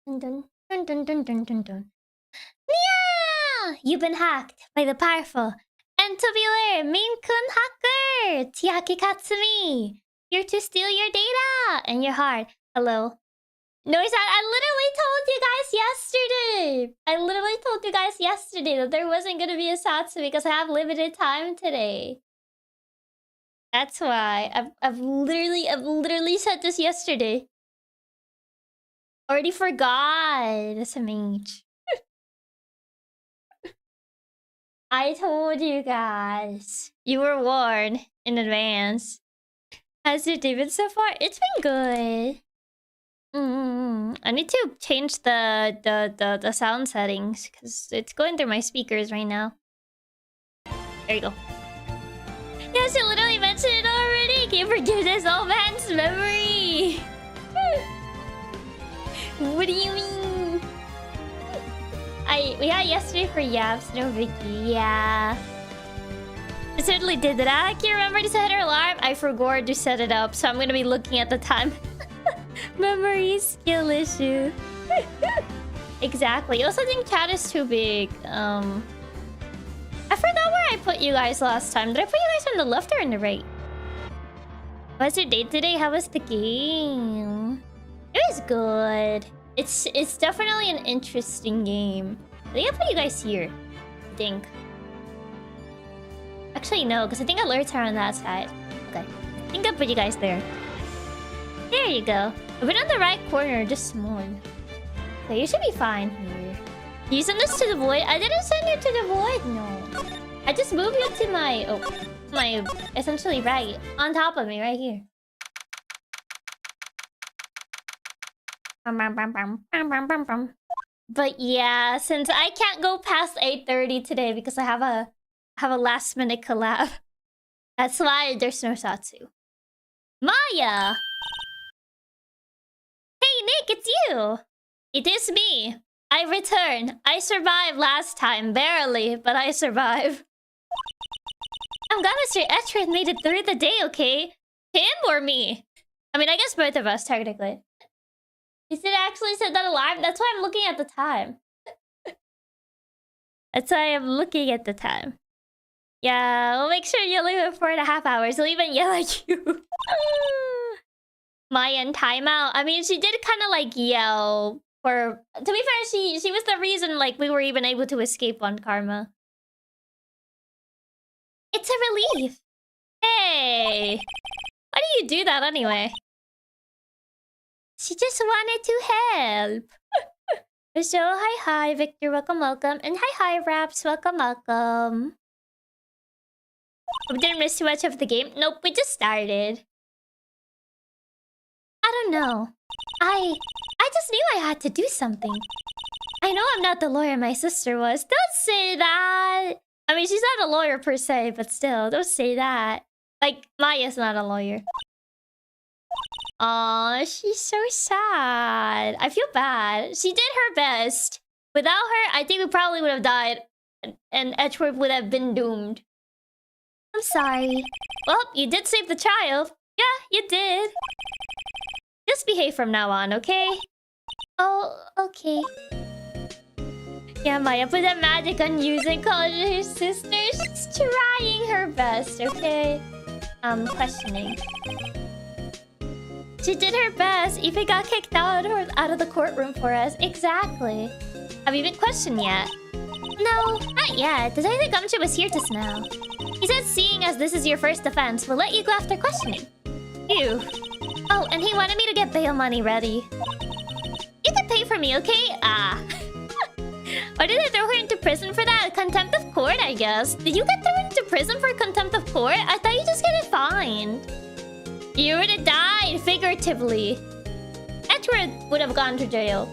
Dun dun dun dun dun dun dun dun. Nyaa! You've been hacked by the powerful and tubular Maine Coon hacker, Chiaki Katsumi. Here to steal your data and your heart. Hello. No, it's not. I literally told you guys yesterday that there wasn't gonna be a Satsu because I have limited time today. That's why. I've literally said this yesterday. Already forgot. SMH. I told you guys. You were warned in advance. How's your day been so far? It's been good. I need to change the sound settings because it's going through my speakers right now. There you go. Yes, you literally mentioned it already. Can you forgive this old man's memory? What do you mean? We had yesterday for yaps, no Vicky. Yeah. I certainly did that. I can't remember to set her alarm. I forgot to set it up, so I'm gonna be looking at the time. Memory skill issue. Exactly. Also, I think chat is too big. I forgot where I put you guys last time. Did I put you guys on the left or on the right? What's your date today? How was the game? It was good. It's definitely an interesting game. I think I put you guys here. I think. Actually, no, because I think alerts are on that side. Okay. I think I put you guys there. There you go. I've been on the right corner, just small. Okay, you should be fine here. You send this to the void? I didn't send you to the void, no. I just moved you to my... Oh. My essentially right on top of me, right here. But yeah, since I can't go past 8:30 today because I have a last minute collab. That's why there's no Satsu. Maya! Hey Nick, it's you! It is me. I return. I survived last time, barely, but I survived. I'm glad Mr. Etchworth made it through the day, okay? Him or me? I mean, I guess both of us, technically. You should actually set that alarm. That's why I'm looking at the time. That's why I'm looking at the time. Yeah, we'll make sure you leave it 4.5 hours. We'll even yell at you. Mayan timeout. I mean, she did kind of like yell for... To be fair, she was the reason like we were even able to escape on Karma. It's a relief. Hey! Why do you do that anyway? She just wanted to help. So, hi, Victor, welcome. And hi, Raps, welcome. We didn't miss too much of the game. Nope, we just started. I don't know. I just knew I had to do something. I know I'm not the lawyer my sister was. Don't say that. I mean, she's not a lawyer per se, but still, don't say that. Like, Maya's not a lawyer. Aw, she's so sad. I feel bad. She did her best. Without her, I think we probably would have died. And Edgeworth would have been doomed. I'm sorry. Well, you did save the child. Yeah, you did. Just behave from now on, okay? Oh, okay. Yeah, Maya put that magic on using calling her sister. She's trying her best, okay? Questioning. She did her best. Ify got kicked out of the courtroom for us. Exactly. Have you been questioned yet? No, not yet. The Detective Gumshoe was here just now. He said seeing as this is your first offense, we'll let you go after questioning. Ew. Oh, and he wanted me to get bail money ready. You can pay for me, okay? Ah. Why did they throw her into prison for that? Contempt of court, I guess. Did you get thrown into prison for contempt of court? I thought you just get fined. You would have died, figuratively. Edgeworth would have gone to jail.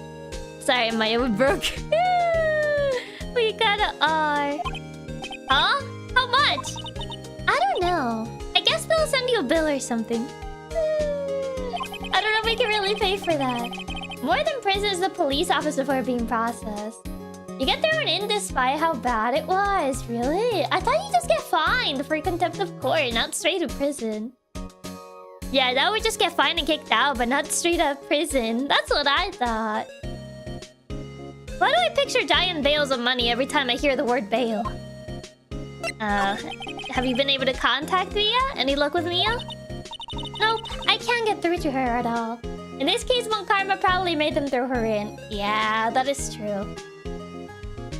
Sorry, Maya, we broke. We got an R. Huh? How much? I don't know. I guess they'll send you a bill or something. I don't know if we can really pay for that. More than prison is the police office before being processed. You get thrown in despite how bad it was. Really? I thought you just get fined for contempt of court, not straight to prison. Yeah, that would just get fined and kicked out, but not straight up prison. That's what I thought. Why do I picture giant bales of money every time I hear the word bail? Have you been able to contact Mia? Any luck with Mia? Nope, I can't get through to her at all. In this case, Mount Karma probably made them throw her in. Yeah, that is true.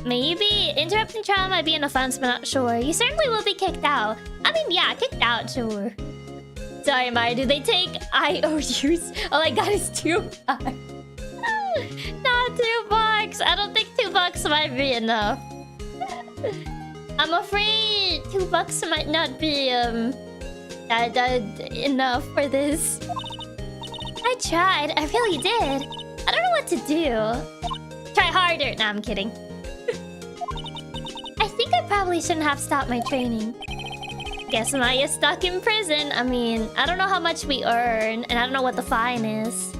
Maybe interrupting trial might be an offense, but not sure. You certainly will be kicked out. I mean, yeah, kicked out, sure. Sorry, Maya, do they take IOUs? All I got is $2. Not $2. I don't think $2 might be enough. I'm afraid $2 might not be enough for this. I tried. I really did. I don't know what to do. Try harder. Nah, I'm kidding. I think I probably shouldn't have stopped my training. Guess Maya's stuck in prison. I mean, I don't know how much we earn, and I don't know what the fine is.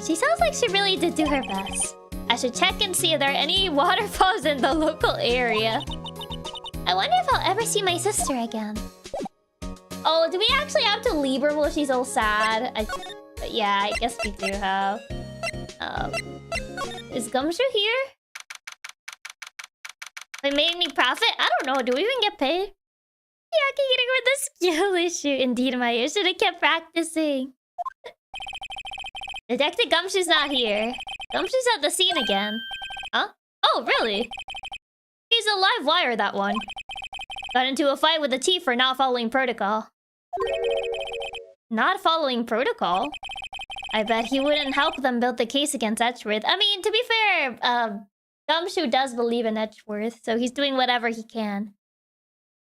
She sounds like she really did do her best. I should check and see if there are any waterfalls in the local area. I wonder if I'll ever see my sister again. Oh, do we actually have to leave her while she's all sad? Yeah, I guess we do have. Is Gumshoe here? They made me profit? I don't know. Do we even get paid? Chiaki getting with the skill issue. Indeed, Maya should have kept practicing. Detective Gumshoe's not here. Gumshoe's at the scene again. Huh? Oh, really? He's a live wire, that one. Got into a fight with the chief for not following protocol. Not following protocol? I bet he wouldn't help them build the case against Edgeworth. I mean, to be fair, Gumshoe does believe in Edgeworth, so he's doing whatever he can.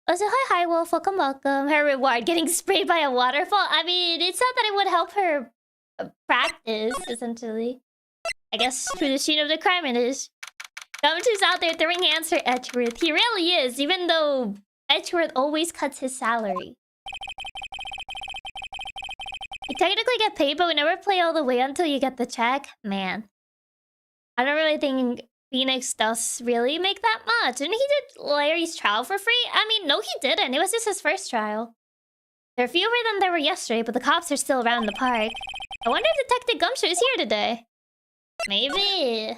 Also, hi, Wolf. Welcome, welcome. Her reward, getting sprayed by a waterfall. I mean, it's not that it would help her practice, essentially. I guess through the scene of the crime it is. Gumshoe's out there throwing hands for Edgeworth. He really is, even though Edgeworth always cuts his salary. You technically get paid, but we never play all the way until you get the check. Man. I don't really think Phoenix does really make that much. Didn't he did Larry's trial for free? I mean, no he didn't. It was just his first trial. There are fewer than there were yesterday, but the cops are still around the park. I wonder if Detective Gumshoe is here today. Maybe.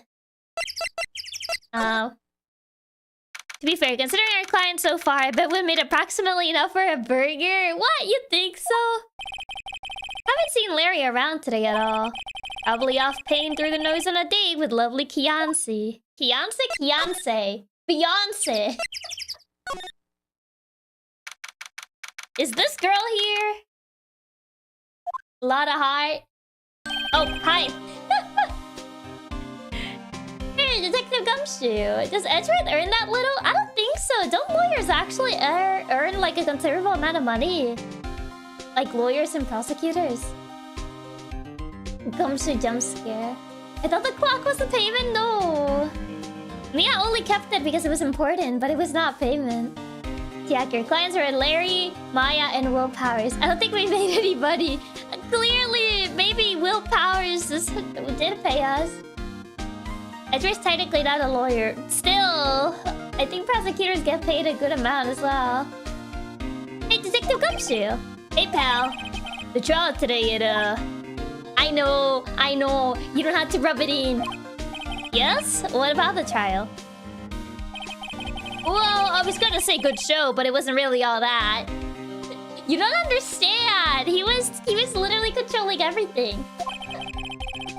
To be fair, considering our client so far, I bet we made approximately enough for a burger. What? You think so? Haven't seen Larry around today at all. Probably off paying through the nose on a date with lovely Kianci. Kianci? Beyonce. Is this girl here? Lot of heart. Oh, hi. Hey, Detective Gumshoe. Does Edgeworth earn that little? I don't think so. Don't lawyers actually earn like a considerable amount of money? Like lawyers and prosecutors? Gumshoe jump scare. I thought the clock was the payment. No. Nyaa only kept it because it was important, but it was not payment. Chiaki, your clients were Larry, Maya, and Will Powers. I don't think we made any money. Clearly, maybe Will Powers just did pay us. Edgeworth's technically not a lawyer. Still, I think prosecutors get paid a good amount as well. Hey, Detective Gumshoe. Hey, pal. The trial today, I know. You don't have to rub it in. Yes? What about the trial? Well, I was gonna say good show, but it wasn't really all that. You don't understand. He was literally controlling everything.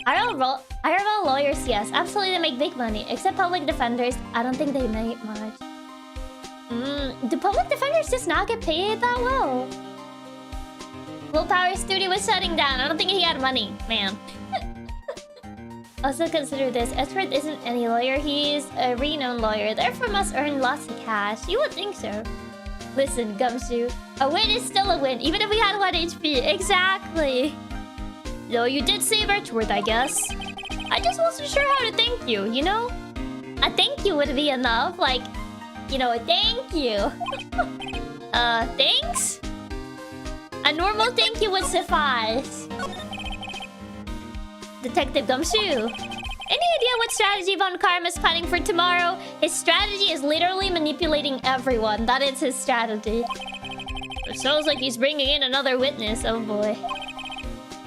IRL lawyers, yes. Absolutely, they make big money. Except public defenders, I don't think they make much. Do public defenders just not get paid that well? Will Power's studio was shutting down. I don't think he had money, man. Also consider this. Edgeworth isn't any lawyer. He's a renowned lawyer. Therefore must earn lots of cash. You would think so. Listen, Gumshoe. A win is still a win, even if we had 1 HP. Exactly. Though you did save Edgeworth, I guess. I just wasn't sure how to thank you, you know? A thank you would be enough. Like, you know, a thank you. Thanks? A normal thank you would suffice. Detective Gumshoe. Any idea what strategy Von Karma is planning for tomorrow? His strategy is literally manipulating everyone. That is his strategy. It sounds like he's bringing in another witness. Oh boy.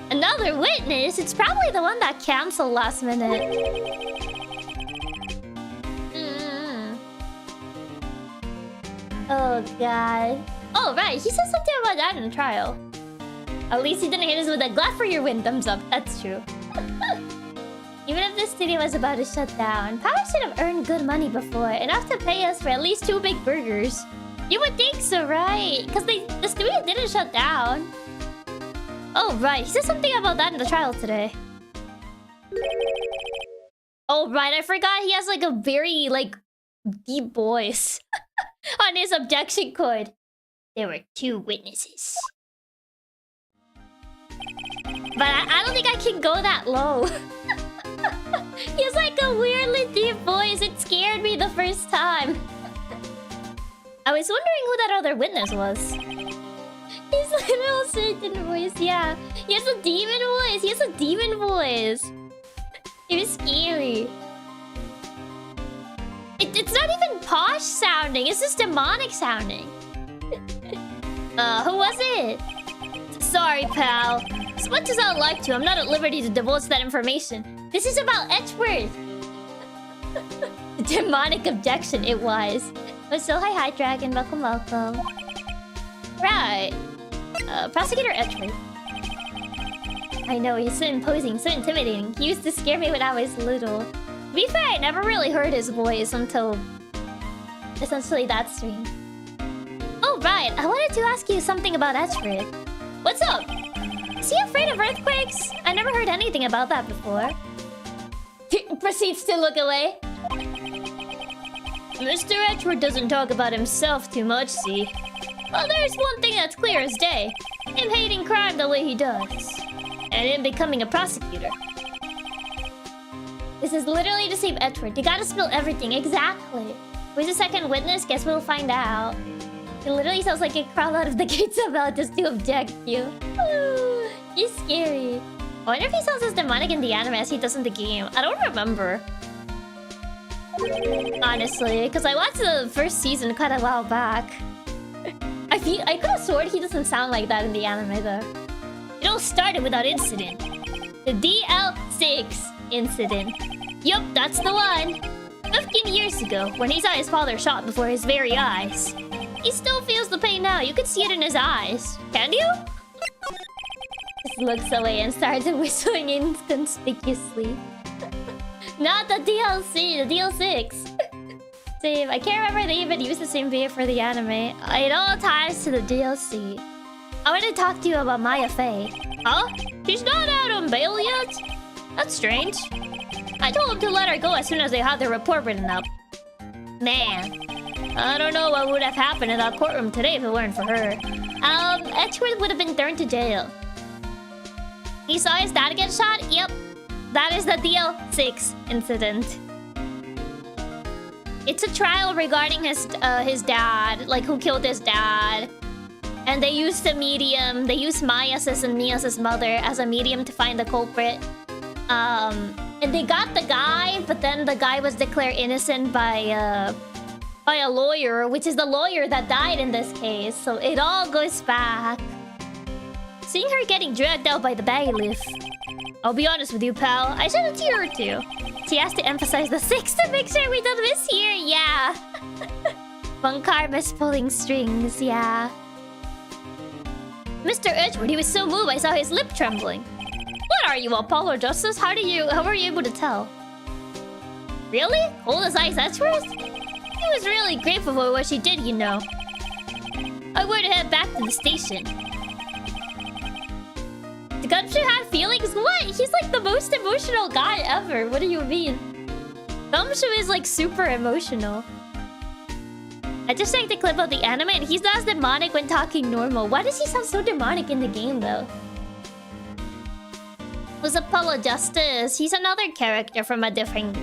Another witness? It's probably the one that canceled last minute. Oh god. Oh right, he said something about that in the trial. At least he didn't hit us with a glad for your win. Thumbs up. That's true. Even if the studio was about to shut down, Power should have earned good money before, enough to pay us for at least 2 big burgers. You would think so, right? Because the studio didn't shut down. Oh, right. He said something about that in the trial today. Oh, right. I forgot he has, like, a very, like, deep voice on his objection cord. There were 2 witnesses. But I don't think I can go that low. He has, like, a weirdly deep voice. It scared me the first time. I was wondering who that other witness was. His little certain voice, yeah. He has a demon voice. He has a demon voice. It was scary. It's not even posh sounding. It's just demonic sounding. Who was it? Sorry, pal. As much as I'd like to, I'm not at liberty to divulge that information. This is about Edgeworth. Demonic objection, it was. But still, hi, Dragon. Welcome, welcome. Right. Prosecutor Edgeworth. I know, he's so imposing, so intimidating. He used to scare me when I was little. To be fair, I never really heard his voice until essentially that stream. Oh, right. I wanted to ask you something about Edgeworth. What's up? Is he afraid of earthquakes? I never heard anything about that before. Proceeds to look away. Mr. Edgeworth doesn't talk about himself too much, see? Well, there's one thing that's clear as day. Him hating crime the way he does. And him becoming a prosecutor. This is literally to save Edgeworth. You gotta spill everything, exactly. Where's the second witness? Guess we'll find out. It literally sounds like it crawled out of the gates about just to object you. Ooh, he's scary. I wonder if he sounds as demonic in the anime as he does in the game. I don't remember. Honestly, because I watched the first season quite a while back. I could have sworn he doesn't sound like that in the anime though. It all started without incident. The DL6 incident. Yup, that's the one. 15 years ago, when he saw his father shot before his very eyes. He still feels the pain now. You can see it in his eyes. Can you? Just looks away and starts whistling inconspicuously. Not the DLC, the DL6. Same. I can't remember they even used the same video for the anime. It all ties to the DLC. I want to talk to you about Maya Fey. Huh? She's not out on bail yet? That's strange. I told him to let her go as soon as they had their report written up. Man, I don't know what would have happened in that courtroom today if it weren't for her. Edgeworth would have been thrown to jail. He saw his dad get shot? Yep. That is the DL6 incident. It's a trial regarding his dad, like who killed his dad. And they used a medium. They used Maya's and Mia's mother as a medium to find the culprit. And they got the guy, but then the guy was declared innocent by a lawyer, which is the lawyer that died in this case. So it all goes back. Seeing her getting dragged out by the bailiff. I'll be honest with you, pal. I shed a tear or two. She has to emphasize the 6 to make sure we don't miss here. Yeah. Von Karma's pulling strings. Yeah. Mr. Edgeworth, he was so moved I saw his lip trembling. What are you, Apollo Justice? How were you able to tell? Really? Cold as ice, Edgeworth? He was really grateful for what she did, you know. I were to head back to the station. The Gumshoe had feelings? What? He's like the most emotional guy ever. What do you mean? Gumshoe is like super emotional. I just checked the clip of the anime and he's not as demonic when talking normal. Why does he sound so demonic in the game though? Who's Apollo Justice? He's another character from a different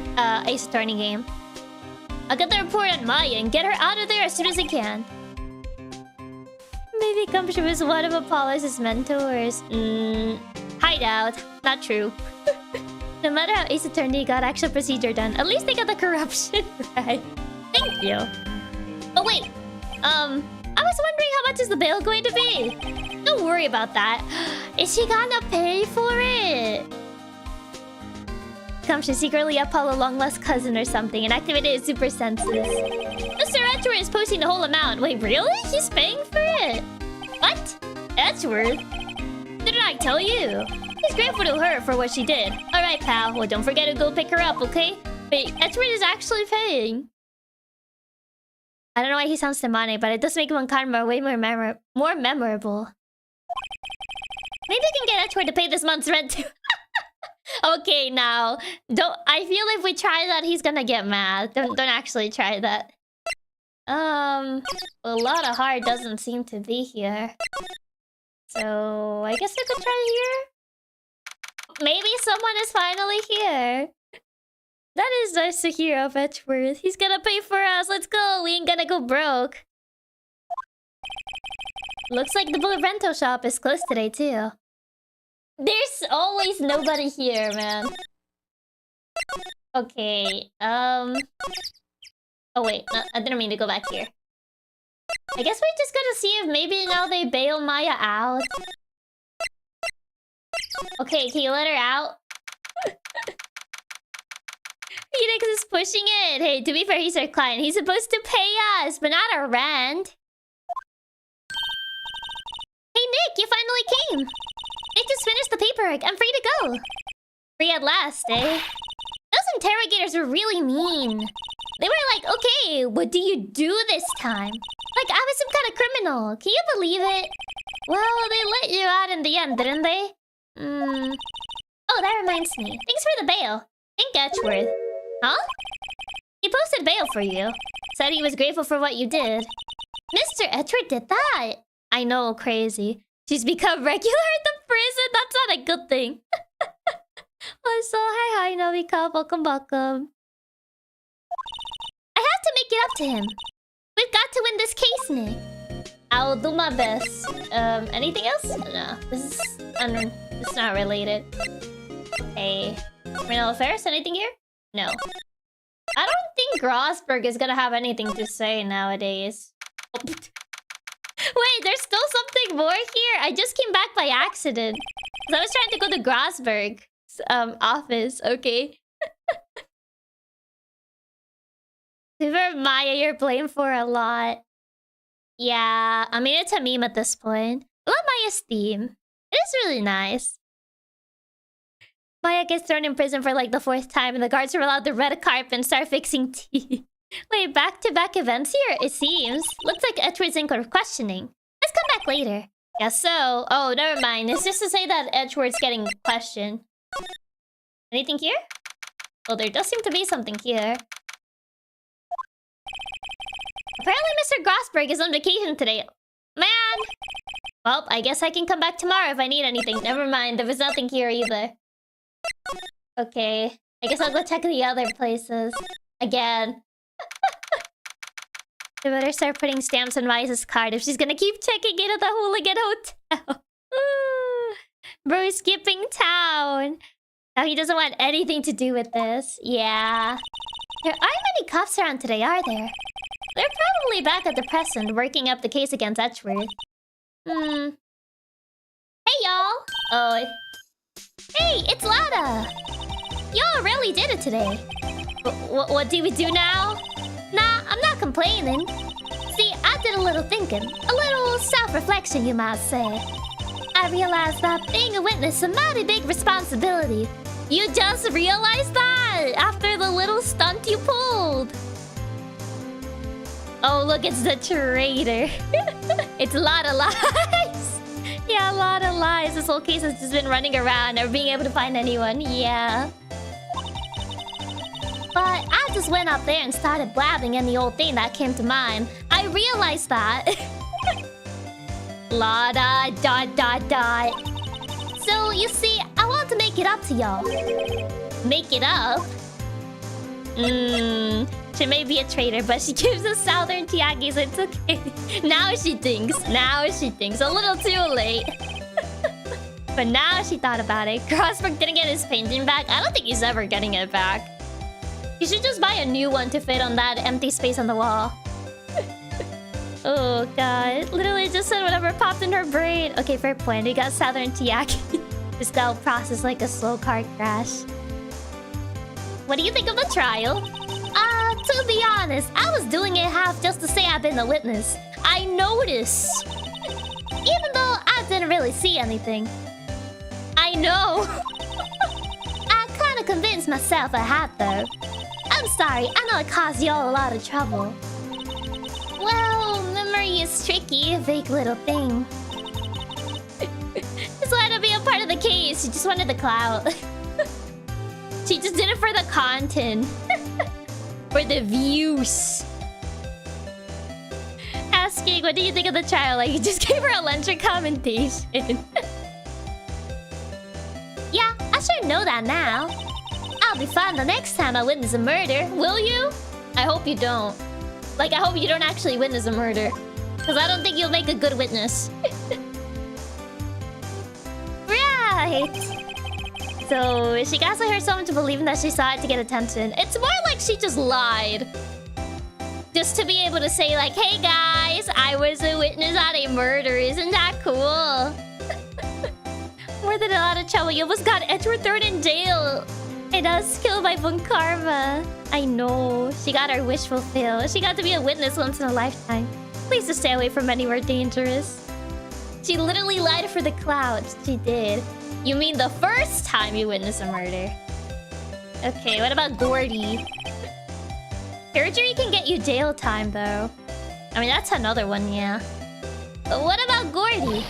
Ace Attorney game. I'll get the report on Maya and get her out of there as soon as I can. Maybe Gumshoe is one of Apollo's mentors. Hideout. Not true. No matter how Ace Attorney got actual procedure done, at least they got the corruption right. Thank you. Oh wait. I was wondering how much is the bail going to be? Don't worry about that. Is she gonna pay for it? Gumshoe secretly Apollo long-lost cousin or something and activated his super senses. Mr. Edgeworth is posting the whole amount. Wait, really? He's paying for it? What? Edgeworth? Didn't I tell you? He's grateful to her for what she did. Alright, pal. Well, don't forget to go pick her up, okay? Wait, Edgeworth is actually paying. I don't know why he sounds demonic, but it does make Von Karma way more memorable. Maybe I can get Edgeworth to pay this month's rent too. Okay, now. I feel if we try that, he's gonna get mad. Don't actually try that. A lot of heart doesn't seem to be here. So, I guess I could try here? Maybe someone is finally here. That is nice to hear of Edgeworth. He's gonna pay for us. Let's go. We ain't gonna go broke. Looks like the bullet rental shop is closed today, too. There's always nobody here, man. Okay, Oh wait, no, I didn't mean to go back here. I guess we're just gonna see if maybe now they bail Maya out. Okay, can you let her out? Phoenix is pushing it. Hey, to be fair, he's our client. He's supposed to pay us, but not our rent. Hey, Nick, you finally came. Nick just finished the paperwork. I'm free to go. Free at last, eh? Those interrogators were really mean. They were like, okay, what do you do this time? Like I was some kind of criminal. Can you believe it? Well, they let you out in the end, didn't they? Oh, that reminds me. Thanks for the bail. Thank Edgeworth. Huh? He posted bail for you. Said he was grateful for what you did. Mr. Edward did that. I know, crazy. She's become regular at the prison. That's not a good thing. Oh, so hi, Novika. Welcome. I have to make it up to him. We've got to win this case, Nick. I will do my best. Anything else? No, this is not related. Hey, Renal Affairs, anything here? No. I don't think Grosberg is gonna have anything to say nowadays. Oh. Wait, there's still something more here? I just came back by accident. I was trying to go to Grosberg's office, okay? Super Maya, you're blamed for a lot. Yeah, I mean, it's a meme at this point. I love Maya's theme. It is really nice. Maya gets thrown in prison for like the 4th time, and the guards are allowed the red carpet and start fixing tea. Wait, back-to-back events here, it seems. Looks like Edward's in court of questioning. Let's come back later. Yeah, so... Oh, never mind. It's just to say that Edward's getting questioned. Anything here? Well, there does seem to be something here. Apparently Mr. Grosberg is on vacation today. Man! Well, I guess I can come back tomorrow if I need anything. Never mind, there was nothing here either. Okay. I guess I'll go check the other places. Again. I better start putting stamps on Maya's card if she's gonna keep checking in at the Hooligan Hotel. Bro is skipping town. Now he doesn't want anything to do with this. Yeah. There aren't many cops around today, are there? They're probably back at the present, working up the case against Edgeworth. Hey, y'all! Oh. Hey, it's Lada! Y'all really did it today. What do we do now? Nah, I'm not complaining. See, I did a little thinking. A little self-reflection, you might say. I realized that being a witness is a mighty big responsibility. You just realized that after the little stunt you pulled. Oh, look, it's the traitor. It's a lot of lies. Yeah, a lot of lies. This whole case has just been running around, never being able to find anyone. Yeah. But I just went up there and started blabbing any old thing that came to mind. I realized that. ... So, you see, I want to make it up to y'all. Make it up? She may be a traitor, but she gives us Southern Chiaki, so it's okay. Now she thinks. A little too late. But now she thought about it. Grosberg didn't get his painting back. I don't think he's ever getting it back. You should just buy a new one to fit on that empty space on the wall. Oh, God. Literally just said whatever popped in her brain. Okay, fair point. We got Southern Chiaki. This that'll process like a slow car crash. What do you think of the trial? To be honest, I was doing it half just to say I've been a witness. I noticed. Even though I didn't really see anything. I know. I kind of convinced myself I had, though. I'm sorry, I know it caused y'all a lot of trouble. Well, memory is tricky, a vague little thing. Just wanted to be a part of the case. She just wanted the clout. She just did it for the content. For the views. Asking, what do you think of the trial? Like, you just gave her a lecture commentation. Yeah, I sure know that now. I'll be fine the next time I witness a murder. Will you? I hope you don't. Like, I hope you don't actually witness a murder. Because I don't think you'll make a good witness. Right. So, she gaslit her someone to believing that she saw it to get attention. It's more like she just lied. Just to be able to say like, hey guys, I was a witness at a murder. Isn't that cool? More than a lot of trouble. You almost got Edward thrown in jail. And I was killed by Bunkarma. I know. She got her wish fulfilled. She got to be a witness once in a lifetime. Please just stay away from anywhere dangerous. She literally lied for the clout. She did. You mean the first time you witnessed a murder? Okay, what about Gordy? Perjury can get you jail time, though. I mean, that's another one, yeah. But what about Gordy?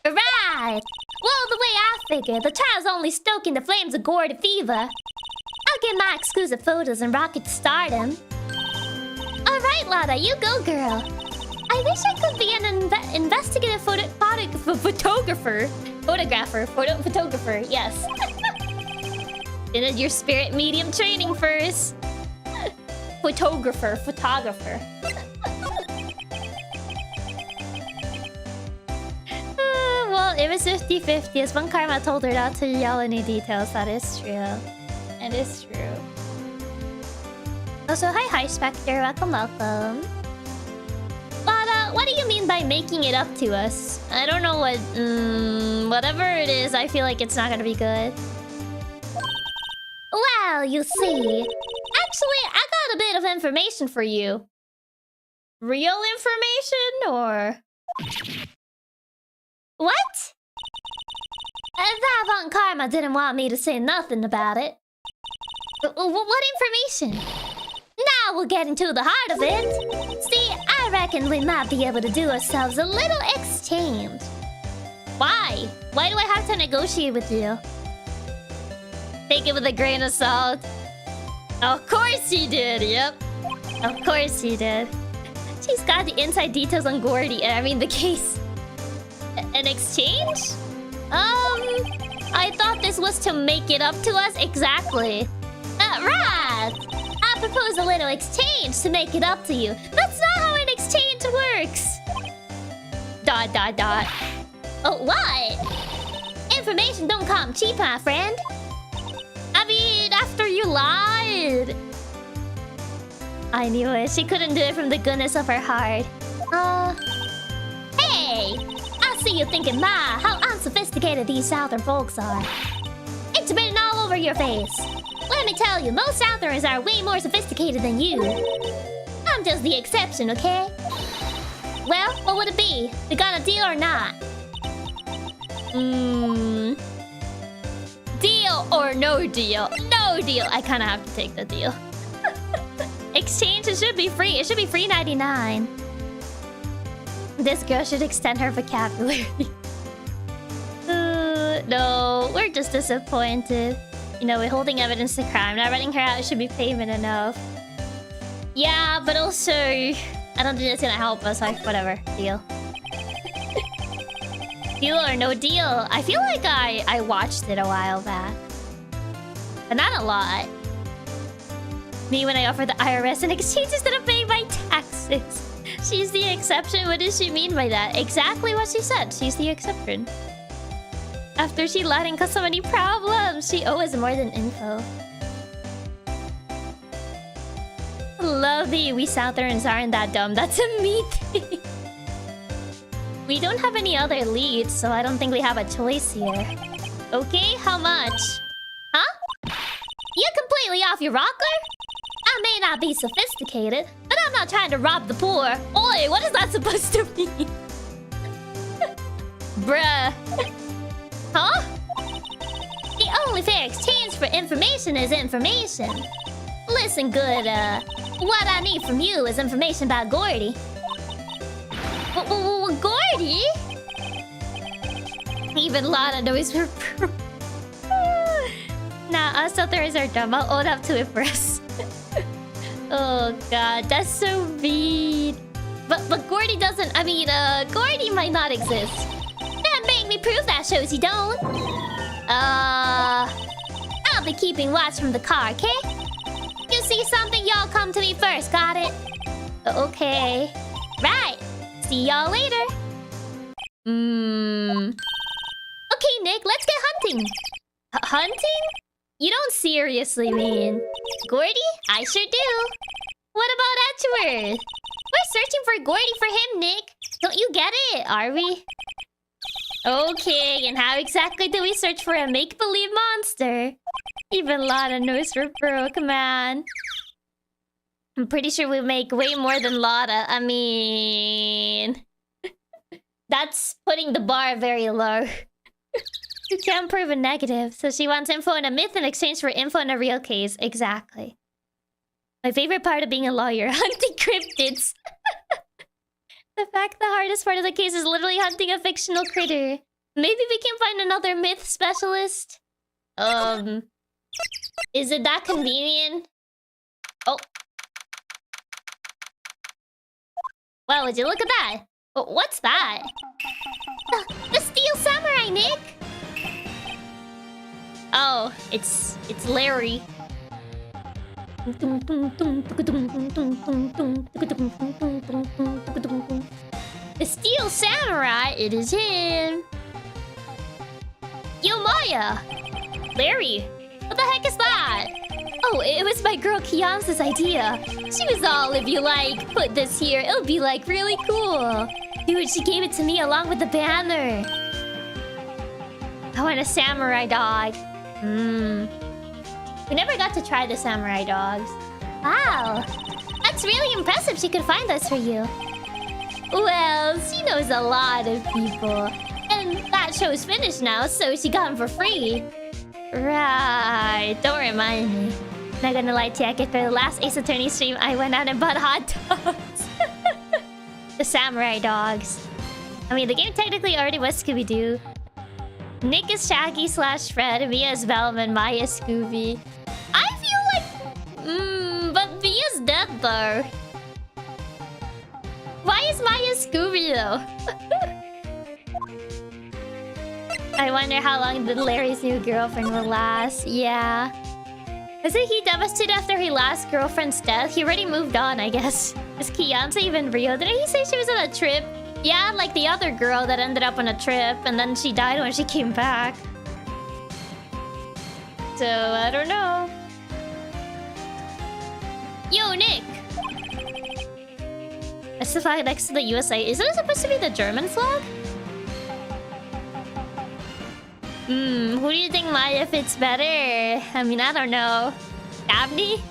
Right! Well, the way I figure, the child's only stoking the flames of Gordy fever. I get my exclusive photos and rocket to stardom. Alright, Lada, you go, girl. I wish I could be an investigative photographer. Photographer, yes. Did your spirit medium training first. Photographer. Well, it was 50-50. As when Karma told her not to yell any details, that is true. It is true. Also, hi Spectre, welcome. Lada, what do you mean by making it up to us? I don't know what... whatever it is, I feel like it's not gonna be good. Well, you see... Actually, I got a bit of information for you. Real information, or... What? That Von Karma didn't want me to say nothing about it. What information? Now we'll get into the heart of it. See, I reckon we might be able to do ourselves a little exchange. Why? Why do I have to negotiate with you? Take it with a grain of salt. Of course he did, yep. Of course he did. She's got the inside details on Gordy, I mean the case. An exchange? I thought this was to make it up to us exactly. Right! I propose a little exchange to make it up to you. That's not how an exchange works! ... Oh, what? Information don't come cheap, my friend. I mean, after you lied. I knew it. She couldn't do it from the goodness of her heart. Hey! I see you thinking, how unsophisticated these Southern folks are. It's written all over your face. Let me tell you, most Southerners are way more sophisticated than you. I'm just the exception, okay? Well, what would it be? We got a deal or not? Deal or no deal? No deal. I kind of have to take the deal. Exchange, it should be free. It should be free 99. This girl should extend her vocabulary. No, we're just disappointed. You know, withholding evidence to crime. Not running her out should be payment enough. Yeah, but also... I don't think it's gonna help us. Like, whatever. Deal. Deal or no deal? I feel like I watched it a while back. But not a lot. Me when I offer the IRS an exchange instead of paying my taxes. She's the exception. What does she mean by that? Exactly what she said. She's the exception. After she lied and caused so many problems, she owes more than info. Love the we Southerns aren't that dumb. That's a me thing. We don't have any other leads, so I don't think we have a choice here. Okay, how much? Huh? You completely off your rocker? I may not be sophisticated, but I'm not trying to rob the poor. Oi, what is that supposed to mean? Bruh. Huh? The only fair exchange for information is information. Listen good, what I need from you is information about Gordy. Gordy? Even Lana knows her. Nah, us others are dumb. I'll own up to it for us. Oh god, that's so mean. But Gordy doesn't. I mean, Gordy might not exist. That make me prove that shows you don't. I'll be keeping watch from the car, okay? You see something, y'all come to me first, got it? Okay. Right. See y'all later. Okay, Nick, let's get hunting. Hunting? You don't seriously mean... Gordy? I sure do. What about Edgeworth? We're searching for Gordy for him, Nick. Don't you get it, are we? Okay, and how exactly do we search for a make-believe monster? Even Lana knows we're broke, man. I'm pretty sure we make way more than Lada. I mean... That's putting the bar very low. You can't prove a negative, so she wants info in a myth in exchange for info in a real case. Exactly. My favorite part of being a lawyer, hunting cryptids. The fact the hardest part of the case is literally hunting a fictional critter. Maybe we can find another myth specialist. Is it that convenient? Oh. Wow, would you look at that? What's that? The Steel Samurai, Nick! Oh, it's Larry. The Steel Samurai, it is him. Yo, Maya! Larry, what the heck is that? Oh, it was my girl Kian's idea. She was all, if you like, put this here, it'll be like really cool. Dude, she gave it to me along with the banner. I want a samurai dog. We never got to try the samurai dogs. Wow, that's really impressive she could find us for you. Well, she knows a lot of people. And that show's finished now, so she got them for free. Right, don't remind me. Not gonna lie, Chiaki, for the last Ace Attorney stream, I went out and bought hot dogs. The samurai dogs. I mean, the game technically already was Scooby-Doo. Nick is Shaggy / Fred, Mia is Velma, and Maya is Scooby. I feel like... but Mia's dead, though. Why is Maya Scooby, though? I wonder how long did Larry's new girlfriend will last. Yeah. Isn't he devastated after his last girlfriend's death? He already moved on, I guess. Is Kianza even real? Didn't he say she was on a trip? Yeah, like the other girl that ended up on a trip and then she died when she came back. So, I don't know. Yo, Nick! That's the flag next to the USA. Isn't it supposed to be the German flag? Who do you think Maya fits better? I mean, I don't know. Dabney?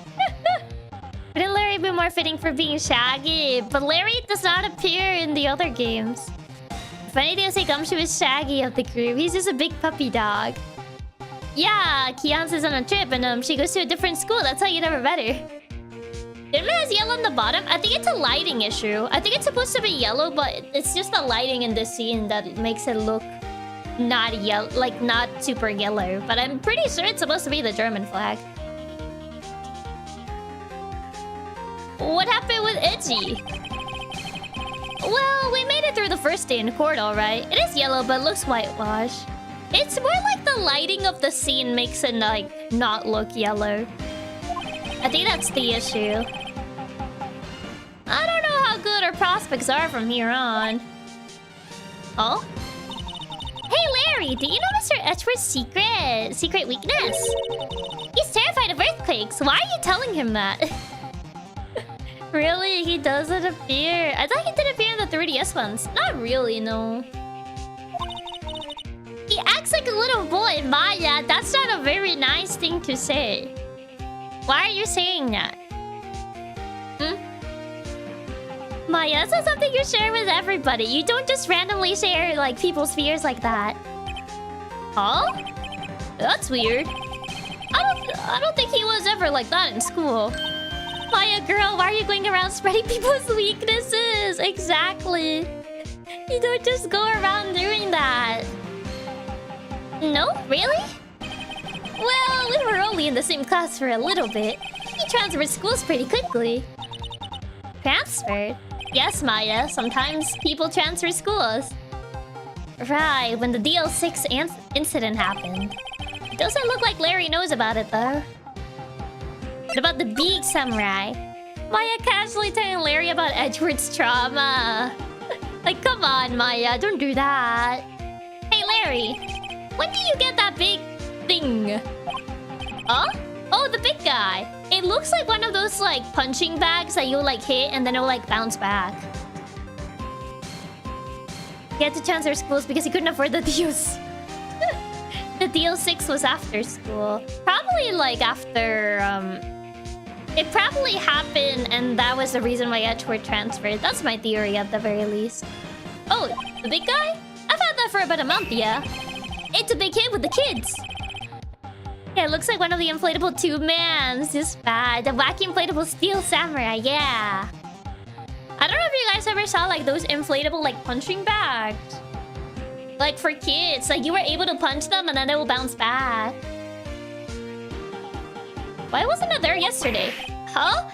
Wouldn't Larry be more fitting for being Shaggy? But Larry does not appear in the other games. If anything, I'll say Gumshoe is Shaggy of the group. He's just a big puppy dog. Yeah, Kian's on a trip and she goes to a different school. That's how you never met her. It has yellow on the bottom. I think it's a lighting issue. I think it's supposed to be yellow, but it's just the lighting in this scene that makes it look not yellow, like not super yellow. But I'm pretty sure it's supposed to be the German flag. What happened with Edgy? Well, we made it through the first day in court, alright. It is yellow, but looks whitewashed. It's more like the lighting of the scene makes it like not look yellow. I think that's the issue. I don't know how good our prospects are from here on. Oh? Hey Larry, do you know Mr. Edgeworth's secret weakness? He's terrified of earthquakes. Why are you telling him that? Really? He doesn't appear. I thought he did appear in the 3DS ones. Not really, no. He acts like a little boy, Maya. That's not a very nice thing to say. Why are you saying that? Maya, that's something you share with everybody. You don't just randomly share like people's fears like that. Huh? That's weird. I don't think he was ever like that in school. Maya girl, why are you going around spreading people's weaknesses? Exactly. You don't just go around doing that. No? Really? Well, we were only in the same class for a little bit. He transferred schools pretty quickly. Transferred? Yes, Maya. Sometimes people transfer schools. Right, when the DL6 incident happened. It doesn't look like Larry knows about it, though. What about the big samurai? Maya casually telling Larry about Edgeworth's trauma. Like, come on, Maya. Don't do that. Hey, Larry. When do you get that big thing? Huh? Oh, the big guy. It looks like one of those, like, punching bags that you, like, hit and then it'll, like, bounce back. He had to transfer schools because he couldn't afford the deals. The DL6 was after school. Probably, like, after, It probably happened and that was the reason why Edgeworth transferred. That's my theory at the very least. Oh, the big guy? I've had that for about a month, yeah. It's a big hit with the kids. Yeah, it looks like one of the inflatable tube mans. Just bad. The wacky inflatable steel samurai, yeah. I don't know if you guys ever saw like those inflatable like punching bags. Like for kids. Like you were able to punch them and then they will bounce back. Why wasn't it there yesterday? Huh?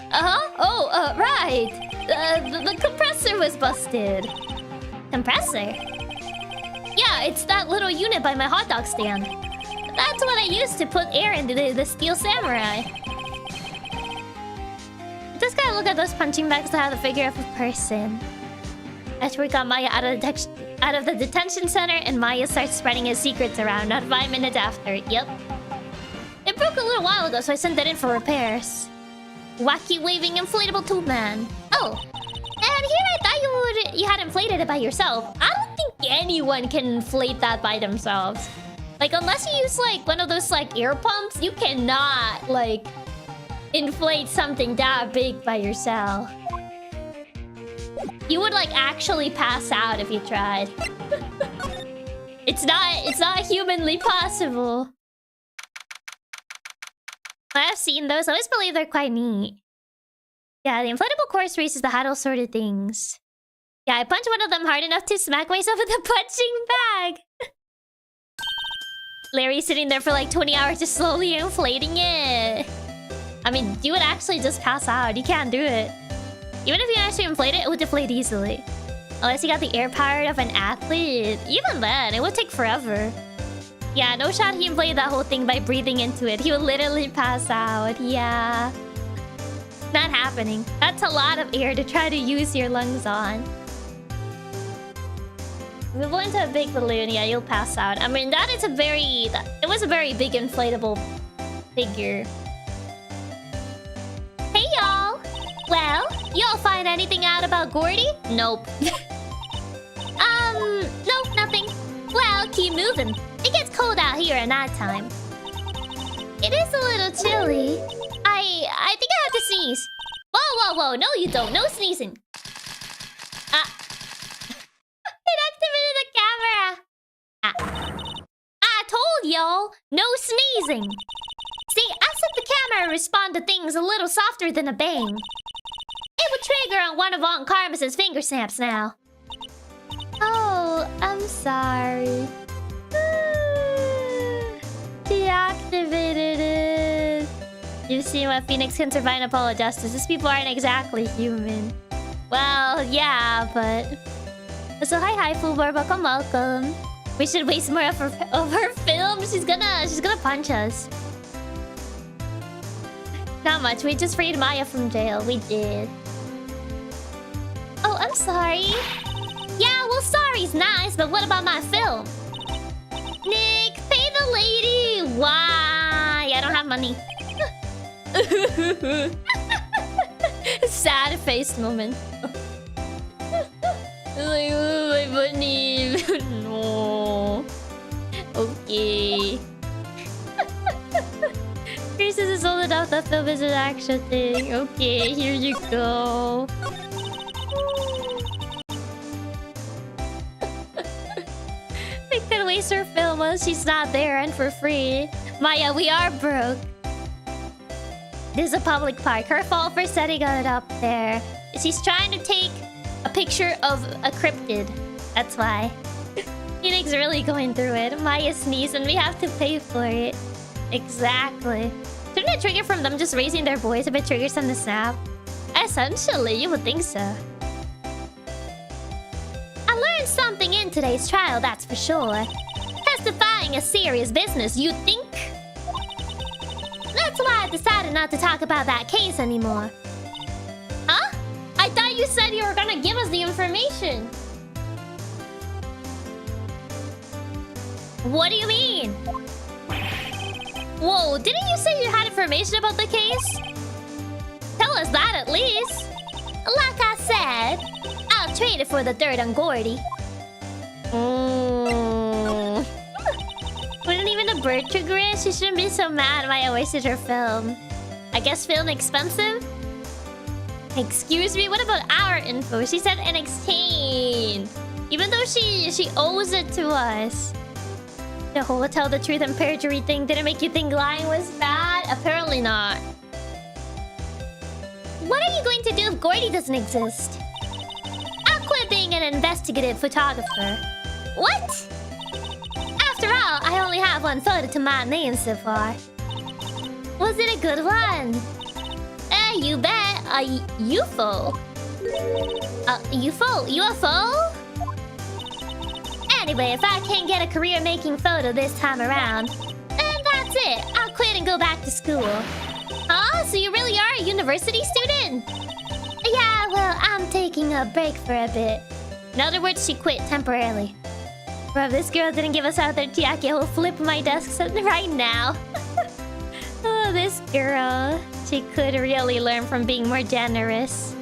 Oh, right. The compressor was busted. Compressor? Yeah, it's that little unit by my hot dog stand. That's what I used to put air into the Steel Samurai. Just gotta look at those punching bags to have the figure of a person. After we got Maya out of the detention center, and Maya starts spreading his secrets around. Not 5 minutes after. Yep. It broke a little while ago, so I sent it in for repairs. Wacky waving inflatable tube man. Oh, and here I thought you had inflated it by yourself. I don't think anyone can inflate that by themselves. Like, unless you use like one of those like air pumps, you cannot like inflate something that big by yourself. You would like actually pass out if you tried. It's not humanly possible. I've seen those. I always believe they're quite neat. Yeah, the inflatable course races that had all sort of things. Yeah, I punched one of them hard enough to smack myself in the punching bag. Larry's sitting there for like 20 hours just slowly inflating it. I mean, you would actually just pass out. You can't do it. Even if you actually inflate it, it would deflate easily. Unless you got the air power of an athlete. Even then, it would take forever. Yeah, no shot he inflated that whole thing by breathing into it. He would literally pass out. Yeah. Not happening. That's a lot of air to try to use your lungs on. If we go into a big balloon, yeah, you'll pass out. I mean, that is a very... It was a very big inflatable figure. Hey, y'all! Well, y'all find anything out about Gordy? Nope. Nope, nothing. Well, keep moving. It gets cold out here at night time. It is a little chilly. I think I have to sneeze. Whoa. No, you don't. No sneezing. It activated the camera. I told y'all, no sneezing. See, I set the camera to respond to things a little softer than a bang. It would trigger on one of Aunt Carmus's finger snaps now. Oh, I'm sorry. Deactivated it. You've seen what Phoenix can survive in a pole of justice. These people aren't exactly human. Well, yeah, but... So hi, Fubar. Welcome. We should waste more of her film. She's gonna punch us. Not much. We just freed Maya from jail. We did. Oh, I'm sorry. Yeah, well, sorry's nice, but what about my film? Nick, pay the lady. Why? I don't have money. Sad-faced moment. Like, oh, my money. No. Okay. Chris is old enough that film is an action thing. Okay, here you go. We could waste her film while she's not there and for free. Maya, we are broke. This is a public park. Her fault for setting it up there. She's trying to take a picture of a cryptid. That's why. Phoenix really going through it. Maya sneezed and we have to pay for it. Exactly. Shouldn't it trigger from them just raising their voice if it triggers them to snap? Essentially, you would think so. I learned something in today's trial, that's for sure. Testifying is serious business, you think? That's why I decided not to talk about that case anymore. Huh? I thought you said you were gonna give us the information. What do you mean? Whoa, didn't you say you had information about the case? Tell us that at least. Like I said, I'll trade it for the dirt on Gordy. Wouldn't even a bird trigger it? She shouldn't be so mad Maya wasted her film. I guess film expensive? Excuse me, what about our info? She said in exchange. Even though she owes it to us. The whole tell the truth and perjury thing didn't make you think lying was bad? Apparently not. What are you going to do if Gordy doesn't exist? I'll quit being an investigative photographer. What? After all, I only have one photo to my name so far. Was it a good one? You bet. A UFO. UFO? Anyway, if I can't get a career making photo this time around, then that's it. I'll quit and go back to school. Huh? So you really are a university student? Yeah, well, I'm taking a break for a bit. In other words, she quit temporarily. Bro, if this girl didn't give us out there, Chiaki, I will flip my desk right now. Oh, this girl. She could really learn from being more generous.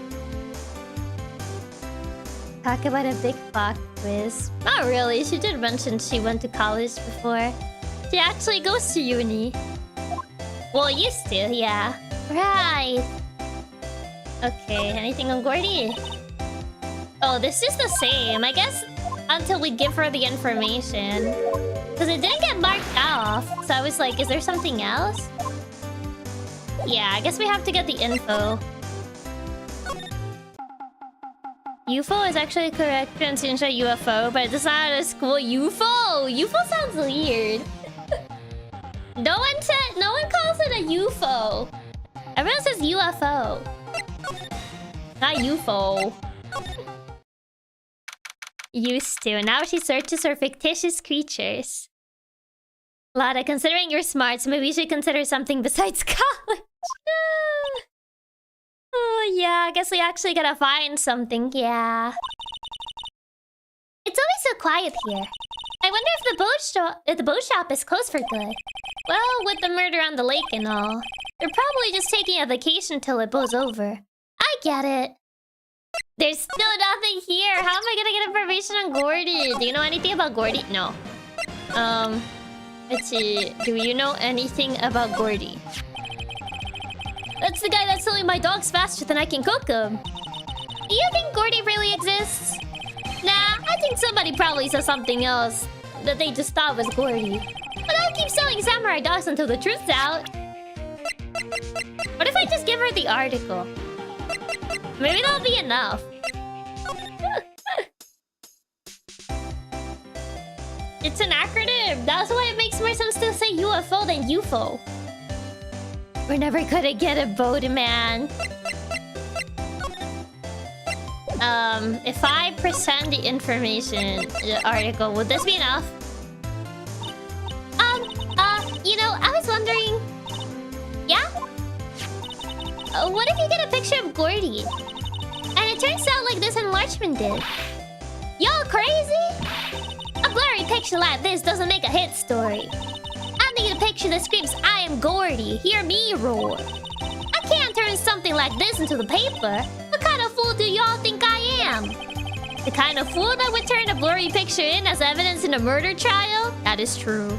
Talk about a big fuck quiz. Not really. She did mention she went to college before. She actually goes to uni. Well, used to, yeah. Right. Okay, anything on Gordy? Oh, this is the same. I guess until we give her the information. Because it didn't get marked off. So I was like, is there something else? Yeah, I guess we have to get the info. UFO is actually correct pronunciation UFO, but it's not a school UFO. UFO sounds weird. No one calls it a UFO. Everyone says UFO. Not UFO. Used to. Now she searches for fictitious creatures. Lada, considering your smarts, maybe you should consider something besides college. Oh, yeah, I guess we actually gotta find something, yeah. It's always so quiet here. I wonder if the boat shop is closed for good. Well, with the murder on the lake and all, they're probably just taking a vacation till it blows over. I get it. There's still nothing here. How am I gonna get information on Gordy? Do you know anything about Gordy? No. Let's see. Do you know anything about Gordy? That's the guy that's selling my dogs faster than I can cook them. Do you think Gordy really exists? Nah, I think somebody probably saw something else that they just thought was Gordy. But I'll keep selling samurai dogs until the truth's out. What if I just give her the article? Maybe that'll be enough. It's an acronym. That's why it makes more sense to say UFO than UFO. We're never gonna get a boat, man. If I present the information, the article, would this be enough? You know, I was wondering... Yeah? What if you get a picture of Gordy? And it turns out like this enlargement did. Y'all crazy? A blurry picture like this doesn't make a hit story. I need a picture that screams, I am Gordy, hear me roar. I can't turn something like this into the paper. What kind of fool do y'all think I am? The kind of fool that would turn a blurry picture in as evidence in a murder trial? That is true.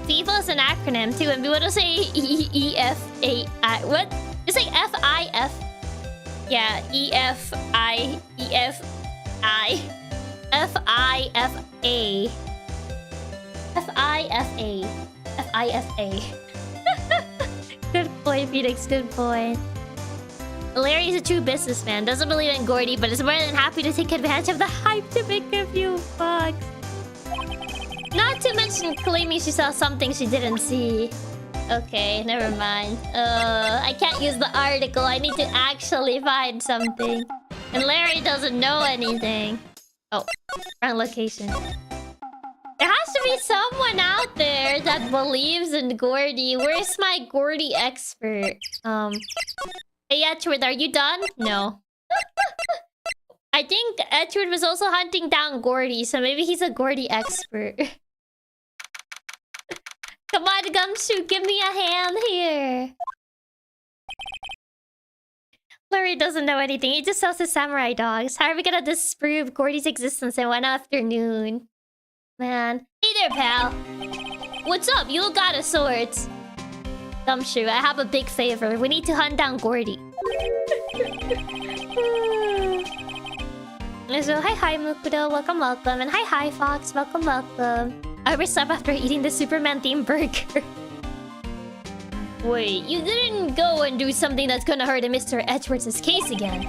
FIFO is an acronym too, and we want to say E-F-A-I. What? You say F-I-F. Yeah, E-F-I... E-F-I... F-I-F-A. F-I-F-A. F-I-F-A. Good point, Phoenix. Good point. Larry's a true businessman. Doesn't believe in Gordy, but is more than happy to take advantage of the hype to make a few bucks. Not to mention claiming she saw something she didn't see. Okay, never mind. I can't use the article. I need to actually find something. And Larry doesn't know anything. Oh, wrong location. There has to be someone out there that believes in Gordy. Where's my Gordy expert? Hey, Edward, are you done? No. I think Edward was also hunting down Gordy, so maybe he's a Gordy expert. Come on, Gumshoe, give me a hand here. Larry doesn't know anything. He just sells his samurai dogs. How are we gonna disprove Gordy's existence in one afternoon? Man. Hey there, pal. What's up? You got a sword. Gumshoe, I have a big favor. We need to hunt down Gordy. So, hi, Mukudo. Welcome, welcome. And hi, Fox. Welcome, welcome. I was up after eating the Superman-themed burger. Wait, you didn't go and do something that's gonna hurt Mr. Edwards' case again.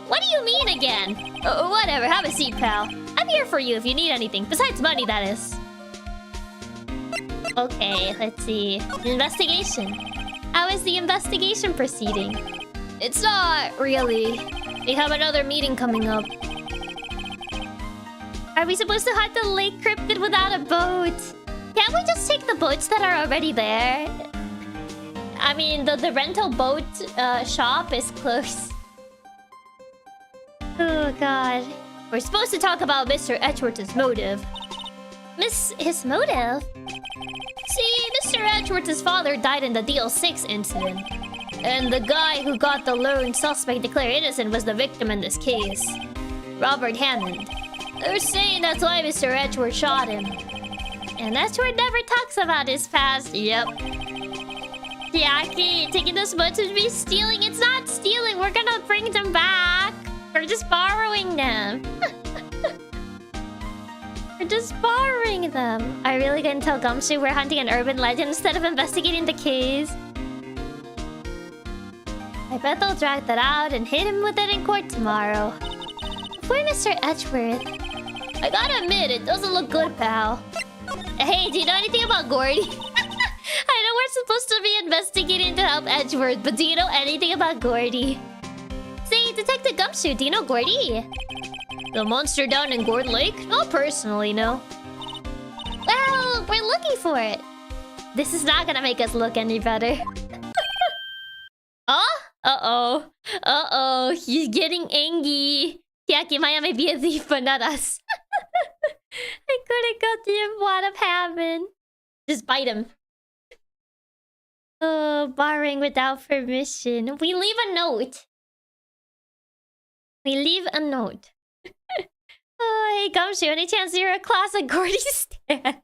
What do you mean again? Whatever, have a seat, pal. I'm here for you if you need anything. Besides money, that is. Okay, let's see. Investigation. How is the investigation proceeding? It's not really. We have another meeting coming up. Are we supposed to hunt the lake cryptid without a boat? Can't we just take the boats that are already there? I mean, the rental boat shop is closed. Oh god. We're supposed to talk about Mr. Edgeworth's motive. His motive? See, Mr. Edgeworth's father died in the DL6 incident. And the guy who got the lone suspect declared innocent was the victim in this case. Robert Hammond. They're saying that's why Mr. Edgeworth shot him. And Edgeworth never talks about his past. Yep. Chiaki, taking those boats would be stealing. It's not stealing. We're gonna bring them back. We're just borrowing them. We're just borrowing them. Are you really gonna tell Gumshoe we're hunting an urban legend instead of investigating the case? I bet they'll drag that out and hit him with it in court tomorrow. Poor Mr. Edgeworth. I gotta admit, it doesn't look good, pal. Hey, do you know anything about Gordy? I know we're supposed to be investigating to help Edgeworth, but do you know anything about Gordy? Say, Detective Gumshoe, do you know Gordy? The monster down in Gourd Lake? Not personally, no. Well, we're looking for it. This is not gonna make us look any better. Oh? Uh-oh. Uh-oh. He's getting angry. Chiaki Maya may be a thief, but not us. I couldn't go to him. What have happened? Just bite him. Oh, borrowing without permission. We leave a note. We leave a note. Oh, hey, Gumshoe, any chance you're a classic Gordy stan?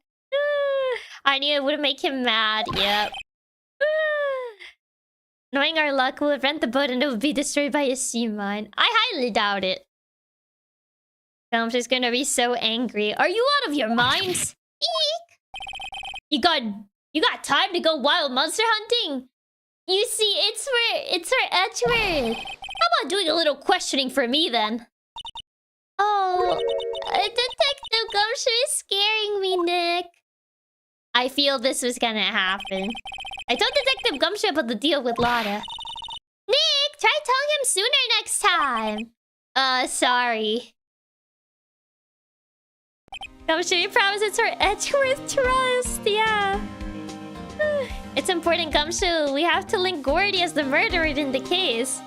I knew it would make him mad. Yep. Knowing our luck, we'll rent the boat and it will be destroyed by a sea mine. I highly doubt it. Gumshoe's gonna be so angry. Are you out of your minds? Eek! You got time to go wild monster hunting? You see, it's for Edgeworth. How about doing a little questioning for me then? Oh, Detective Gumshoe is scaring me, Nick. I feel this was gonna happen. I told Detective Gumshoe about the deal with Lotta. Nick, try telling him sooner next time. Sorry. Gumshoe, you promise it's for Edgeworth trust. Yeah. It's important, Gumshoe. We have to link Gordy as the murderer in the case.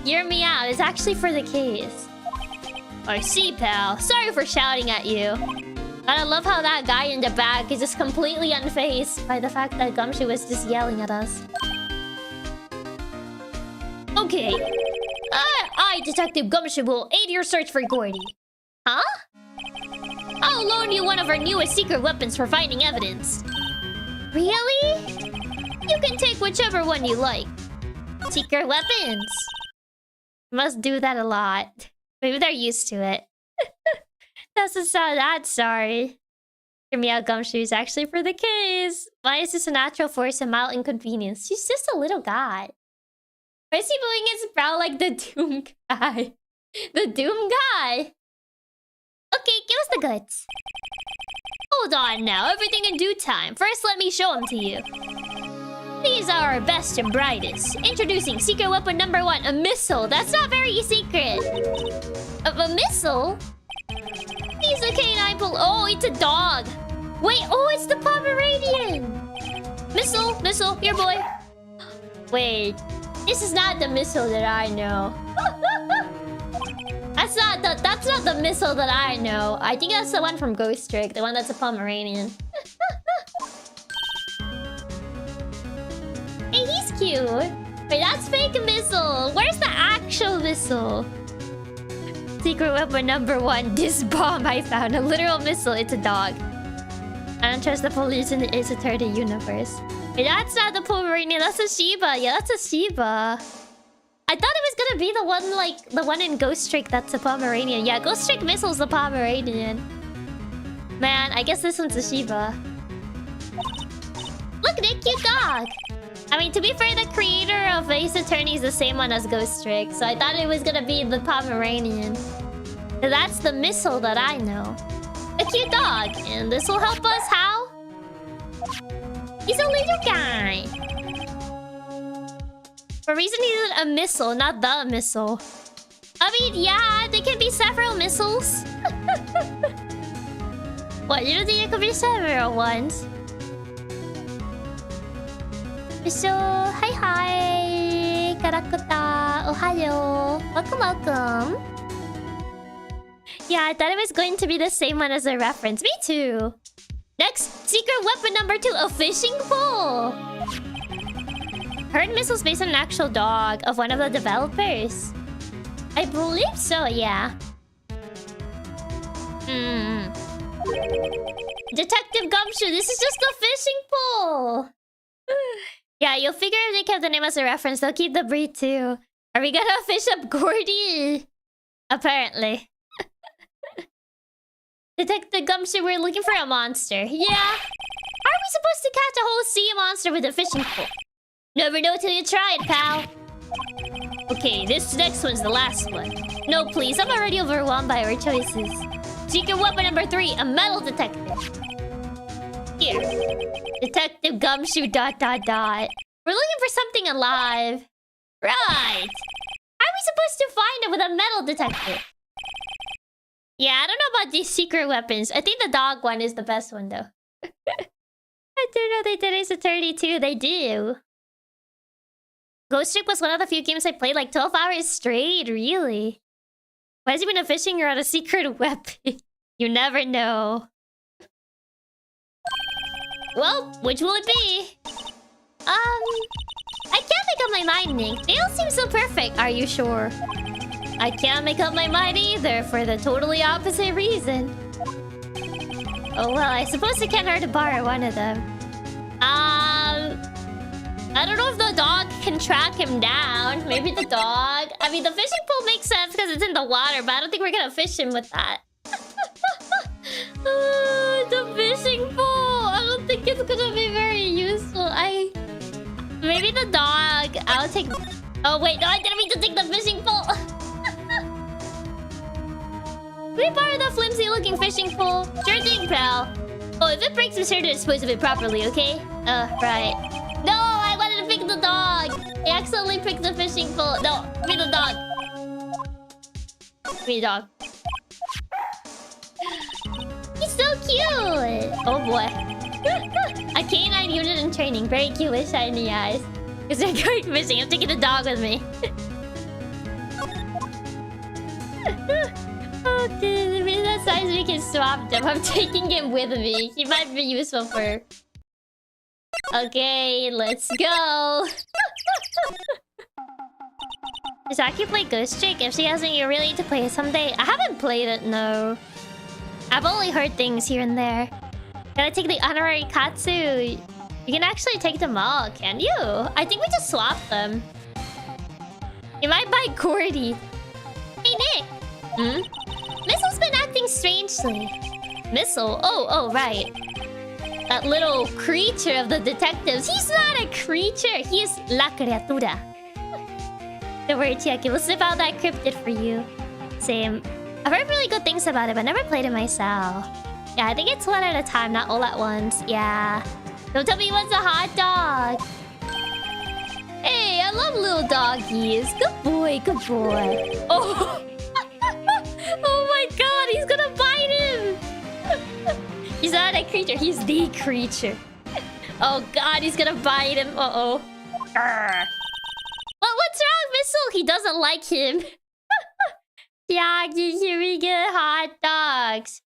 Hear me out. It's actually for the case. I see, pal. Sorry for shouting at you. But I love how that guy in the back is just completely unfazed by the fact that Gumshoe was just yelling at us. Okay. I, Detective Gumshoe, will aid your search for Gordy. Huh? I'll loan you one of our newest secret weapons for finding evidence. Really? You can take whichever one you like. Secret weapons. Must do that a lot. Maybe they're used to it. Doesn't sound that sorry. Hear me out, Gumshoe is actually for the case. Why is this a natural force and mild inconvenience? She's just a little guy. Why is he moving his brow like the Doom guy? The Doom guy? Okay, give us the goods. Hold on now, everything in due time. First, let me show them to you. These are our best and brightest. Introducing secret weapon number 1, a missile. That's not very secret. A missile? He's a canine bull. Oh, it's a dog. Wait, oh, it's the Pomeranian. Missile, here, boy. Wait, this is not the missile that I know. That's not the missile that I know. I think that's the one from Ghost Trick, the one that's a Pomeranian. Hey, he's cute. Wait, that's fake missile. Where's the actual missile? Secret weapon number 1. This bomb I found. A literal missile. It's a dog. I don't trust the police in the Ace Attorney universe. Wait, that's not the Pomeranian. That's a Shiba. Yeah, that's a Shiba. I thought it was gonna be the one, like, the one in Ghost Trick that's a Pomeranian. Yeah, Ghost Trick Missile's the Pomeranian. Man, I guess this one's a Shiba. Look, Nick, cute dog. I mean, to be fair, the creator of Ace Attorney is the same one as Ghost Trick, so I thought it was gonna be the Pomeranian. So that's the missile that I know. A cute dog, and this will help us how? He's a little guy. For a reason he's a missile, not the missile. I mean, yeah, there can be several missiles. What, you don't think there could be several ones? So, hi. Karakuta. Ohayo. Welcome. Yeah, I thought it was going to be the same one as the reference. Me too. Next, secret weapon number 2, a fishing pole. Heard missiles based on an actual dog of one of the developers. I believe so, yeah. Detective Gumshoe, this is just a fishing pole. Yeah, you'll figure if they kept the name as a reference, they'll keep the breed too. Are we gonna fish up Gordy? Apparently. Detective Gumshoe, we're looking for a monster. Yeah. How are we supposed to catch a whole sea monster with a fishing pole? Never know till you try it, pal. Okay, this next one's the last one. No, please, I'm already overwhelmed by our choices. Secret weapon number 3, a metal detector. Here. Detective Gumshoe ... We're looking for something alive. Right. How are we supposed to find it with a metal detector? Yeah, I don't know about these secret weapons. I think the dog one is the best one, though. I do know they did Ace Attorney too. They do. Ghost Trick was one of the few games I played like 12 hours straight. Really? Why is even a fishing rod a secret weapon? You never know. Well, which will it be? I can't make up my mind, Nick. They all seem so perfect. Are you sure? I can't make up my mind either for the totally opposite reason. Oh well, I suppose it can't hurt to borrow one of them. I don't know if the dog can track him down. Maybe the dog. I mean, the fishing pole makes sense because it's in the water, but I don't think we're gonna fish him with that. The fishing pole. I don't think it's gonna be very useful. Maybe the dog. I'll take... Oh wait, no, I didn't mean to take the fishing pole. Can we borrow the flimsy-looking fishing pole? Sure thing, pal. Oh, if it breaks, be sure to dispose of it properly, okay? Right. No, I wanted to pick the dog. I accidentally picked the fishing pole. No, give me the dog. Give me the dog. He's so cute. Oh boy. A canine unit in training. Very cute with shiny eyes. Because they're going fishing. I'm taking the dog with me. Okay, maybe that size we can swap them. I'm taking him with me. He might be useful for... Okay, let's go. Does Aki play Ghost Trick? If she hasn't, you really need to play it someday. I haven't played it, no. I've only heard things here and there. Gotta take the honorary Katsu. You can actually take them all, can you? I think we just swapped them. You might buy Gordy. Hey, Nick. Missile's been acting strangely. Missile? Oh, right. That little creature of the detectives. He's not a creature. He's la criatura. Don't worry, Chiaki. We'll slip out that cryptid for you. Same. I've heard really good things about it, but never played it myself. Yeah, I think it's one at a time, not all at once. Yeah. Don't tell me he wants a hot dog. Hey, I love little doggies. Good boy, good boy. Oh. Oh my god, he's gonna bite him. He's not a creature, he's the creature. Oh god, he's gonna bite him. Uh-oh. Well, what's wrong, Missile? He doesn't like him. Yeah, here we get hot dogs.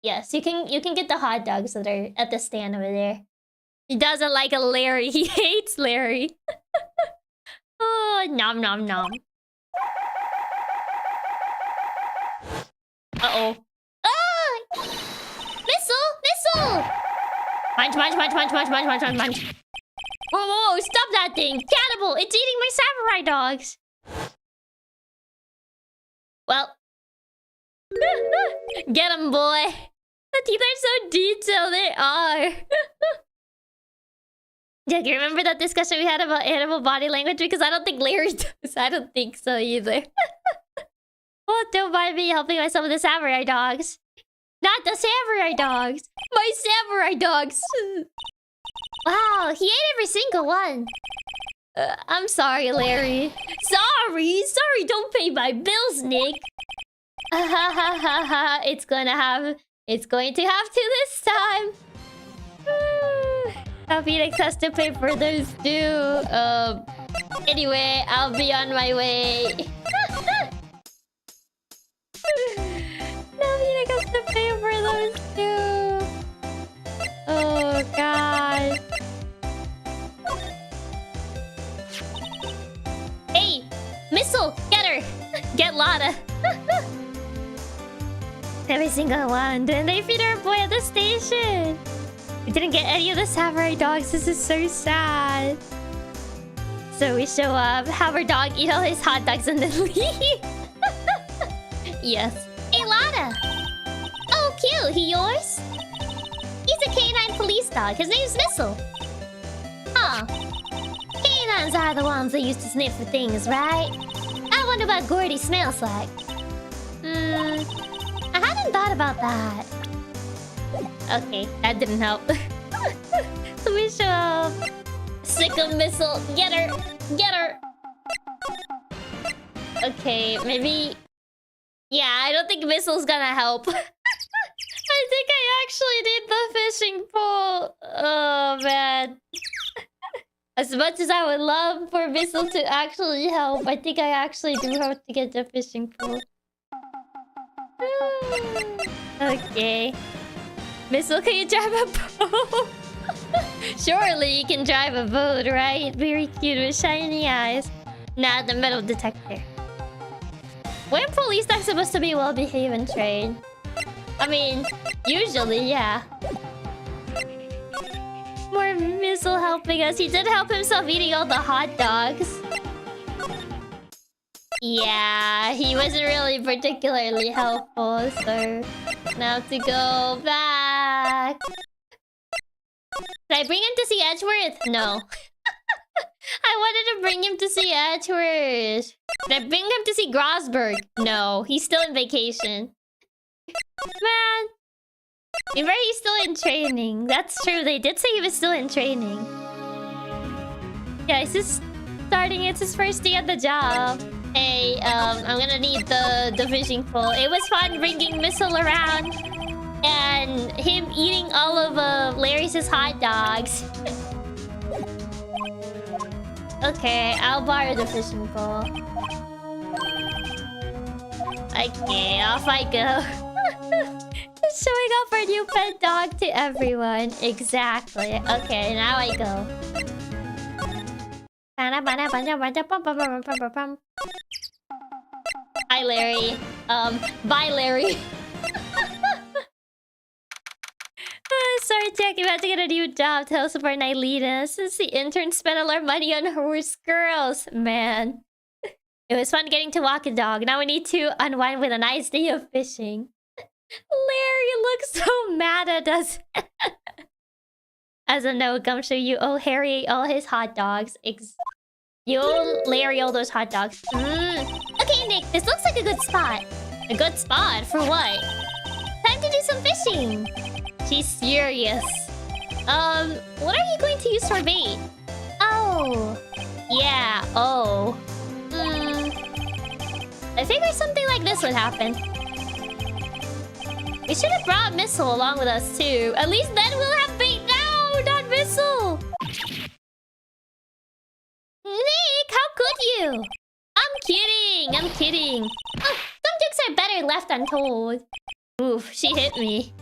Yes, you can get the hot dogs that are at the stand over there. He doesn't like a Larry. He hates Larry. Oh, nom nom nom. Uh-oh. Ah! Missile! Munch. Whoa, stop that thing. Cannibal, it's eating my samurai dogs. Well. Get him, boy. The teeth are so detailed, they are. Jack, you remember that discussion we had about animal body language? Because I don't think Larry does. I don't think so either. Oh, don't mind me helping myself with the samurai dogs. Not the samurai dogs. My samurai dogs. Wow, he ate every single one. I'm sorry, Larry. Sorry, don't pay my bills, Nick. It's going to have to this time. Now Phoenix has to pay for those too. Anyway, I'll be on my way. Now Phoenix has to pay for those too. Oh god. Hey, Missile, get her. Get Lotta. Every single one. Didn't they feed our boy at the station? We didn't get any of the samurai dogs. This is so sad. So we show up, have our dog eat all his hot dogs, and then leave. Yes. Hey, Lotta. Oh, cute. He yours? He's a canine police dog. His name's Missile. Huh. Canines are the ones that used to sniff for things, right? I wonder what Gordy smells like. I hadn't thought about that. Okay, that didn't help. So we show up. Sick of Missile. Get her. Get her. Okay, maybe... Yeah, I don't think Missile's gonna help. I think I actually need the fishing pole. Oh, man. As much as I would love for Missile to actually help, I think I actually do have to get the fishing pole. Okay. Missile, can you drive a boat? Surely you can drive a boat, right? Very cute with shiny eyes. Not the metal detector. When police dogs supposed to be well-behaved and trained? I mean, usually, yeah. More Missile helping us. He did help himself eating all the hot dogs. Yeah, he wasn't really particularly helpful, so... Now to go back. Did I bring him to see Edgeworth? No. I wanted to bring him to see Edgeworth. Did I bring him to see Grosberg? No, he's still on vacation. Man. Remember, he's still in training. That's true, they did say he was still in training. Yeah, he's just starting. It's his first day at the job. Hey, I'm gonna need the fishing pole. It was fun bringing Missile around. And him eating all of Larry's hot dogs. Okay, I'll borrow the fishing pole. Okay, off I go. Showing off our new pet dog to everyone. Exactly. Okay, now I go. Hi, Larry. Bye, Larry. Sorry, Chiaki, about to get a new job to help support Nylita since the intern spent all our money on horse girls. Man. It was fun getting to walk a dog. Now we need to unwind with a nice day of fishing. Larry looks so mad at us. As a note, Gumshoe, you owe Harry ate all his hot dogs. You owe Larry all those hot dogs. Okay, Nick, this looks like a good spot. A good spot? For what? Time to do some fishing. She's serious. What are you going to use for bait? Oh. Yeah, oh. I figured something like this would happen. We should have brought Missile along with us too. At least then we'll have bait. No, not Missile. Nick, how could you? I'm kidding. I'm kidding. Oh, some jokes are better left untold. Oof, she hit me.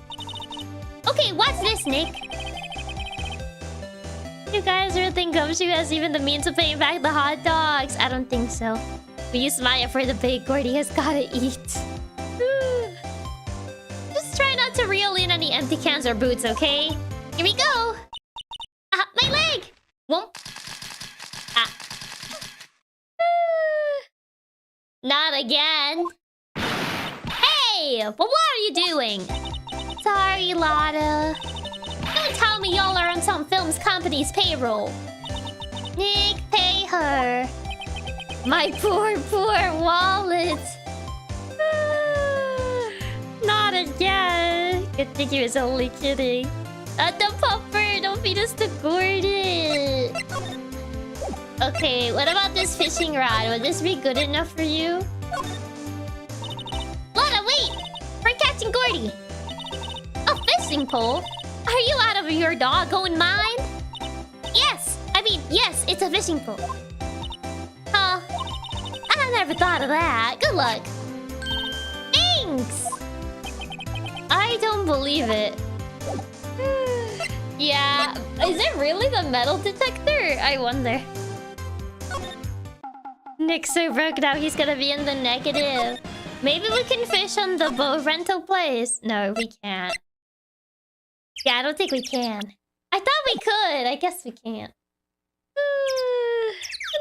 Okay, what's this, Nick? You guys really think Gumshoe has even the means of paying back the hot dogs? I don't think so. We use Maya for the bait. Gordy has gotta eat. Just try not to reel in any empty cans or boots, okay? Here we go! Ah, my leg! Whoop. Ah. Not again. Hey! But what are you doing? Sorry, Lotta. Don't tell me y'all are on some films company's payroll. Nick, pay her. My poor wallet. Not again. Good thing he was only kidding. At the pupper! Don't feed us to Gordon! Okay, what about this fishing rod? Would this be good enough for you? Lana, wait! We're catching Gordy! A fishing pole? Are you out of your doggone mind? Yes! I mean, yes, it's a fishing pole. Huh? I never thought of that. Good luck. Thanks! I don't believe it. Yeah, is it really the metal detector? I wonder. Nick's so broke now he's gonna be in the negative. Maybe we can fish on the boat rental place. No, we can't. Yeah, I don't think we can. I thought we could. I guess we can't.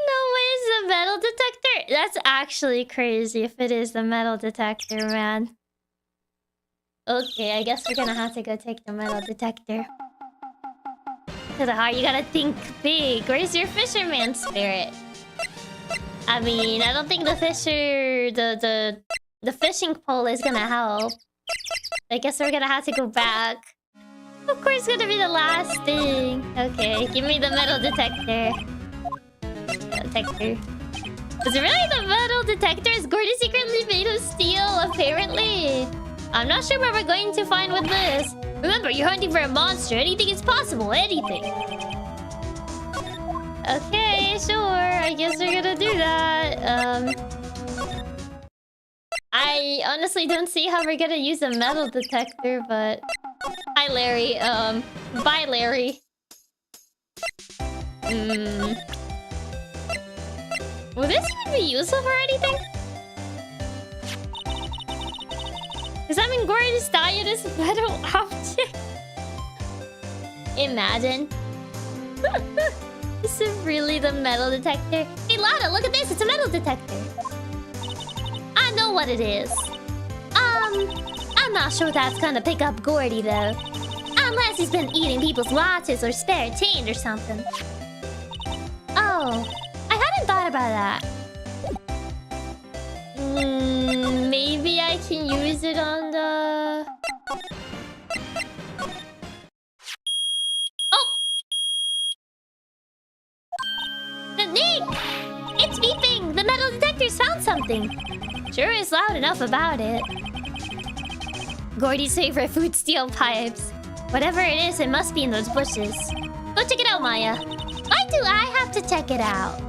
No way it's the metal detector. That's actually crazy if it is the metal detector, man. Okay, I guess we're gonna have to go take the metal detector. To the heart, you gotta think big. Where's your fisherman spirit? I mean, I don't think the fishing pole is gonna help. I guess we're gonna have to go back. Of course, it's gonna be the last thing. Okay, give me the metal detector. Detector. Is it really the metal detector? Is Gordy secretly made of steel? Apparently. I'm not sure what we're going to find with this. Remember, you're hunting for a monster. Anything is possible. Anything. Okay, sure. I guess we're gonna do that. I honestly don't see how we're gonna use a metal detector, but... Hi, Larry. Bye, Larry. Will this even be useful for anything? Because I'm in Gordy's diet as metal object. Imagine. Is it really the metal detector? Hey, Lana, look at this. It's a metal detector. I know what it is. I'm not sure that's gonna pick up Gordy, though. Unless he's been eating people's watches or spare change or something. Oh, I hadn't thought about that. Maybe I can use it on the... Oh! Nick! It's beeping! The metal detector's found something. Sure is loud enough about it. Gordy's favorite food, steel pipes. Whatever it is, it must be in those bushes. Go check it out, Maya. Why do I have to check it out?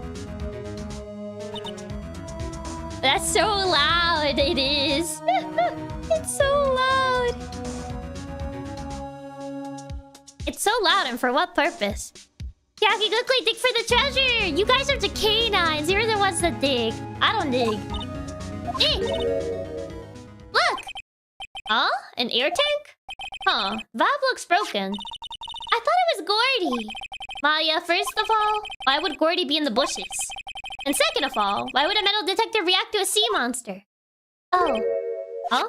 That's so loud, it is. It's so loud. It's so loud, and for what purpose? Chiaki, quickly dig for the treasure! You guys are the canines. You're the ones that dig. I don't dig. Look! Huh? An air tank? Huh. Valve looks broken. I thought it was Gordy. Maya, first of all, why would Gordy be in the bushes? And second of all, why would a metal detector react to a sea monster? Oh. Huh?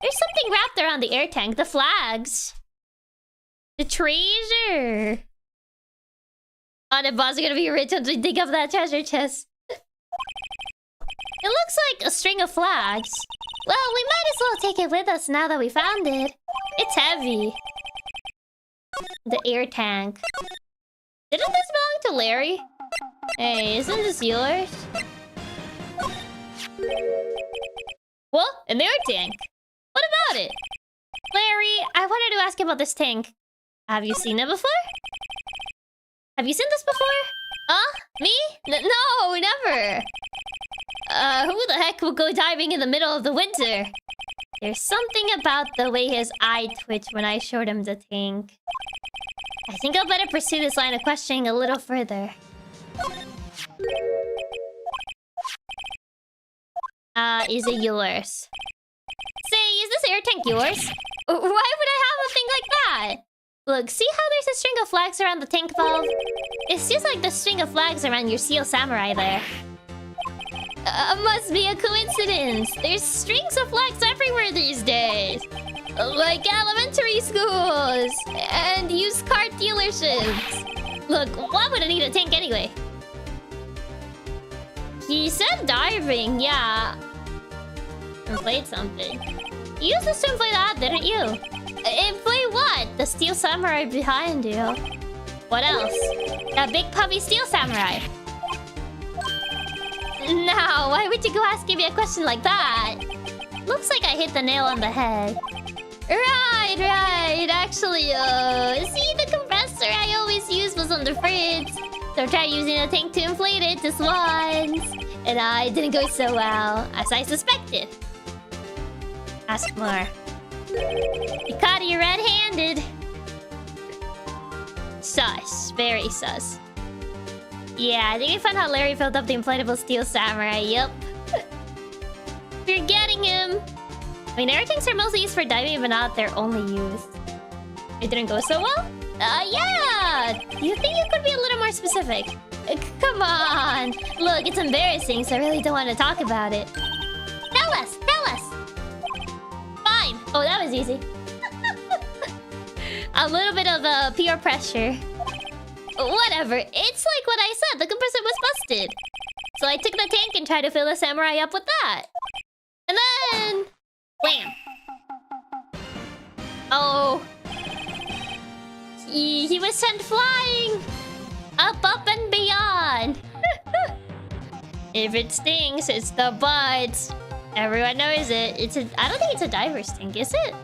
There's something wrapped around the air tank. The flags. The treasure. Oh, the boss are gonna be rich once we dig up that treasure chest. It looks like a string of flags. Well, we might as well take it with us now that we found it. It's heavy. The air tank. Didn't this belong to Larry? Hey, isn't this yours? What? An air tank? What about it? Larry, I wanted to ask you about this tank. Have you seen it before? Have you seen this before? Huh? Me? No, never. Who the heck will go diving in the middle of the winter? There's something about the way his eye twitched when I showed him the tank. I think I'll better pursue this line of questioning a little further. Is it yours? Say, is this air tank yours? Why would I have a thing like that? Look, see how there's a string of flags around the tank valve? It's just like the string of flags around your seal samurai there. Must be a coincidence. There's strings of flags everywhere these days. Like elementary schools and used car dealerships. Look, why would I need a tank anyway? He said diving, yeah. And played something. You used to inflate that, didn't you? Inflate what? The steel samurai behind you. What else? That big puffy steel samurai. No, why would you go asking me a question like that? Looks like I hit the nail on the head. Right. Actually, see, the compressor I always used was on the fridge. So I tried using a tank to inflate it just once. And I didn't go so well, as I suspected. Ask more. You caught you red-handed. Sus. Very sus. Yeah, I think we found how Larry filled up the inflatable steel samurai. Yup. We're getting him. I mean, air tanks are mostly used for diving, but not their only use. It didn't go so well? Yeah! You think you could be a little more specific? Come on! Look, it's embarrassing, so I really don't want to talk about it. Tell us! Fine! Oh, that was easy. A little bit of peer pressure. Whatever. It's like what I said. The compressor was busted. So I took the tank and tried to fill the samurai up with that. And then... Wham! Oh. He was sent flying! Up and beyond! If it stings, it's the butt. Everyone knows it. I don't think it's a diver's stink, is it?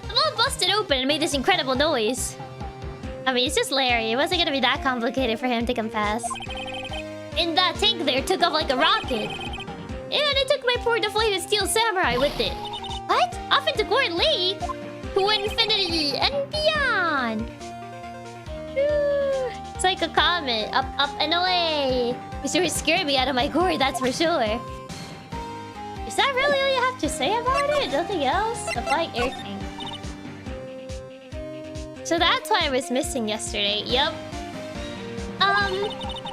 The valve busted open and made this incredible noise. I mean, it's just Larry. It wasn't gonna be that complicated for him to confess. And that tank there took off like a rocket. And I took my poor deflated steel samurai with it. What? Off into Gourd Lake? To infinity and beyond! It's like a comet. Up and away! You sure scared me out of my gourd, that's for sure. Is that really all you have to say about it? Nothing else? The flying air tank. So that's why I was missing yesterday. Yup.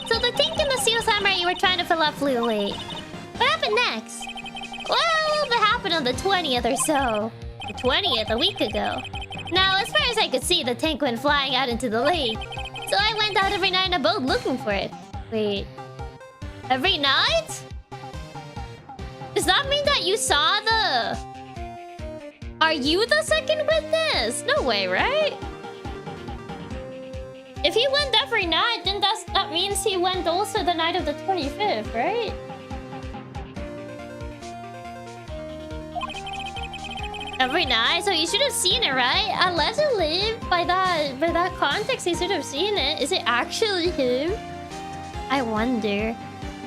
So the tank and the steel samurai you were trying to fill up flew away. What happened next? Well, that happened on the 20th or so. The 20th, a week ago. Now, as far as I could see, the tank went flying out into the lake. So I went out every night in a boat looking for it. Wait. Every night? Does that mean that you saw the... Are you the second witness? No way, right? If he went every night, then that means he went also the night of the 25th, right? Every night, so you should have seen it, right? Allegedly, by that context, you should have seen it. Is it actually him? I wonder.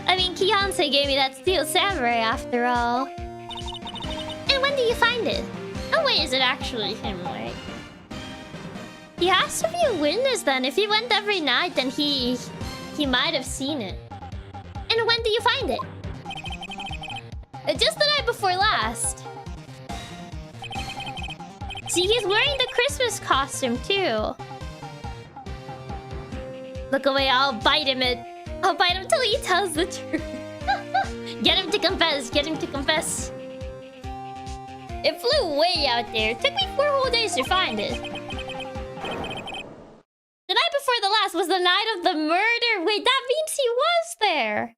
I mean, Kiyanse gave me that steel samurai after all. And when do you find it? No way is it actually him, right? He has to be a witness then. If he went every night, then he might have seen it. And when do you find it? Just the night before last. See, he's wearing the Christmas costume too. Look away, I'll bite him till he tells the truth. Get him to confess, It flew way out there. It took me 4 whole days to find it. The night before the last was the night of the murder. Wait, that means he was there.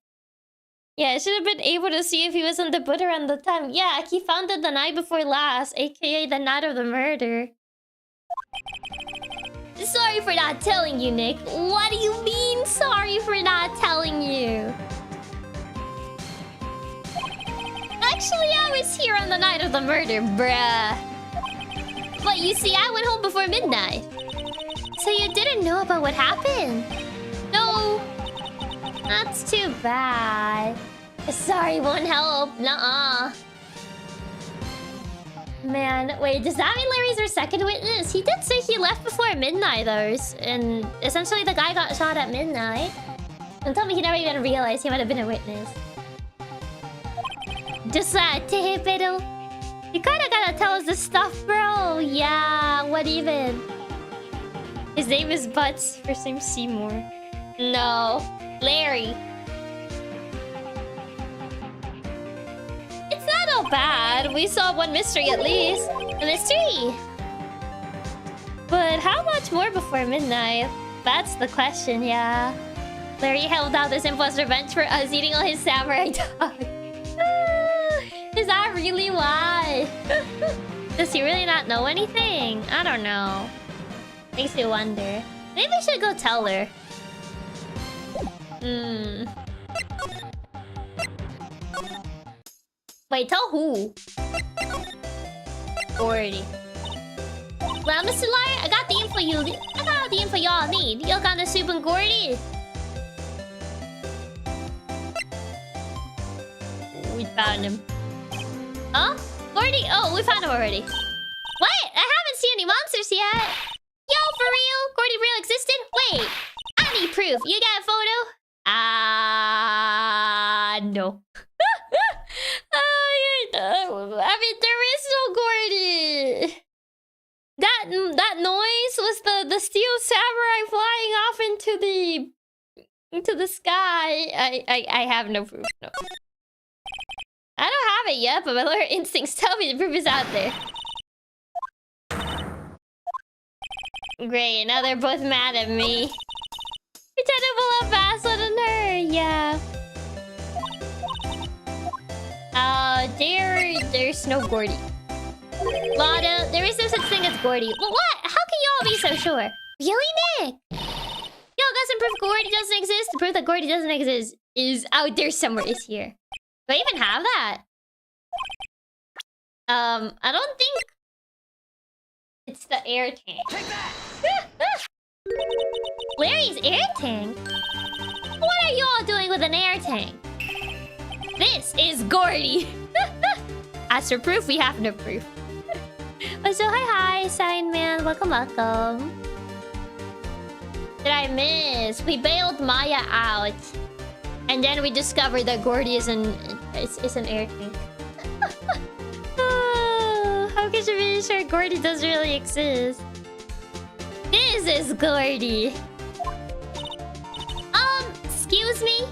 Yeah, I should have been able to see if he was on the boat around the time. Yeah, he found it the night before last, aka the night of the murder. Sorry for not telling you, Nick. What do you mean, sorry for not telling you? Actually, I was here on the night of the murder, bruh. But you see, I went home before midnight. So you didn't know about what happened? No. That's too bad. Sorry, won't help. Nuh-uh. Man, wait, does that mean Larry's our second witness? He did say he left before midnight, though. And essentially the guy got shot at midnight. Don't tell me he never even realized he might have been a witness. Just pero... You kinda gotta tell us this stuff, bro. Yeah, what even? His name is Butts. First name Seymour. No. Larry. It's not all bad. We solved one mystery at least. A mystery! But how much more before midnight? That's the question, yeah. Larry held out this imposter bench for us eating all his samurai dog. Is that really? Why? Does he really not know anything? I don't know. Makes me wonder. Maybe we should go tell her. Wait, tell who? Gordy. Well, Mr. Liar, I got the info I got all the info y'all need. Y'all got the soup and Gordy. We found him. Huh? Gordy? Oh, we found him already. What? I haven't seen any monsters yet. Yo, for real? Gordy real existed? Wait. I need proof. You got a photo? No. I mean, there is no Gordy. That noise was the steel samurai flying off into the sky. I have no proof. No. I don't have it yet, but my lower instincts tell me the proof is out there. Great, now they're both mad at me. Pretended we'll have faster than her, yeah. There's no Gordy. Lada, there is no such thing as Gordy. Well, what? How can y'all be so sure? Really, Nick? Y'all got some proof Gordy doesn't exist? The proof that Gordy doesn't exist is out there somewhere. Is here. Do I even have that? I don't think it's the air tank. Take that! Larry's air tank? What are y'all doing with an air tank? This is Gordy. As for proof, we have no proof. So hi, Sign Man. Welcome. Did I miss? We bailed Maya out. And then we discovered that Gordy is an air tank. How could you be sure Gordy doesn't really exist? This is Gordy. Excuse me?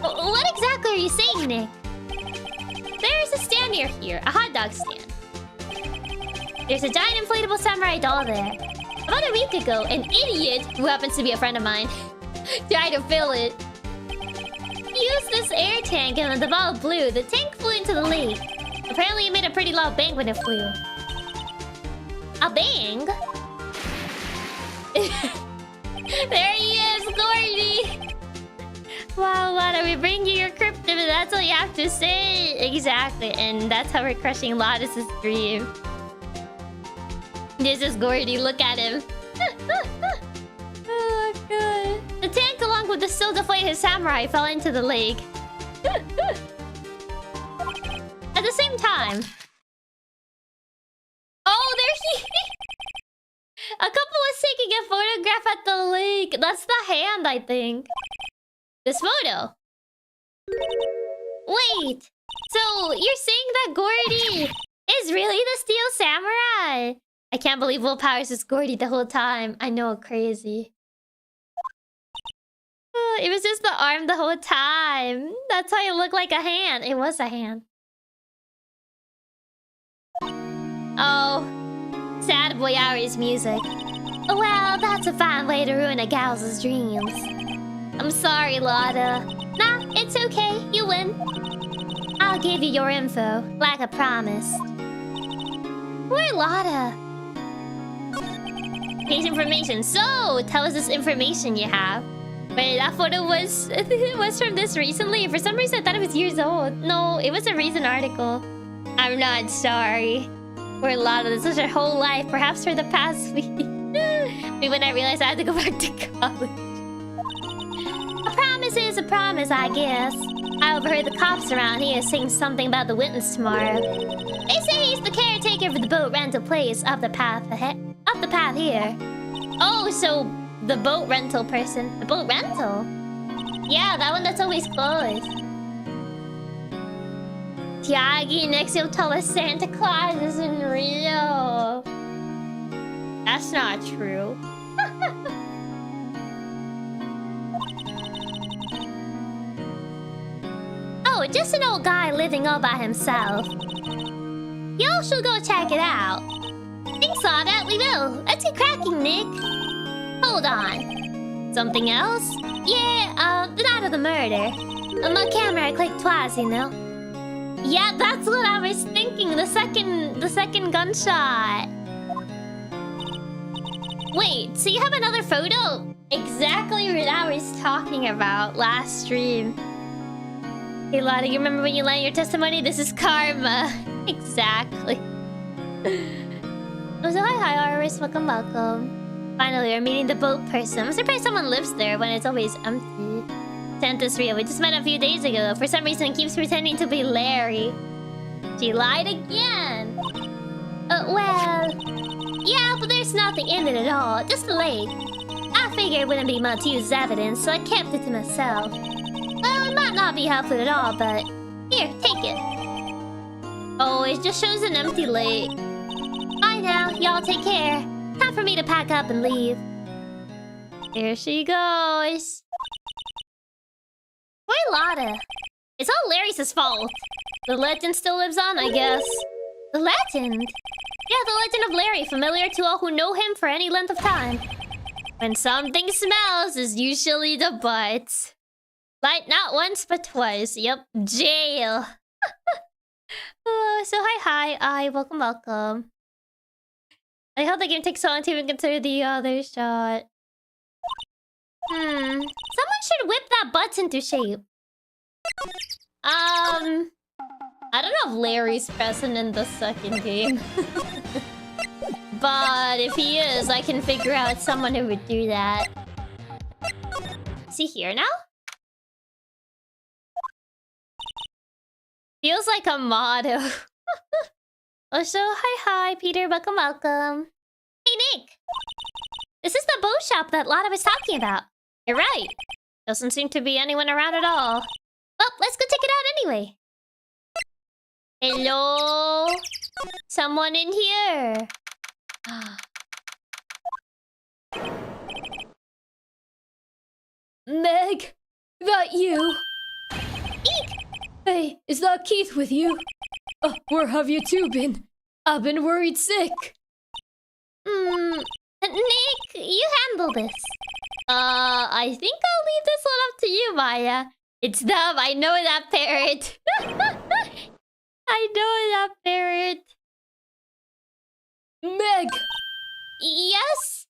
What exactly are you saying, Nick? There's a stand near here, a hot dog stand. There's a giant inflatable samurai doll there. About a week ago, an idiot, who happens to be a friend of mine, tried to fill it. Used this air tank and when the ball blew, the tank flew into the lake. Apparently it made a pretty loud bang when it flew. A bang? There he is, Gordy! Wow, Lada, we bring you your cryptid, and that's all you have to say. Exactly, and that's how we're crushing Lodis' dream. This is Gordy, look at him. Oh, God. The tank, along with the still deflated samurai, fell into the lake. At the same time... Oh, there he... A couple was taking a photograph at the lake. That's the hand, I think. This photo. Wait. So, you're saying that Gordy is really the Steel Samurai? I can't believe Willpower's was Gordy the whole time. I know, crazy. Oh, it was just the arm the whole time. That's why it looked like a hand. It was a hand. Oh. Sad Boy Hour's music. Well, that's a fine way to ruin a gal's dreams. I'm sorry, Lada. Nah, it's okay. You win. I'll give you your info, like I promised. Where, Lada? Case information. So, tell us this information you have. Wait, that photo was... it was from this recently. For some reason, I thought it was years old. No, it was a recent article. I'm not sorry. For Lada, this was her whole life. Perhaps for the past week. Maybe when I realized I had to go back to college. A promise is a promise, I guess. I overheard the cops around here saying something about the witness tomorrow. They say he's the caretaker for the boat rental place up the path ahead. Up the path here. Oh, so the boat rental person. The boat rental? Yeah, that one that's always closed. Chiaki, next you'll tell us Santa Claus isn't real. That's not true. Oh, just an old guy living all by himself. Y'all should go check it out. Thanks, Lada, we will. Let's get cracking, Nick. Hold on. Something else? Yeah, the night of the murder. My camera clicked twice, you know. Yeah, that's what I was thinking. The second gunshot. Wait, so you have another photo? Exactly what I was talking about last stream. Hey Lottie, you remember when you learned your testimony? This is karma. Exactly. Oh, so hi Iris, welcome. Finally, we're meeting the boat person. I'm surprised someone lives there when it's always empty. Santa's real. We just met a few days ago. For some reason, it keeps pretending to be Larry. She lied again. Well... yeah, but there's nothing in it at all. Just a lake. I figured it wouldn't be much use as evidence, so I kept it to myself. Well, it might not be helpful at all, but... here, take it. Oh, it just shows an empty lake. Bye now. Y'all take care. Time for me to pack up and leave. Here she goes. Why Lotta? It's all Larry's fault. The legend still lives on, I guess. The legend? Yeah, the legend of Larry, familiar to all who know him for any length of time. When something smells, is usually the butt. Like, not once, but twice. Yep, jail. So hi, welcome. I hope the game takes so long to even consider the other shot. Someone should whip that butt into shape. I don't know if Larry's present in the second game. But if he is, I can figure out someone who would do that. Is he here now? Feels like a motto. Also, hi, Peter. Welcome. Hey, Nick! This is the boat shop that Lotta was talking about. You're right. Doesn't seem to be anyone around at all. Well, let's go check it out anyway. Hello? Someone in here. Meg? That you? Eek! Hey, is that Keith with you? Where have you two been? I've been worried sick. Nick, you handle this. I think I'll leave this one up to you, Maya. It's dumb, I know that parrot. I know that parrot. Meg! Yes?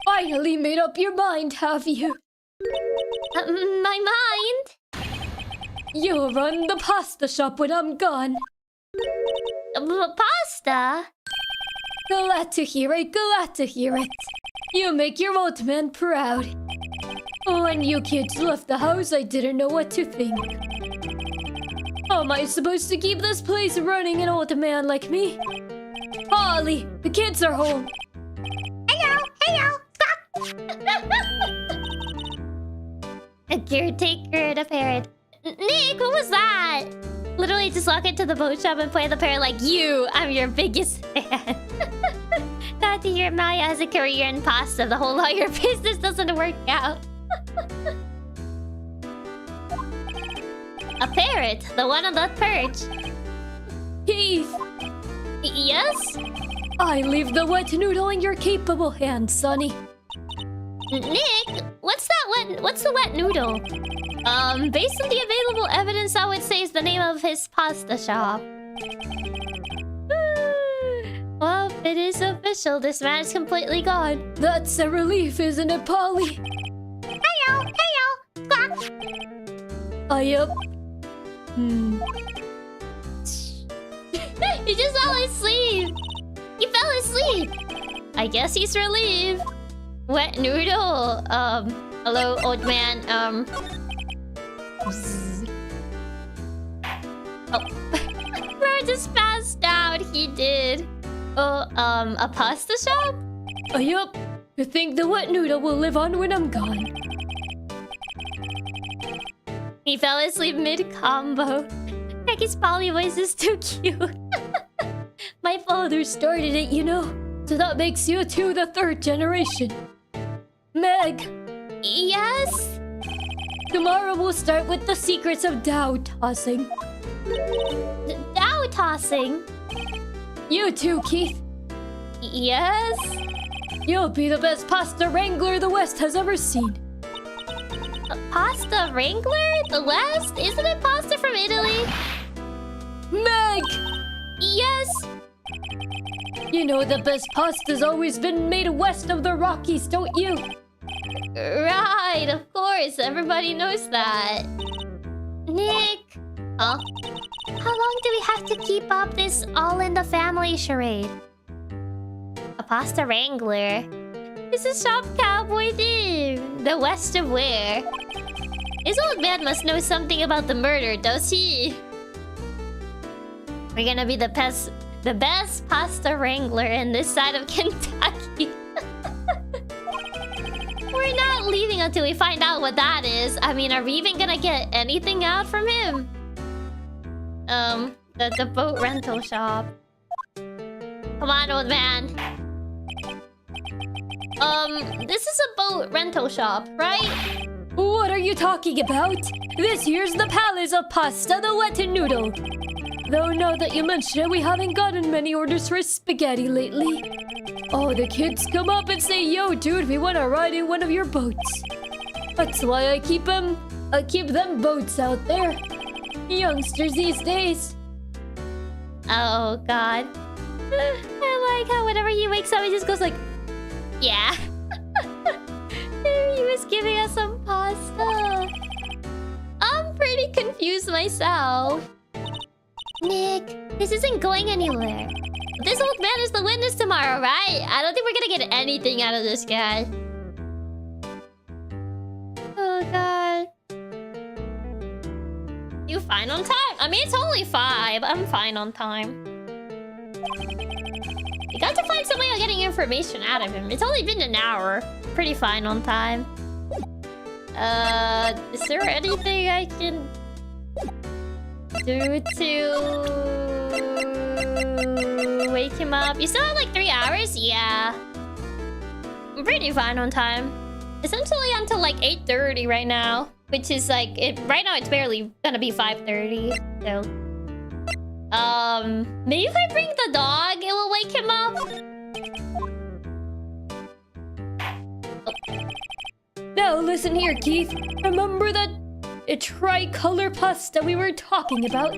Finally made up your mind, have you? My mind? You'll run the pasta shop when I'm gone. Pasta? Glad to hear it. You make your old man proud. When you kids left the house, I didn't know what to think. How am I supposed to keep this place running, an old man like me? Holly, the kids are home. Hello. A caretaker, the parrot. Nick, what was that? Literally just walk into the boat shop and play the parrot like, I'm your biggest fan. Glad to hear Maya has a career in pasta. The whole lawyer business doesn't work out. A parrot, the one on the perch. Keith! Yes? I leave the wet noodle in your capable hands, Sonny. Nick, what's the wet noodle? Based on the available evidence, I would say is the name of his pasta shop. Well, it is official. This man is completely gone. That's a relief, isn't it, Polly? Heyo! Quack! Yup. He just fell asleep! He fell asleep! I guess he's relieved. Wet noodle. Hello, old man. Bro just passed out. He did. A pasta shop? Yup. You think the wet noodle will live on when I'm gone? He fell asleep mid-combo. Becky's Polly voice is too cute. My father started it, you know. So that makes you two the third generation. Meg! Yes? Tomorrow we'll start with the secrets of Dow tossing. Dow tossing? You too, Keith. Yes? You'll be the best pasta wrangler the West has ever seen. Pasta wrangler? The West? Isn't it pasta from Italy? Meg! Yes! You know the best pasta's always been made west of the Rockies, don't you? Right, of course. Everybody knows that. Nick! Huh? How long do we have to keep up this all-in-the-family charade? A pasta wrangler. This is Shop Cowboy theme. The west of where? This old man must know something about the murder, does he? We're gonna be the best pasta wrangler in this side of Kentucky. We're not leaving until we find out what that is. I mean, are we even gonna get anything out from him? The boat rental shop. Come on, old man. This is a boat rental shop, right? What are you talking about? This here's the palace of pasta, the wet noodle. Though now that you mention it, we haven't gotten many orders for spaghetti lately. Oh, the kids come up and say, "Yo, dude, we want to ride in one of your boats." That's why I keep them boats out there. Youngsters these days. Oh, God. I like how whenever he wakes up, he just goes like, yeah. He was giving us some pasta. I'm pretty confused myself. Nick, this isn't going anywhere. This old man is the witness tomorrow, right? I don't think we're gonna get anything out of this guy. Oh, God. You fine on time? I mean, it's only 5. I'm fine on time. You got to find some way of getting information out of him. It's only been an hour. Pretty fine on time. Is there anything I can do to wake him up? You still have like 3 hours? Yeah. I'm pretty fine on time. Essentially until like 8:30 right now. Which is like, right now it's barely gonna be 5:30. So... maybe if I bring the dog, it will wake him up? Now listen here, Keith. Remember that tricolor pasta we were talking about?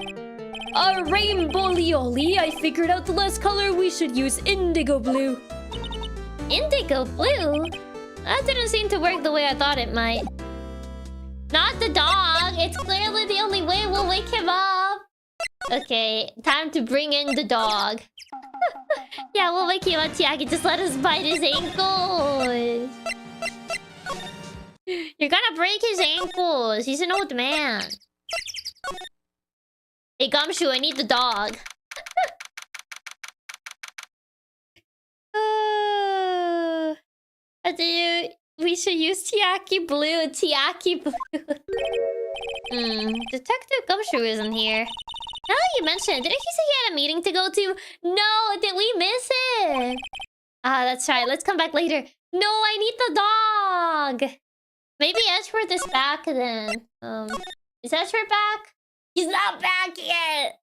A rainbow lioli. I figured out the last color we should use indigo blue. Indigo blue? That didn't seem to work the way I thought it might. Not the dog! It's clearly the only way we'll wake him up! Okay, time to bring in the dog. Yeah, we'll wake him up, Chiaki. Just let us bite his ankles. You're gonna break his ankles. He's an old man. Hey, Gumshoe, I need the dog. We should use Chiaki Blue. Chiaki Blue. Detective Gumshoe isn't here. Now that you mention it, didn't he say he had a meeting to go to? No, did we miss it? Ah, that's right. Let's come back later. No, I need the dog. Maybe Edgeworth is back then. Is Edgeworth back? He's not back yet.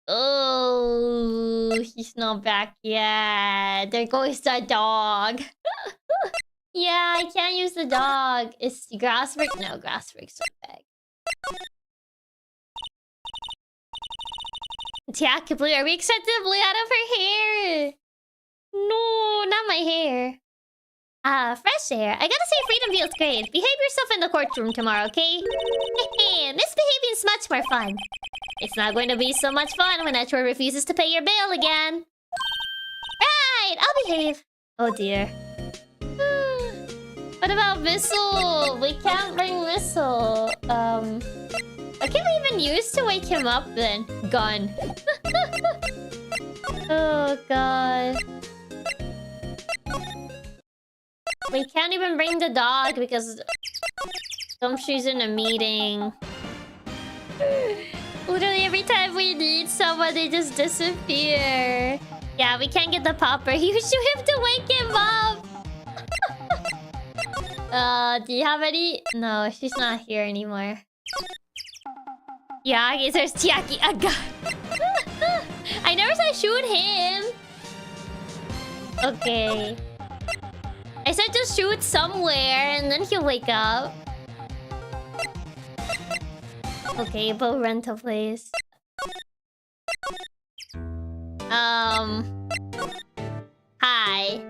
Oh, he's not back yet. There goes the dog. Yeah, I can't use the dog. Is Grassbrick? No, Grassbrick's not back. Chiaki Blue, are we accepting the blue out of her hair? No, not my hair. Fresh air. I gotta say, freedom feels great. Behave yourself in the courtroom tomorrow, okay? Misbehaving's much more fun. It's not going to be so much fun when Edgeworth refuses to pay your bill again. Right, I'll behave. Oh dear. What about Whistle? We can't bring Whistle. What can we even use to wake him up then? Gun. Oh god. We can't even bring the dog because Gumshoe's in a meeting. Literally every time we need someone, they just disappear. Yeah, we can't get the popper. You should have to wake him up. Do you have any? No, she's not here anymore. Yeah, I guess there's Chiaki. A gun. I never said shoot him. Okay. I said just shoot somewhere and then he'll wake up. Okay, boat rental place. Hi.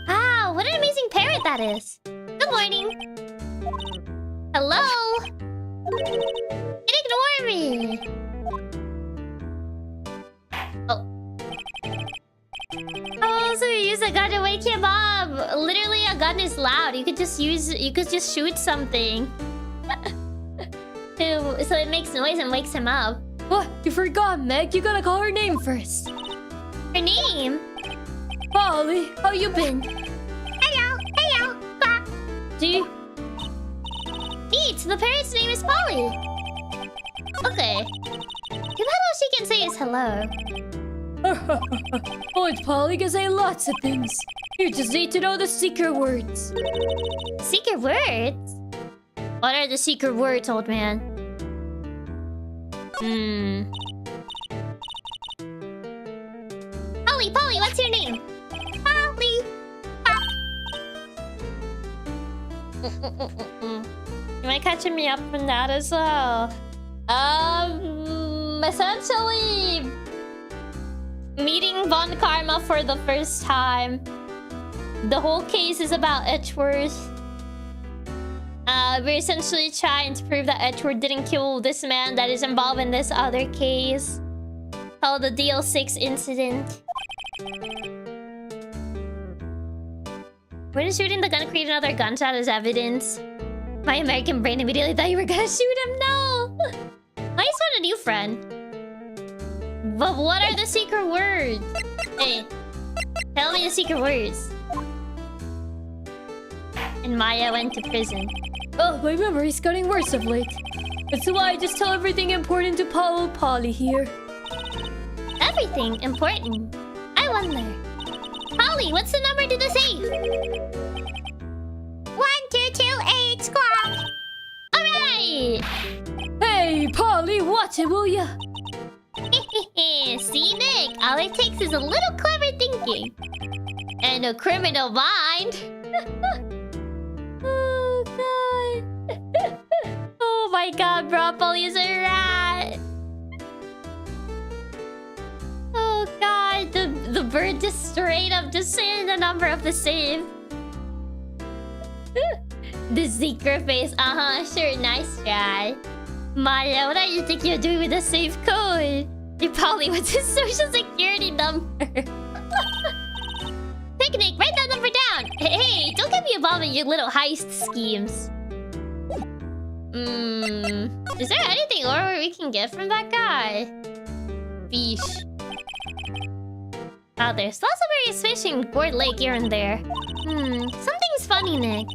Wow, what an amazing parrot that is. Good morning. Hello. Don't ignore me. Oh. Oh, so you use a gun to wake him up. Literally, a gun is loud. You could just shoot something. So it makes noise and wakes him up. What? You forgot, Meg. You gotta call her name first. Her name? Polly, how you been? Hello, hello. See? Neat, the parrot's name is Polly. Okay. About all she can say is hello. Old Polly can say lots of things. You just need to know the secret words. Secret words? What are the secret words, old man? Polly, what's your name? Polly. You might catching me up on that as well. Essentially meeting Von Karma for the first time. The whole case is about Edgeworth. We're essentially trying to prove that Edgeworth didn't kill this man that is involved in this other case called the DL6 incident. When shooting the gun create another gunshot as evidence. My American brain immediately thought you were gonna shoot him. No! I just want a new friend. But what are the secret words? Hey, tell me the secret words. And Maya went to prison. Oh, my memory's getting worse of late. That's why I just tell everything important to Polly here. Everything important? I wonder. Polly, what's the number to the safe? 1228 squawk. Alright! Hey, Polly, watch it, will ya? See, Nick, all it takes is a little clever thinking. And a criminal mind. Oh, God. Oh, my God, Broccoli is a rat. Oh, God, the bird just straight up just saying the number of the safe. The secret face. Sure, nice try. Maya, what do you think you're doing with the safe code? You probably went to social security number. Picnic, write that number down. Hey, don't get me involved in your little heist schemes. Is there anything more we can get from that guy? Fish. Oh, there's lots of various fish in Gourd Lake here and there. Something's funny, Nick.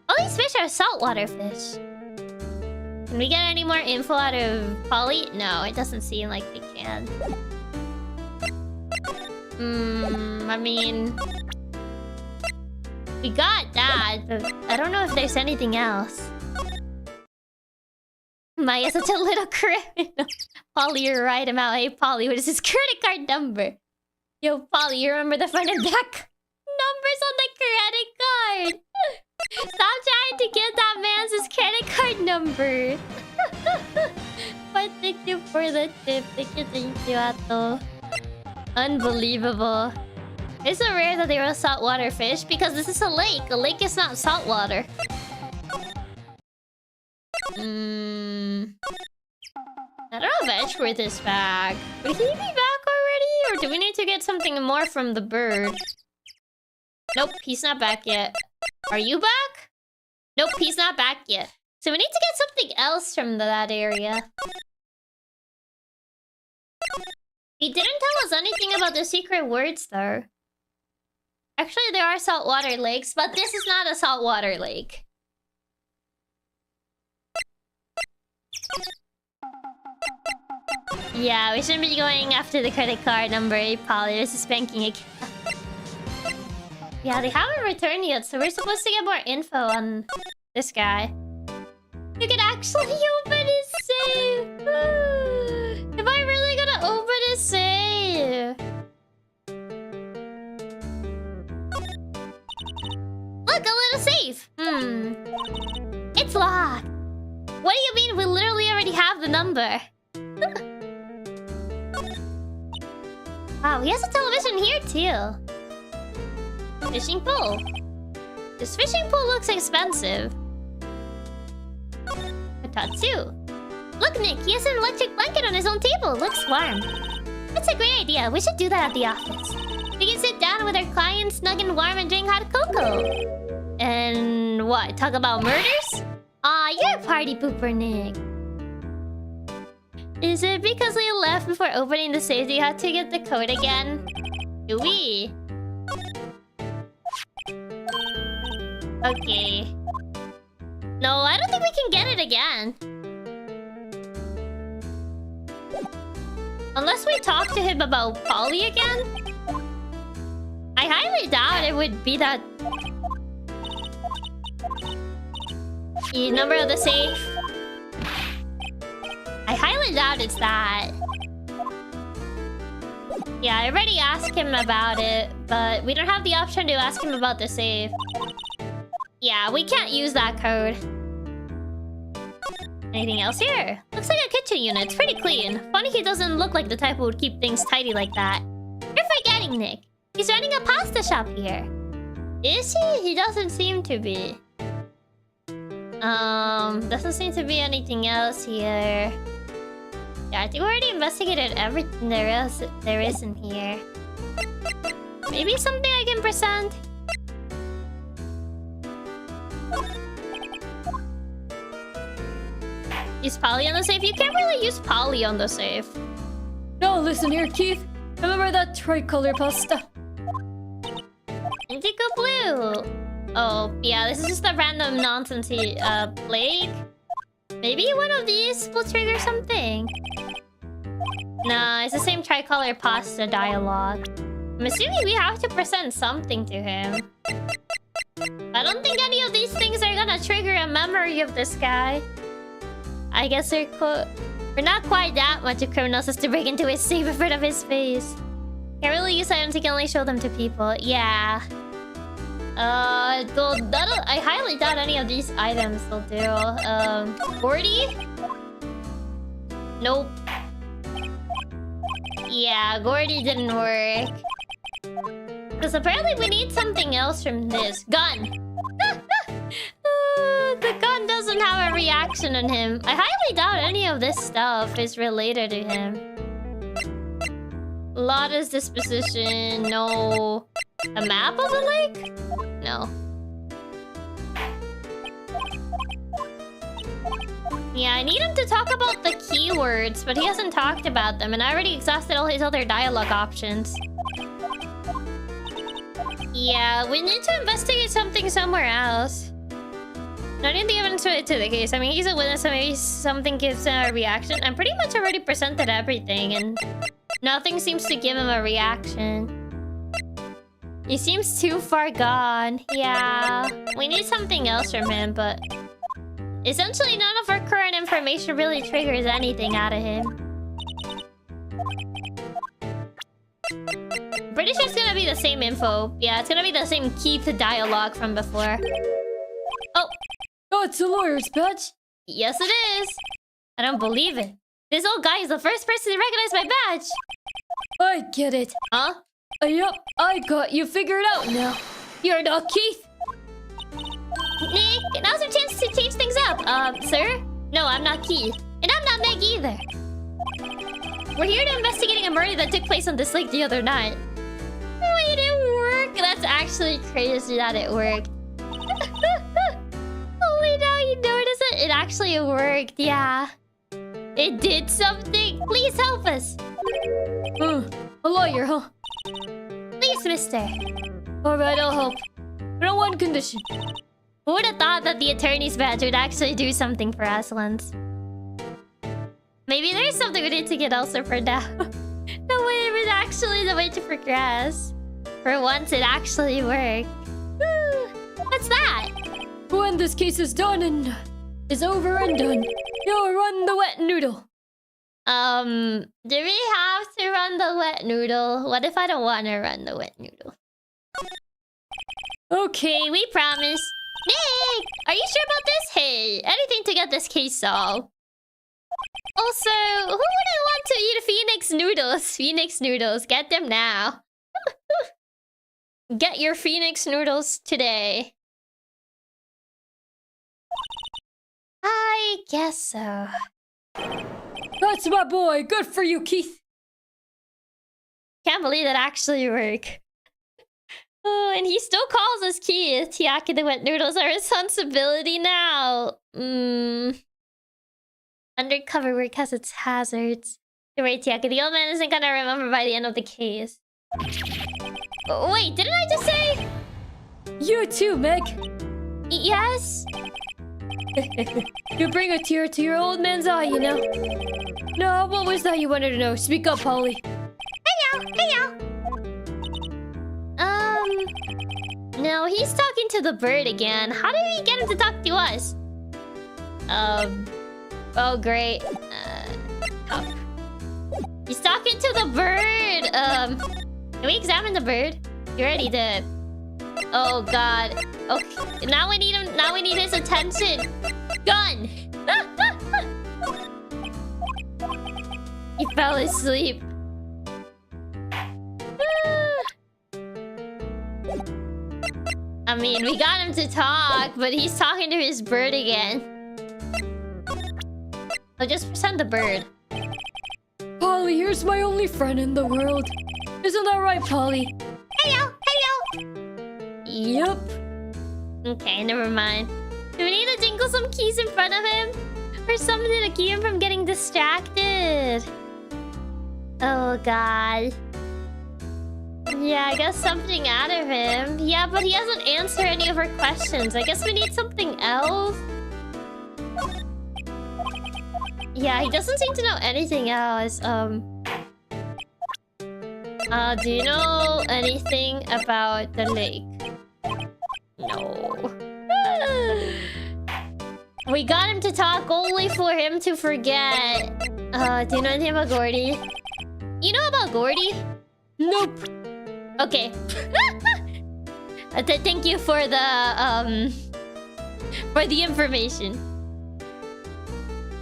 All these fish are saltwater fish. Can we get any more info out of Polly? No, it doesn't seem like we can. I mean... we got that, but I don't know if there's anything else. Maya's such a little criminal. Polly, you're right about... Hey, Polly, what is his credit card number? Yo, Polly, you remember the front and back numbers on the credit card? Stop trying to get that man's his credit card number. But thank you for the tip. Thank you, Ato. Unbelievable. It's so rare that they were saltwater fish because this is a lake. A lake is not saltwater. I don't know if Edgeworth is back. Would he be back already? Or do we need to get something more from the bird? Nope, he's not back yet. Are you back? Nope, he's not back yet. So we need to get something else from that area. He didn't tell us anything about the secret words, though. Actually, there are saltwater lakes, but this is not a saltwater lake. Yeah, we shouldn't be going after the credit card number 8, Polly. This is banking account. Yeah, they haven't returned yet, so we're supposed to get more info on this guy. You can actually open his safe! Am I really gonna open his safe? Look, a little safe! It's locked! What do you mean we literally already have the number? Wow, he has a television here too. Fishing pole. This fishing pole looks expensive. A tattoo. Look, Nick, he has an electric blanket on his own table. Looks warm. That's a great idea. We should do that at the office. We can sit down with our clients, snug and warm, and drink hot cocoa. And what? Talk about murders? Aw, you're a party pooper, Nick. Is it because we left before opening the safe you had to get the code again? Do we? Okay. No, I don't think we can get it again. Unless we talk to him about Polly again? I highly doubt it would be that... The number of the safe. I highly doubt it's that. Yeah, I already asked him about it, but we don't have the option to ask him about the save. Yeah, we can't use that code. Anything else here? Looks like a kitchen unit. It's pretty clean. Funny he doesn't look like the type who would keep things tidy like that. You're forgetting, Nick. He's running a pasta shop here. Is he? He doesn't seem to be. Doesn't seem to be anything else here. Yeah, I think we already investigated everything there is in here. Maybe something I can present? Use Polly on the safe? You can't really use Polly on the safe. No, listen here, Keith. Remember that tricolor pasta? Indigo blue. Oh, yeah, this is just a random nonsense plague. Maybe one of these will trigger something. Nah, it's the same tricolor pasta dialogue. I'm assuming we have to present something to him. I don't think any of these things are gonna trigger a memory of this guy. I guess we're not quite that much of criminals as to break into his safe in front of his face. Can't really use items, you can only show them to people. Yeah. I highly doubt any of these items will do. 40? Nope. Yeah, Gordy didn't work. Because apparently we need something else from this. Gun! The gun doesn't have a reaction on him. I highly doubt any of this stuff is related to him. Lotta's disposition, no. A map of the lake? No. Yeah, I need him to talk about the keywords, but he hasn't talked about them, and I already exhausted all his other dialogue options. Yeah, we need to investigate something somewhere else. Not in the evidence related to the case. I mean, he's a witness, so maybe something gives him a reaction. I'm pretty much already presented everything, and nothing seems to give him a reaction. He seems too far gone. Yeah, we need something else from him, but... essentially, none of our current information really triggers anything out of him. Pretty sure it's gonna be the same info. Yeah, it's gonna be the same key to dialogue from before. Oh! Oh, it's a lawyer's badge. Yes, it is. I don't believe it. This old guy is the first person to recognize my badge. I get it. Huh? Yep, I got you figured out now. You're not Keith. Nick, now's our chance to change things up. Sir? No, I'm not Keith. And I'm not Meg either. We're here to investigating a murder that took place on this lake the other night. Wait, it worked? That's actually crazy that it worked. Only now you notice it? It actually worked, yeah. It did something. Please help us. A lawyer, huh? Please, mister. Alright, I'll help. But on one condition. Who would have thought that the attorney's badge would actually do something for us once? Maybe there's something we need to get elsewhere for now. No way, it was actually the way to progress. For once, it actually worked. What's that? When this case is done and is over and done, you'll run the wet noodle. Do we have to run the wet noodle? What if I don't want to run the wet noodle? Okay, we promise. Nick! Are you sure about this? Hey, anything to get this case solved. Also, who wouldn't want to eat Phoenix noodles? Phoenix noodles, get them now. Get your Phoenix noodles today. I guess so. That's my boy. Good for you, Keith. Can't believe that actually worked. Oh, and he still calls us Keith. Chiaki, the wet noodles are responsibility now. Undercover work has its hazards. You're right, Chiaki. The old man isn't gonna remember by the end of the case. Oh, wait, didn't I just say? You too, Meg. Yes? You bring a tear to your old man's eye, you know. No, what was that you wanted to know? Speak up, Polly. Hey, no, he's talking to the bird again. How did we get him to talk to us? Oh, great. Oh. He's talking to the bird. Can we examine the bird? You already did. Oh, God. Okay, now we need him. Now we need his attention. Gun! He fell asleep. I mean, we got him to talk, but he's talking to his bird again. So just present the bird. Polly, here's my only friend in the world. Isn't that right, Polly? Heyo! Yep. Okay, never mind. Do we need to jingle some keys in front of him? Or something to keep him from getting distracted? Oh, God. Yeah, I guess something out of him. Yeah, but he hasn't answered any of our questions. I guess we need something else. Yeah, he doesn't seem to know anything else. Do you know anything about the lake? No. We got him to talk only for him to forget. Do you know anything about Gordy? You know about Gordy? Nope. Okay. Thank you for the information.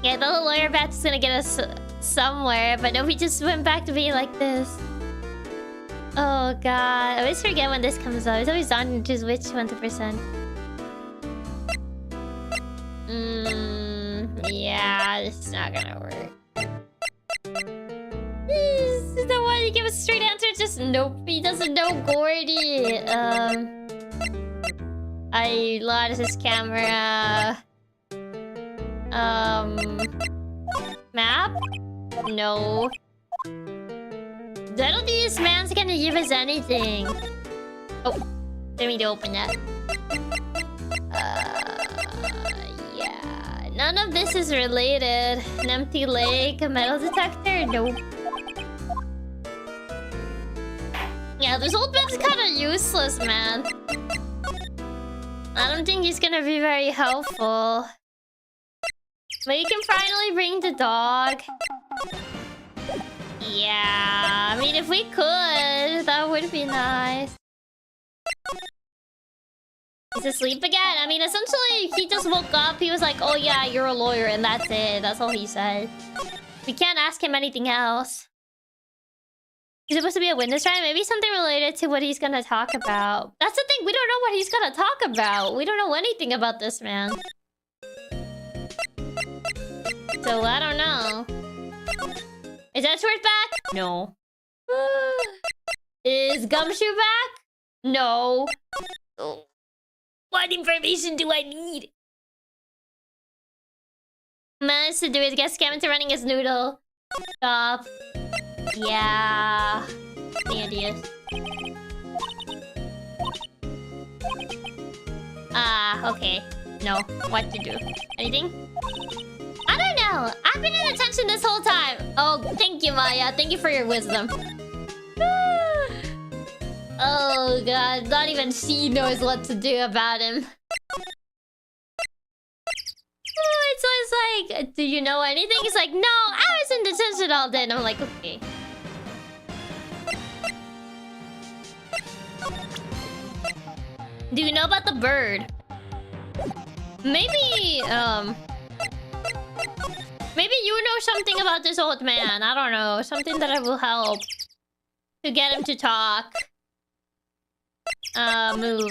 Yeah, the lawyer bat's gonna get us somewhere, but no, we just went back to being like this. Oh, God. I always forget when this comes up. It's always on to switch 20%. Yeah, this is not gonna work. This is the one you give a straight answer. Just nope. He doesn't know Gordy. I lost his camera. Map? No. I don't think this man's gonna give us anything. Oh, didn't mean to open that. Yeah. None of this is related. An empty lake, a metal detector? Nope. Yeah, this old man's kind of useless, man. I don't think he's gonna be very helpful. But you can finally bring the dog. Yeah, I mean, if we could, that would be nice. He's asleep again? I mean, essentially, he just woke up. He was like, oh yeah, you're a lawyer, and that's it. That's all he said. We can't ask him anything else. He's supposed to be a witness, right? Maybe something related to what he's gonna talk about. That's the thing, we don't know what he's gonna talk about. We don't know anything about this man. So, I don't know. Is that short back? No. Is Gumshoe back? No. Oh. What information do I need? Managed to do it. Get scammed into running his noodle. Stop. Yeah. Any ideas? Okay. No. What to do? Anything? I don't know. I've been in attention this whole time. Oh, thank you, Maya. Thank you for your wisdom. Oh, God. Not even she knows what to do about him. So it's like, do you know anything? He's like, no, I was in detention all day. And I'm like, okay. Do you know about the bird? Maybe, Maybe you know something about this old man. I don't know. Something that will help to get him to talk. Move.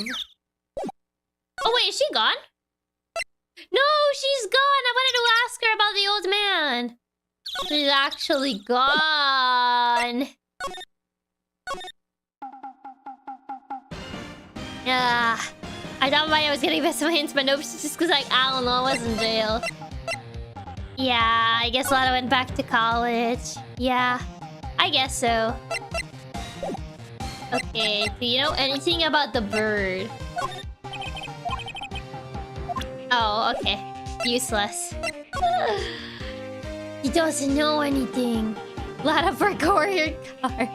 Oh wait, is she gone? No, she's gone. I wanted to ask her about the old man. She's actually gone. Yeah. I thought Maya was getting best of hints, but nope, she's just like, I don't know, I was in jail. Yeah, I guess Lana went back to college. Yeah, I guess so. Okay, do you know anything about the bird? Oh, okay. Useless. He doesn't know anything. Lana forgot her car.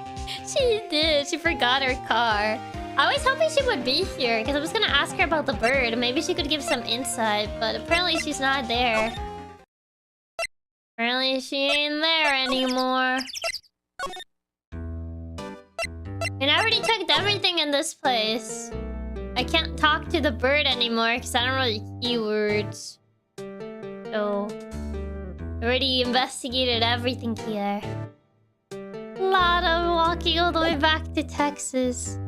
She did. She forgot her car. I was hoping she would be here because I was gonna ask her about the bird. Maybe she could give some insight, but apparently she's not there. Apparently she ain't there anymore. And I already checked everything in this place. I can't talk to the bird anymore because I don't know the keywords. So, already investigated everything here. Lana walking all the way back to Texas.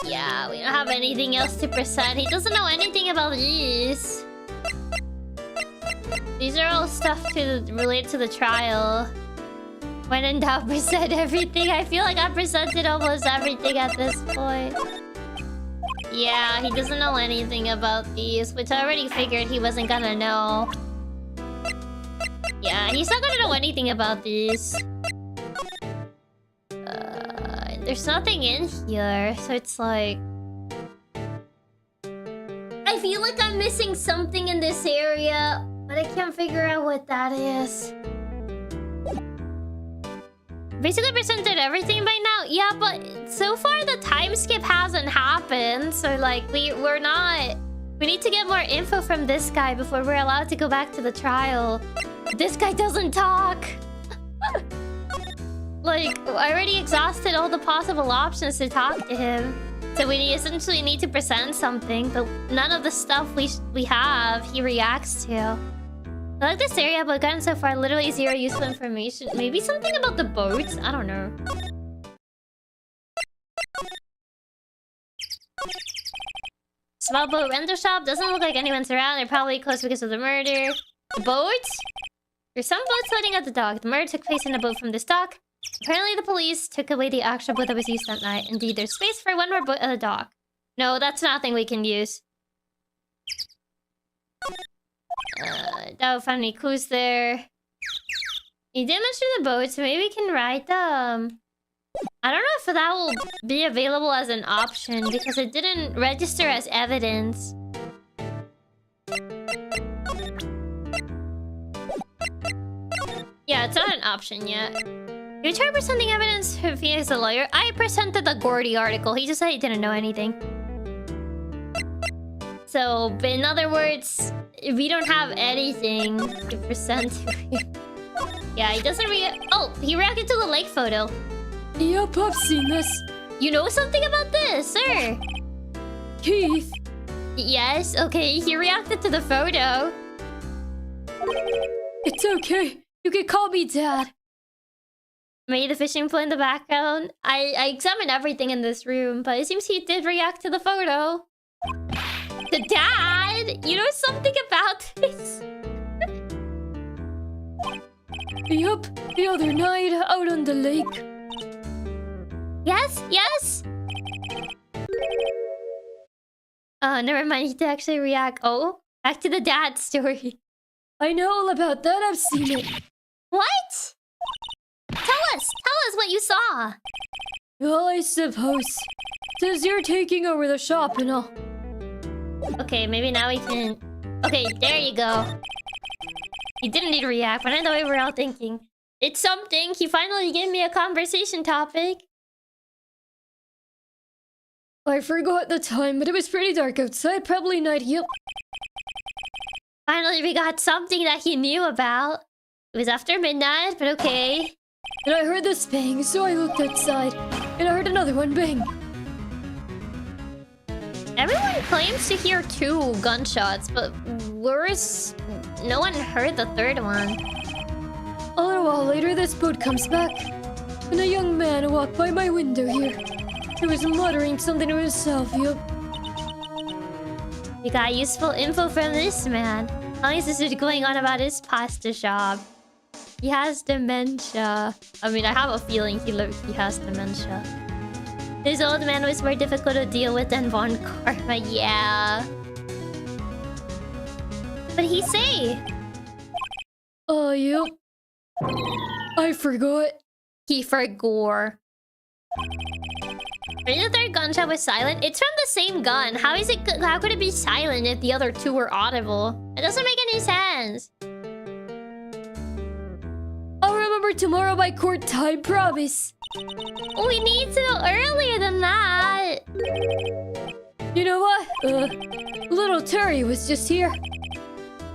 Yeah, we don't have anything else to present. He doesn't know anything about these. These are all stuff to relate to the trial. When in doubt, present everything. I feel like I presented almost everything at this point. Yeah, he doesn't know anything about these, which I already figured he wasn't gonna know. Yeah, he's not gonna know anything about these. There's nothing in here, so it's like... I feel like I'm missing something in this area, but I can't figure out what that is. Basically presented everything by now? Yeah, but so far the time skip hasn't happened, so like we're not... We need to get more info from this guy before we're allowed to go back to the trial. This guy doesn't talk! Like, I already exhausted all the possible options to talk to him. So we essentially need to present something, but none of the stuff we have, he reacts to. I like this area, but gotten so far literally zero useful information. Maybe something about the boats? I don't know. Small boat rental shop. Doesn't look like anyone's around. They're probably closed because of the murder. The boats? There's some boats floating at the dock. The murder took place in a boat from this dock. Apparently the police took away the actual boat that was used that night. Indeed, there's space for one more boat at the dock. No, that's nothing we can use. That will find any clues there. He did mention the boat, so maybe we can ride them. I don't know if that will be available as an option because it didn't register as evidence. Yeah, it's not an option yet. You try presenting evidence if he is a lawyer. I presented the Gordy article. He just said he didn't know anything. So, in other words, we don't have anything to present to him. Yeah, he doesn't Oh, he reacted to the lake photo. Yep, I've seen this. You know something about this, sir? Keith. Yes, okay, he reacted to the photo. It's okay. You can call me Dad. Maybe the fishing pole in the background. I examined everything in this room, but it seems he did react to the photo. The dad? You know something about this? Yup, the other night out on the lake. Yes, yes. Oh, never mind. He did actually react. Oh, back to the dad story. I know all about that. I've seen it. What? Tell us what you saw. Well, I suppose. Says you're taking over the shop and all. Okay, maybe now we can... Okay, there you go. He didn't need to react, but I know we were all thinking. It's something. He finally gave me a conversation topic. I forgot the time, but it was pretty dark outside. Probably night. Yep. Finally, we got something that he knew about. It was after midnight, but okay. And I heard this bang, so I looked outside. And I heard another one bang. Everyone claims to hear 2 gunshots, but no one heard the 3rd one. A little while later, this boat comes back, and a young man walked by my window here. He was muttering something to himself. Yup. You got useful info from this man. How is this going on about his pasta shop? He has dementia. I mean, I have a feeling he has dementia. This old man was more difficult to deal with than Von Karma. Yeah. But he say? Oh, yep. I forgot. He forgot. The 3rd gunshot was silent. It's from the same gun. How could it be silent if the other 2 were audible? It doesn't make any sense. I'll remember tomorrow by court time, promise. We need to know earlier than that. You know what? Little Terry was just here.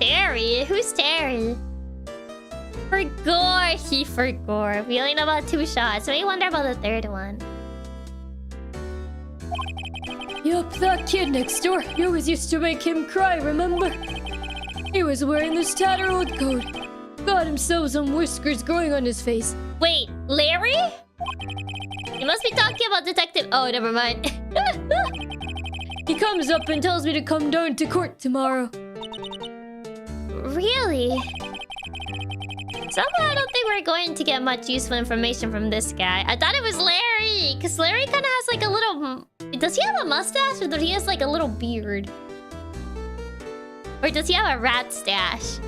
Terry? Who's Terry? Forgot. He forgot. We only know about 2 shots. So we wonder about the 3rd one. Yup, that kid next door. You always used to make him cry, remember? He was wearing this tattered old coat. Got himself some whiskers growing on his face. Wait, Larry? You must be talking about Detective... Oh, never mind. He comes up and tells me to come down to court tomorrow. Really? Somehow I don't think we're going to get much useful information from this guy. I thought it was Larry, because Larry kind of has like a little... Does he have a mustache, or does he have like a little beard? Or does he have a rat stash?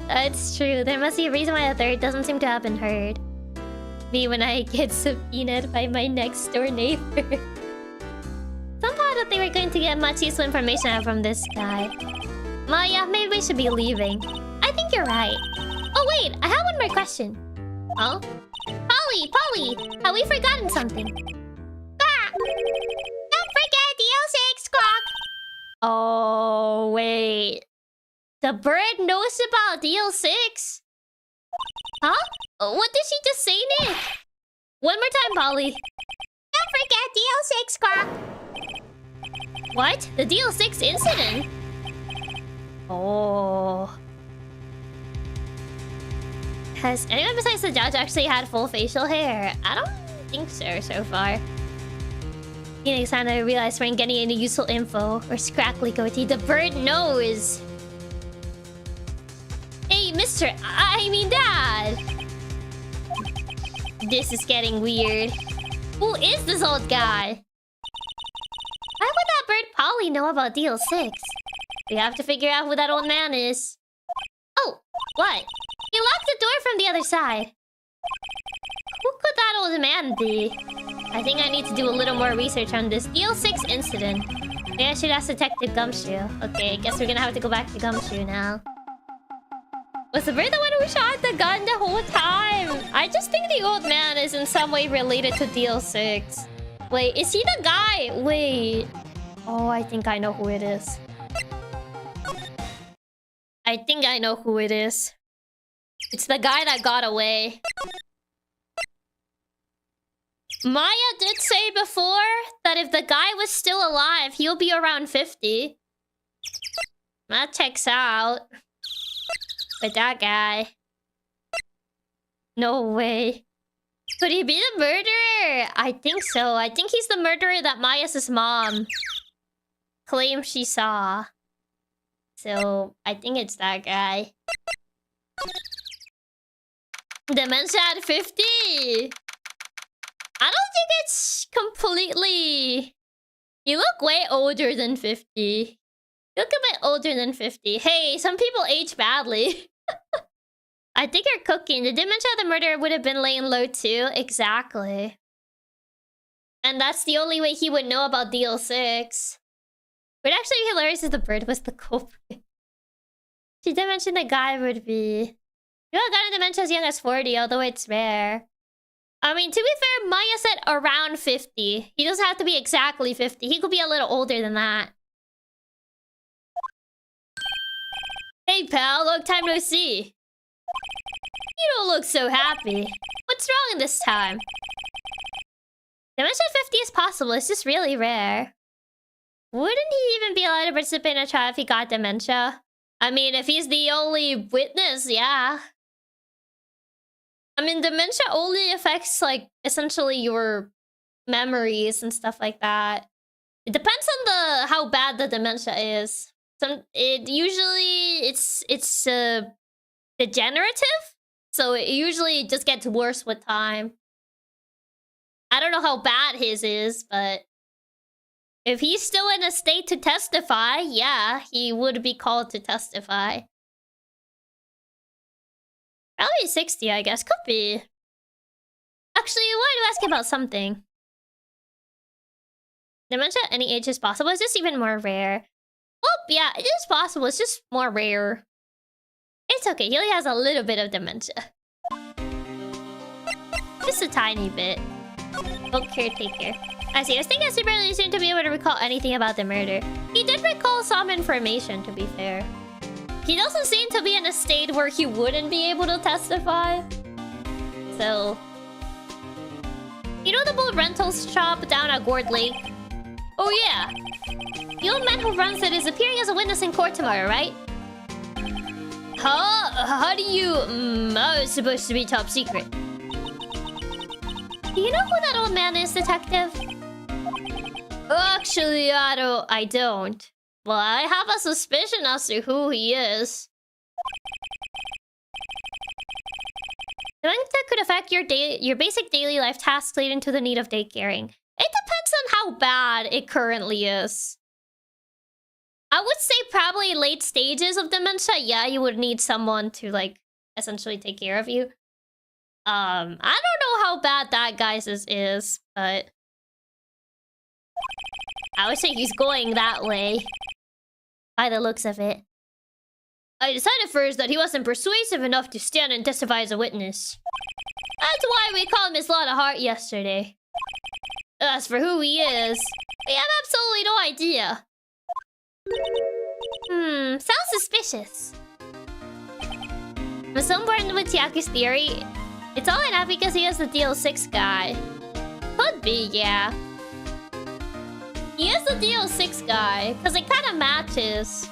It's true. There must be a reason why the 3rd doesn't seem to have been heard. Me when I get subpoenaed by my next door neighbor. Somehow I don't think we're going to get much useful information out from this guy. Well, yeah, maybe we should be leaving. I think you're right. Oh, wait. I have one more question. Huh? Polly! Have we forgotten something? Ah! Don't forget DL6, Squawk! Oh, wait. The bird knows about DL6? Huh? What did she just say, Nick? One more time, Polly. Don't forget DL6, Squawk! What? The DL6 incident? Oh... Has anyone besides the judge actually had full facial hair? I don't think so far. Next time I realized we ain't getting any useful info. Or scrackly goatee. The bird knows. Hey, mister. I mean, Dad. This is getting weird. Who is this old guy? Why would that bird Polly know about DL6? We have to figure out who that old man is. Oh, what? He locked the door from the other side. Who could that old man be? I think I need to do a little more research on this DL6 incident. Maybe I should ask Detective Gumshoe. Okay, guess we're gonna have to go back to Gumshoe now. Was the bird the one who shot the gun the whole time? I just think the old man is in some way related to DL6. Wait, is he the guy? Wait. Oh, I think I know who it is. I think I know who it is. It's the guy that got away. Maya did say before that if the guy was still alive, he'll be around 50. That checks out. But that guy... No way. Could he be the murderer? I think so. I think he's the murderer that Maya's mom claims she saw. So, I think it's that guy. Dementia at 50! I don't think it's completely... You look way older than 50. You look a bit older than 50. Hey, some people age badly. I think you're cooking. The dementia of the murderer would have been laying low too. Exactly. And that's the only way he would know about DL6. But actually hilarious if the bird was the culprit. She did mention the guy would be... You know, got a dementia as young as 40, although it's rare. I mean, to be fair, Maya said around 50. He doesn't have to be exactly 50. He could be a little older than that. Hey, pal. Long time no see. You don't look so happy. What's wrong this time? Dementia at 50 is possible. It's just really rare. Wouldn't he even be allowed to participate in a trial if he got dementia? I mean, if he's the only witness, yeah. I mean, dementia only affects, like, essentially your memories and stuff like that. It depends on how bad the dementia is. It's degenerative, so it usually just gets worse with time. I don't know how bad his is, but if he's still in a state to testify, yeah, he would be called to testify. Probably 60, I guess. Could be. Actually, I wanted to ask you about something. Dementia at any age is possible. It's just even more rare. Oh, yeah, it is possible. It's just more rare. It's okay. He only has a little bit of dementia. Just a tiny bit. Oh, caretaker. I see. I was thinking it's super soon to be able to recall anything about the murder. He did recall some information, to be fair. He doesn't seem to be in a state where he wouldn't be able to testify. So... You know the old rentals shop down at Gourd Lake? Oh yeah! The old man who runs it is appearing as a witness in court tomorrow, right? Huh? How do you... I was supposed to be top secret. Do you know who that old man is, detective? Actually, I don't. Well, I have a suspicion as to who he is. Dementia could affect your basic daily life tasks leading to the need of day caring. It depends on how bad it currently is. I would say probably late stages of dementia, yeah, you would need someone to, like, essentially take care of you. I don't know how bad that guy's is, but... I would say he's going that way. By the looks of it. I decided first that he wasn't persuasive enough to stand and testify as a witness. That's why we called Miss Lotta Hart yesterday. As for who he is, we have absolutely no idea. Sounds suspicious. I'm so important with Chiaki's theory. It's all enough because he is the DL6 guy. Could be, yeah. He is the DL6 guy, because it kind of matches.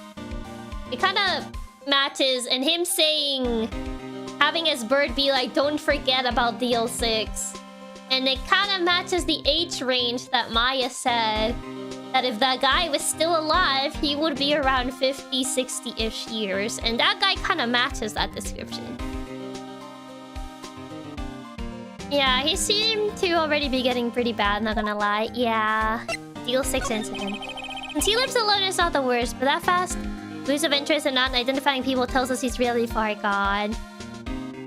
It kind of matches, and him saying... Having his bird be like, don't forget about DL6. And it kind of matches the age range that Maya said. That if that guy was still alive, he would be around 50, 60-ish years. And that guy kind of matches that description. Yeah, he seemed to already be getting pretty bad, not gonna lie. Yeah, DL6 incident. Since he lives alone, it's not the worst, but that fast lose of interest in not identifying people tells us he's really far gone.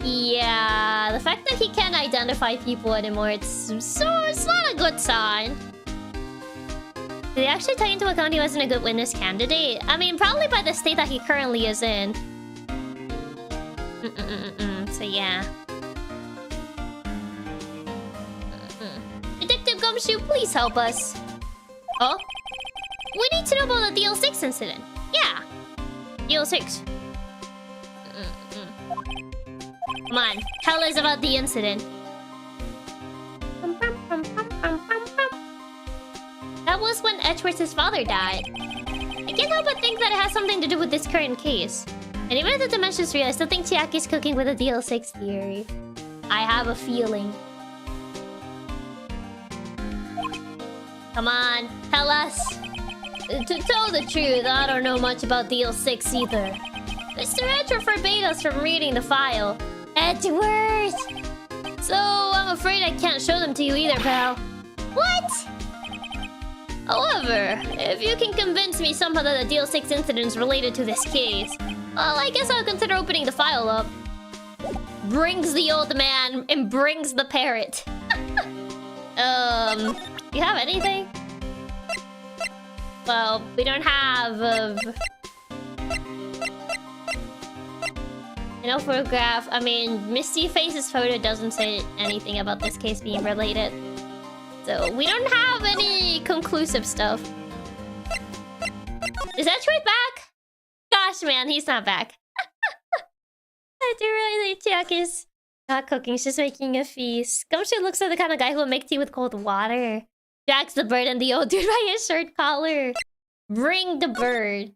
Yeah, the fact that he can't identify people anymore, it's not a good sign. Did they actually take into account he wasn't a good witness candidate? I mean, probably by the state that he currently is in. So yeah. Detective Gumshoe, please help us. Oh? We need to know about the DL6 incident. Yeah. DL6. Come on, tell us about the incident. That was when Edgeworth's father died. I can't help but think that it has something to do with this current case. And even if the dimension's real, I still think Chiaki's cooking with a DL6 theory. I have a feeling. Come on, tell us. To tell the truth, I don't know much about DL6 either. Mr. Edgeworth forbade us from reading the file. Edgeworth! So, I'm afraid I can't show them to you either, pal. What? However, if you can convince me somehow that the DL6 incident is related to this case, well, I guess I'll consider opening the file up. Brings the old man and brings the parrot. You have anything? Well, we don't have no photograph. I mean, Misty Face's photo doesn't say anything about this case being related. So, we don't have any conclusive stuff. Is Edgeworth back? Gosh, man, he's not back. I do really think Chiaki's not cooking, she's making a feast. Gumshoe looks like the kind of guy who would make tea with cold water. Drags the bird and the old dude by his shirt collar. Bring the bird.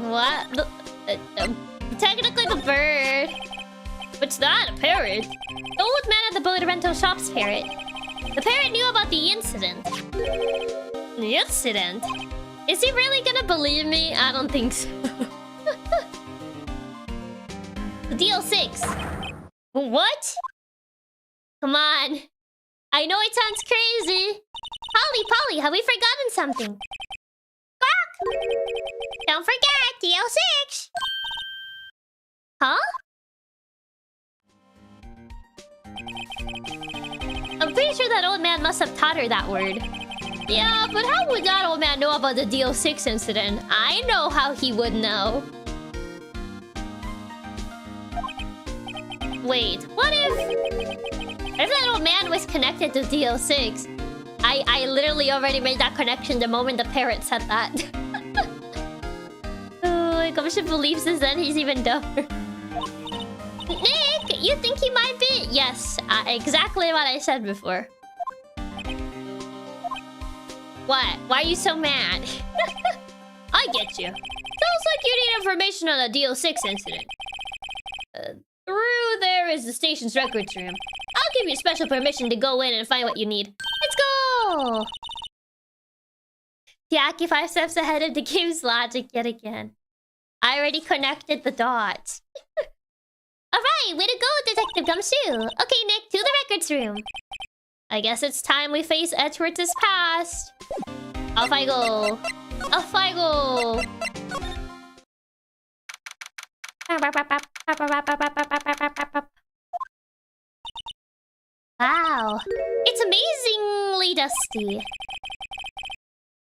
What? Technically the bird. What's that? A parrot? The old man at the boat rental shop's parrot. The parrot knew about the incident. The incident? Is he really gonna believe me? I don't think so. DL6. What? Come on. I know it sounds crazy. Polly, have we forgotten something? Quack! Don't forget, DL6! Huh? I'm pretty sure that old man must have taught her that word. Yeah, but how would that old man know about the DL6 incident? I know how he would know. Wait, what if that old man was connected to DL6? I literally already made that connection the moment the parrot said that. Oh, Gumshoe believes this, then he's even dumber. Nick, you think he might be? Yes, exactly what I said before. What? Why are you so mad? I get you. Sounds like you need information on the DL6 incident. Through there is the station's records room. I'll give you special permission to go in and find what you need. Let's go! Chiaki 5 steps ahead of the game's logic yet again. I already connected the dots. Alright, way to go, Detective Gumshoe. Okay, Nick, to the records room. I guess it's time we face Edgeworth's past. Off I go. Off I go. Wow, it's amazingly dusty.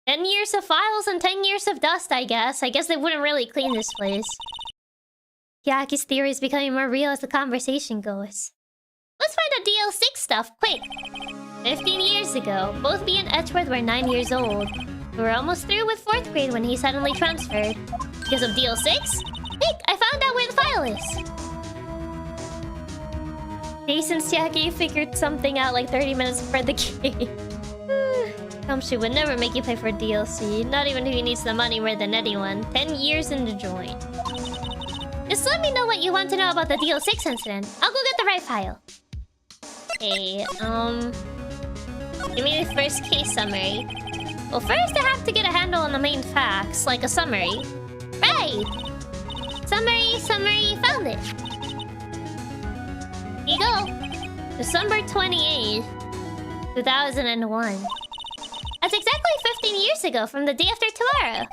10 years of files and 10 years of dust, I guess. I guess they wouldn't really clean this place. Chiaki's theory is becoming more real as the conversation goes. Let's find the DL6 stuff, quick! 15 years ago, both me and Edgeworth were 9 years old. We were almost through with 4th grade when he suddenly transferred. Because of DL6? Nick, I found out where the file is! Jason Chiaki figured something out like 30 minutes before the game. Gumshoe would never make you pay for DLC, not even if he needs the money more than anyone. 10 years in the joint. Just let me know what you want to know about the DL6 incident. I'll go get the right file. Okay, give me the first case summary. Well, first I have to get a handle on the main facts, like a summary. Right! Summary, found it. Here you go. December 28th, 2001. That's exactly 15 years ago from the day after tomorrow.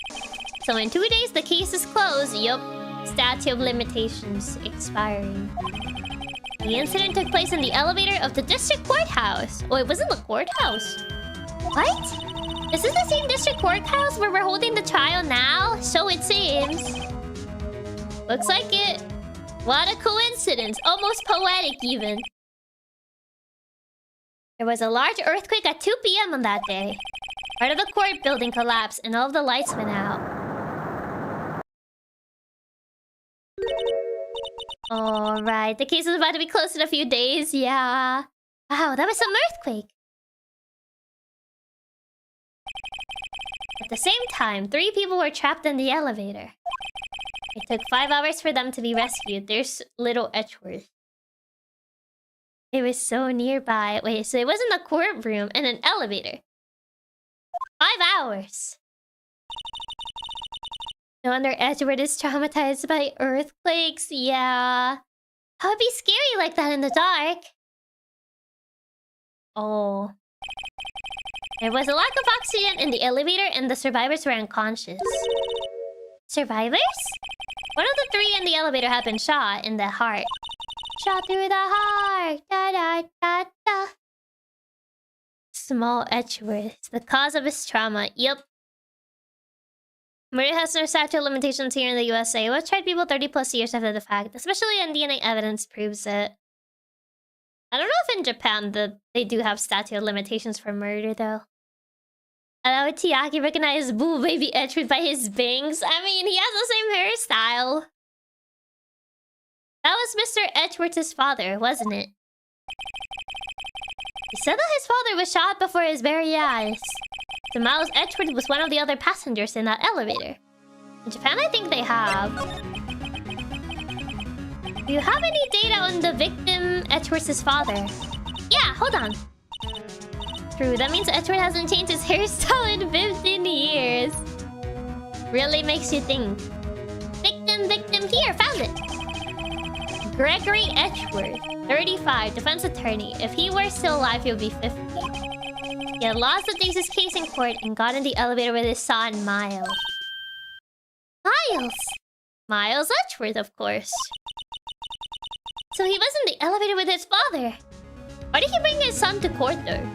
So in 2 days, the case is closed. Yup. Statute of limitations expiring. The incident took place in the elevator of the district courthouse. Oh, it wasn't the courthouse. What? Is this the same district courthouse where we're holding the trial now? So it seems. Looks like it. What a coincidence. Almost poetic even. There was a large earthquake at 2 p.m. on that day. Part of the court building collapsed and all of the lights went out. Alright, the case is about to be closed in a few days, yeah. Wow, that was some earthquake. At the same time, 3 people were trapped in the elevator. It took 5 hours for them to be rescued. There's little Edgeworth. It was so nearby. Wait, so it was in the courtroom and an elevator. 5 hours. No wonder Edgeworth is traumatized by earthquakes. Yeah. How would be scary like that in the dark? Oh. There was a lack of oxygen in the elevator and the survivors were unconscious. Survivors? One of the 3 in the elevator had been shot in the heart. Shot through the heart. Da da da da. Small Edgeworth. The cause of his trauma. Yup. Murder has no statute of limitations here in the USA. We've tried people 30 plus years after the fact, especially when DNA evidence proves it. I don't know if in Japan they do have statute of limitations for murder though. How would Chiaki recognize Boo Baby Edgeworth by his bangs? I mean, he has the same hairstyle. That was Mr. Edgeworth's father, wasn't it? He said that his father was shot before his very eyes. So Miles Edgeworth was one of the other passengers in that elevator. In Japan, I think they have. Do you have any data on the victim, Edgeworth's father? Yeah, hold on. True, that means Edgeworth hasn't changed his hairstyle in 15 years. Really makes you think. Victim, here, found it. Gregory Edgeworth, 35, defense attorney. If he were still alive, he would be 50. He had lost the Daisies case in court and got in the elevator with his son, Miles. Miles Edgeworth, of course. So he was in the elevator with his father. Why did he bring his son to court, though?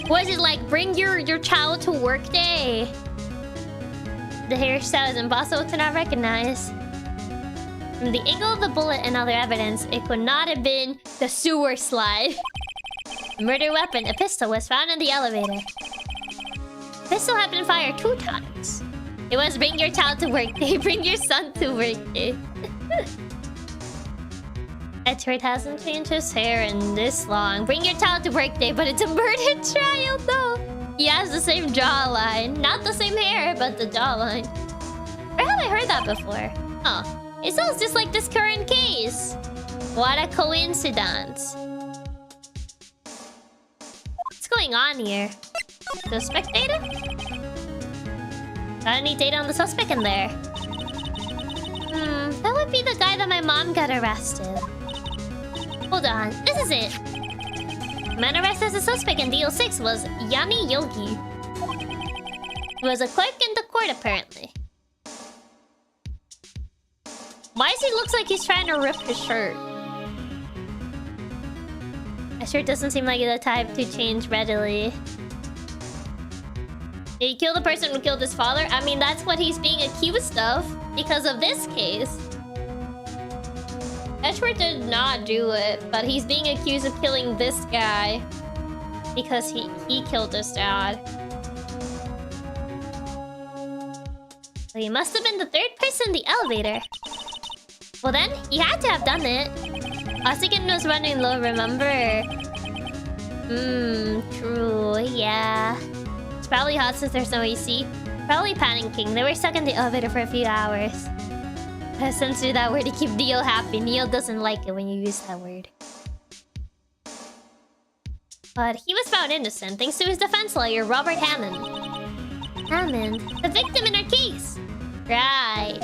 Was it like, bring your child to work day? The hairstyle is impossible to not recognize. From the angle of the bullet and other evidence, it could not have been the sewer slide. The murder weapon, a pistol, was found in the elevator. The pistol had been fired 2 times. It was bring your child to work day, bring your son to work day. Edgeworth hasn't changed his hair in this long. Bring your child to work day, but it's a murder trial though. He has the same jawline. Not the same hair, but the jawline. Where have I heard that before? Oh, it sounds just like this current case. What a coincidence. What's going on here? Suspect data? Got any data on the suspect in there? That would be the guy that my mom got arrested. Hold on, this is it. The man arrested as a suspect in DL6 was Yami Yogi. He was a clerk in the court, apparently. Why does he look like he's trying to rip his shirt? That shirt doesn't seem like the type to change readily. Did he kill the person who killed his father? I mean, that's what he's being accused of because of this case. Edgeworth did not do it, but he's being accused of killing this guy because he killed his dad. So he must have been the 3rd person in the elevator. Well then, he had to have done it. Oxygen was running low, remember? True, yeah. It's probably hot since there's no AC. Probably panicking. They were stuck in the elevator for a few hours. I censor that word to keep Neil happy. Neil doesn't like it when you use that word. But he was found innocent thanks to his defense lawyer, Robert Hammond. Hammond? The victim in our case! Right.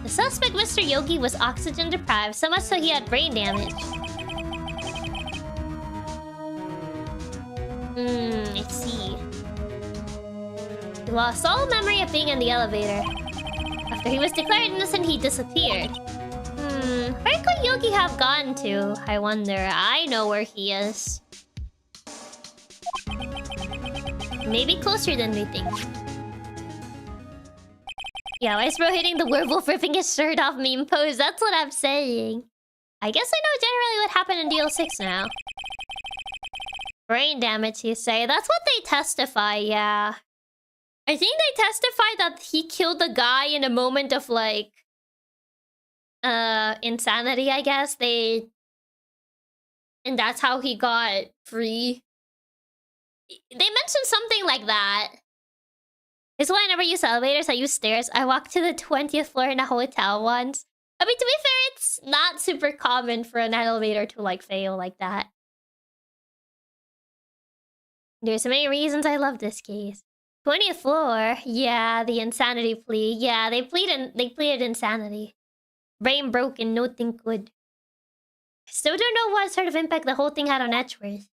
The suspect, Mr. Yogi, was oxygen deprived, so much so he had brain damage. Let's see. He lost all memory of being in the elevator. After he was declared innocent, he disappeared. Where could Yogi have gone to? I wonder. I know where he is. Maybe closer than we think. Yeah, why is bro hitting the werewolf ripping his shirt off meme pose? That's what I'm saying. I guess I know generally what happened in DL6 now. Brain damage, you say? That's what they testify, yeah. I think they testified that he killed the guy in a moment of, like... insanity, I guess. And that's how he got free. They mentioned something like that. It's why I never use elevators, I use stairs. I walked to the 20th floor in a hotel once. I mean, to be fair, it's not super common for an elevator to, like, fail like that. There's so many reasons I love this case. 20th floor. Yeah, the insanity plea. Yeah, they pleaded insanity. Brain broken, nothing good. I still don't know what sort of impact the whole thing had on Edgeworth.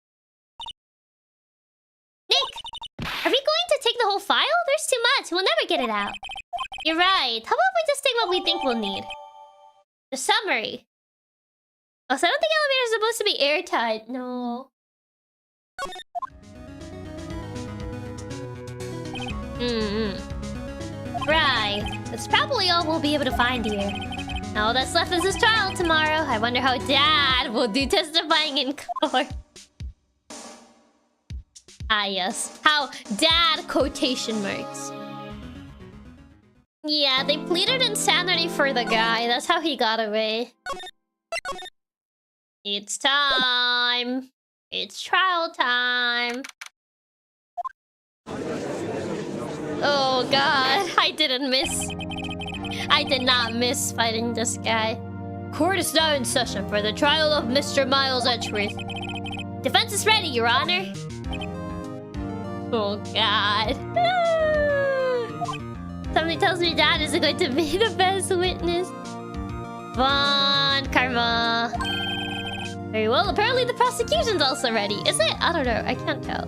Nick! Are we going to take the whole file? There's too much. We'll never get it out. You're right. How about we just take what we think we'll need? The summary. Oh, so I don't think elevators are supposed to be airtight. No. Right. That's probably all we'll be able to find here. Now all that's left is his trial tomorrow. I wonder how Dad will do testifying in court. Ah, yes. How Dad quotation marks. Yeah, they pleaded insanity for the guy. That's how he got away. It's time. It's trial time. Oh god, I didn't miss. I did not miss fighting this guy. Court is now in session for the trial of Mr. Miles Edgeworth. Defense is ready, Your Honor. Oh god. Somebody tells me Dad is going to be the best witness. Von Karma. Very well, apparently the prosecution's also ready. Is it? I don't know, I can't tell.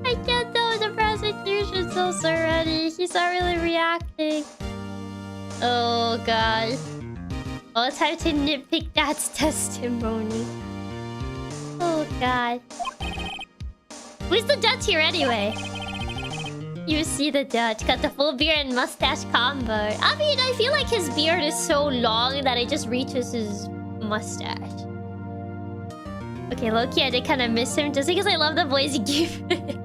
I can't tell if the prosecution's also ready. He's not really reacting. Oh god. Oh, it's time to nitpick Dad's testimony. Oh god. Who's the judge here anyway? You see the judge. Got the full beard and mustache combo. I mean, I feel like his beard is so long that it just reaches his mustache. Okay, low-key, I did kind of miss him just because I love the voice he gave me.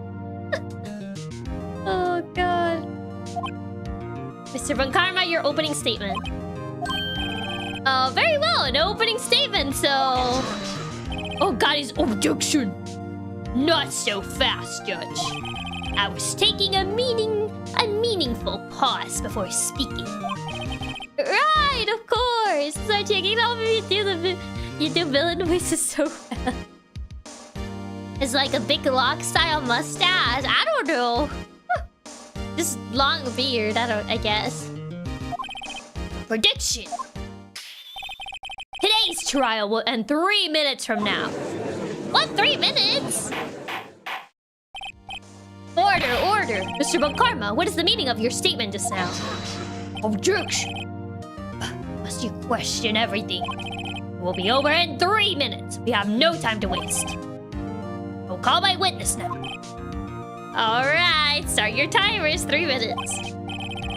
Oh god. Mr. Von Karma, your opening statement. Oh, very well, an opening statement, so... Oh god, his objection. Not so fast, Judge. I was taking a meaningful pause before speaking. Right, of course. So Chiaki told me you do villain voices so well. It's like a big lock style mustache. I don't know. Just long beard. I guess. Prediction. Today's trial will end 3 minutes from now. What? 3 minutes? Order! Mr. Von Karma, what is the meaning of your statement just now? Objection! Must you question everything? It will be over in 3 minutes. We have no time to waste. I'll call my witness now. Alright, start your timers. 3 minutes.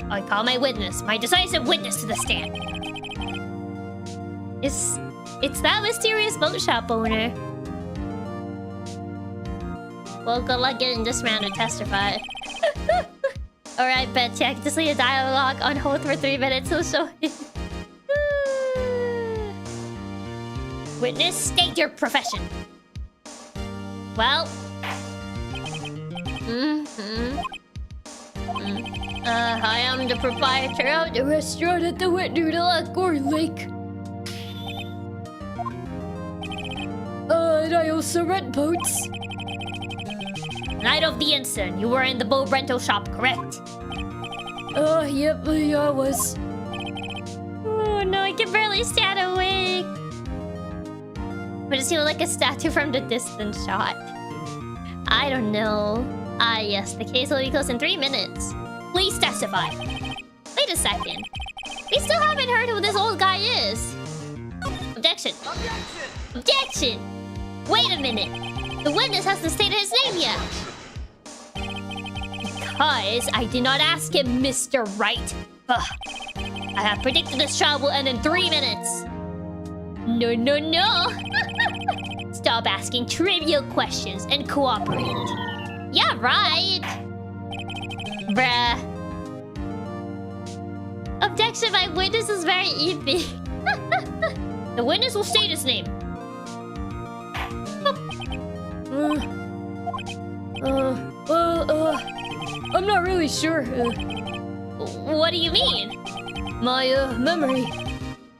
I call my witness, my decisive witness to the stand. It's that mysterious boat shop owner. Well, good luck getting this man to testify. Alright, bet check. Just leave a dialogue on hold for 3 minutes. He'll show it. Witness, state your profession. Well. I am the proprietor of the restaurant at the Whitney Gore Lake. And I also rent boats. Night of the incident, you were in the boat rental shop, correct? Yep, I was. Oh no, I can barely stand awake. But does he look like a statue from the distant shot? I don't know. Ah, yes, the case will be closed in 3 minutes. Please testify. Wait a second. We still haven't heard who this old guy is. Objection. Objection! Wait a minute. The witness hasn't stated his name yet. Because I did not ask him, Mr. Right. Ugh. I have predicted this trial will end in 3 minutes. No. Stop asking trivial questions and cooperate. Yeah, right. Bruh. Objection, my witness is very easy. The witness will state his name. I'm not really sure. What do you mean? My, memory.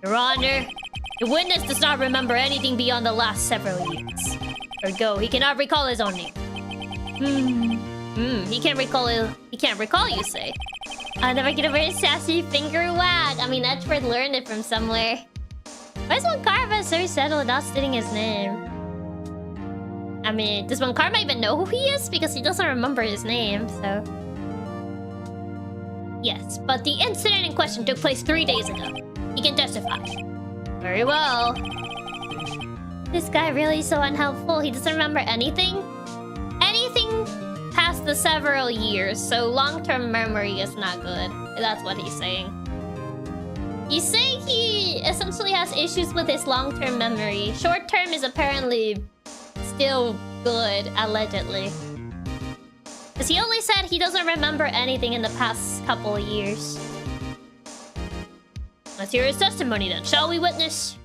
Your Honor, the witness does not remember anything beyond the last several years. Ergo, he cannot recall his own name. He can't recall you say. I'll never get a very sassy finger wag. I mean, Edgeworth learned it from somewhere. Why is Von Karma so settled not stating his name? I mean, does Von Karma even know who he is? Because he doesn't remember his name, so... Yes, but the incident in question took place 3 days ago. He can testify. Very well. This guy really is so unhelpful. He doesn't remember anything? Anything past the several years, so long-term memory is not good. That's what he's saying. He's saying he essentially has issues with his long-term memory. Short-term is apparently still good, allegedly. Because he only said he doesn't remember anything in the past couple of years. Let's hear his testimony then, shall we, witness?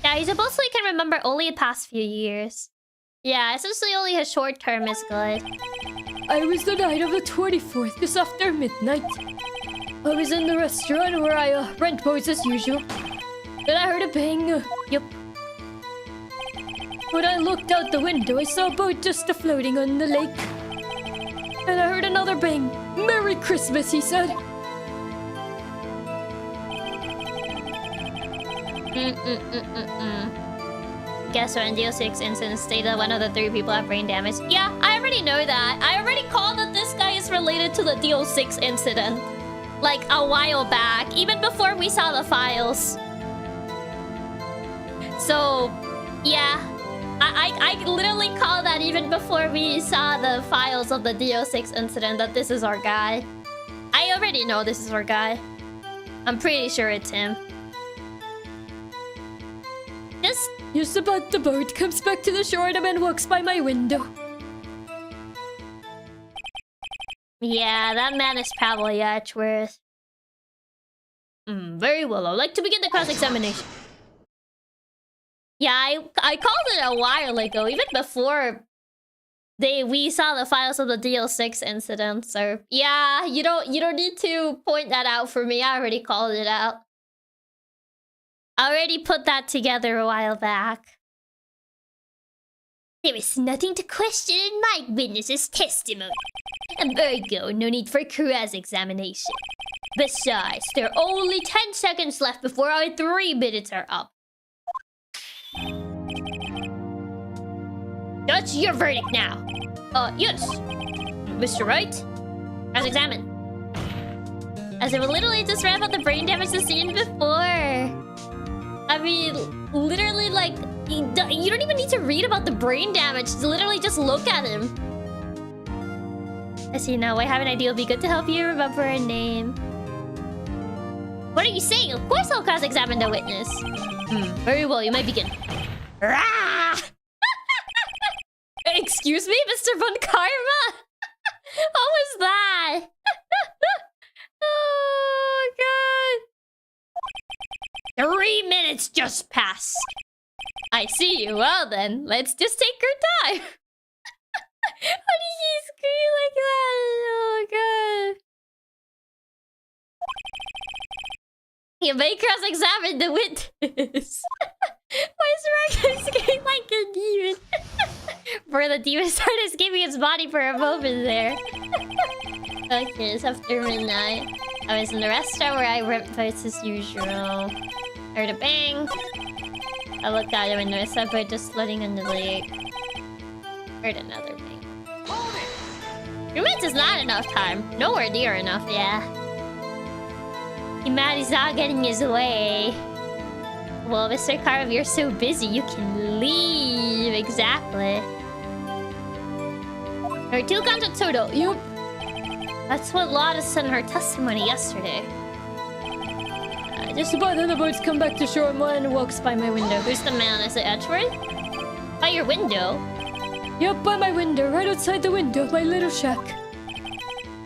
Yeah, he supposedly can remember only the past few years. Yeah, essentially only his short term is good. I was the night of the 24th, just after midnight. I was in the restaurant where I rent boats as usual. Then I heard a bang. Yup. When I looked out the window, I saw a boat just floating on the lake. And I heard another bang. Merry Christmas, he said. Guess when DO6 incident stated one of the 3 people have brain damage. Yeah, I already know that. I already called that this guy is related to the DO6 incident. Like, a while back. Even before we saw the files. So, yeah. I literally called that even before we saw the files of the DO6 incident that this is our guy. I already know this is our guy. I'm pretty sure it's him. Just about the boat comes back to the shore and a man walks by my window. Yeah, that man is probably Edgeworth. Very well. I'd like to begin the cross-examination. Yeah, I called it a while ago, even before we saw the files of the DL6 incident. So yeah, you don't need to point that out for me. I already called it out. I already put that together a while back. There is nothing to question in my witness's testimony. A Virgo, no need for cross-examination. Besides, there are only 10 seconds left before our 3 minutes are up. That's your verdict now. Yes. Mr. Wright? Cross-examine. As I will literally just read about the brain damage the scene before. I mean, literally, like, you don't even need to read about the brain damage. Literally, just look at him. As you know, I have an idea. It'll be good to help you remember a name. What are you saying? Of course I'll cross-examine the witness. Very well, you may begin. Rah! Excuse me, Mr. Von Karma? What was that? Oh, God. 3 minutes just passed. I see you. Well then, let's just take our time. How did he scream like that? Oh my god. You may cross-examine the witness. Why is Raga screaming like a demon? For the demon started escaping its body for a moment there. Okay, it's after midnight. I was in the restaurant where I ripped fights as usual. Heard a bang. I looked out the window and saw a boat just floating in the lake. Heard another bang. 3 minutes is not enough time. Nowhere near enough, yeah. He's not getting his way. Well, Mr. Karma, you're so busy, you can leave. Exactly. There are 2 counts in total. Yup. That's what Lotta said in her testimony yesterday. Just about then the boats come back to shore and one walks by my window. Who's the man? Is it Edgeworth? By your window? Yup, by my window, right outside the window of my little shack.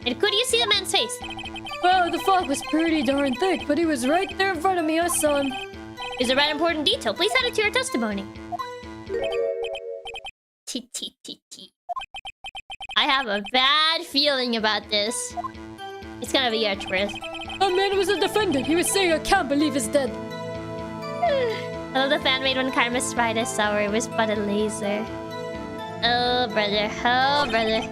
And could you see the man's face? Well, the fog was pretty darn thick, but he was right there in front of me. I saw him. Is there an important detail? Please add it to your testimony. I have a bad feeling about this. It's gonna be Edgeworth. A man was a defendant. He was saying, I can't believe he's dead. Hello, the fan made when Karma's right I saw her. It was but a laser. Oh, brother. Oh, brother.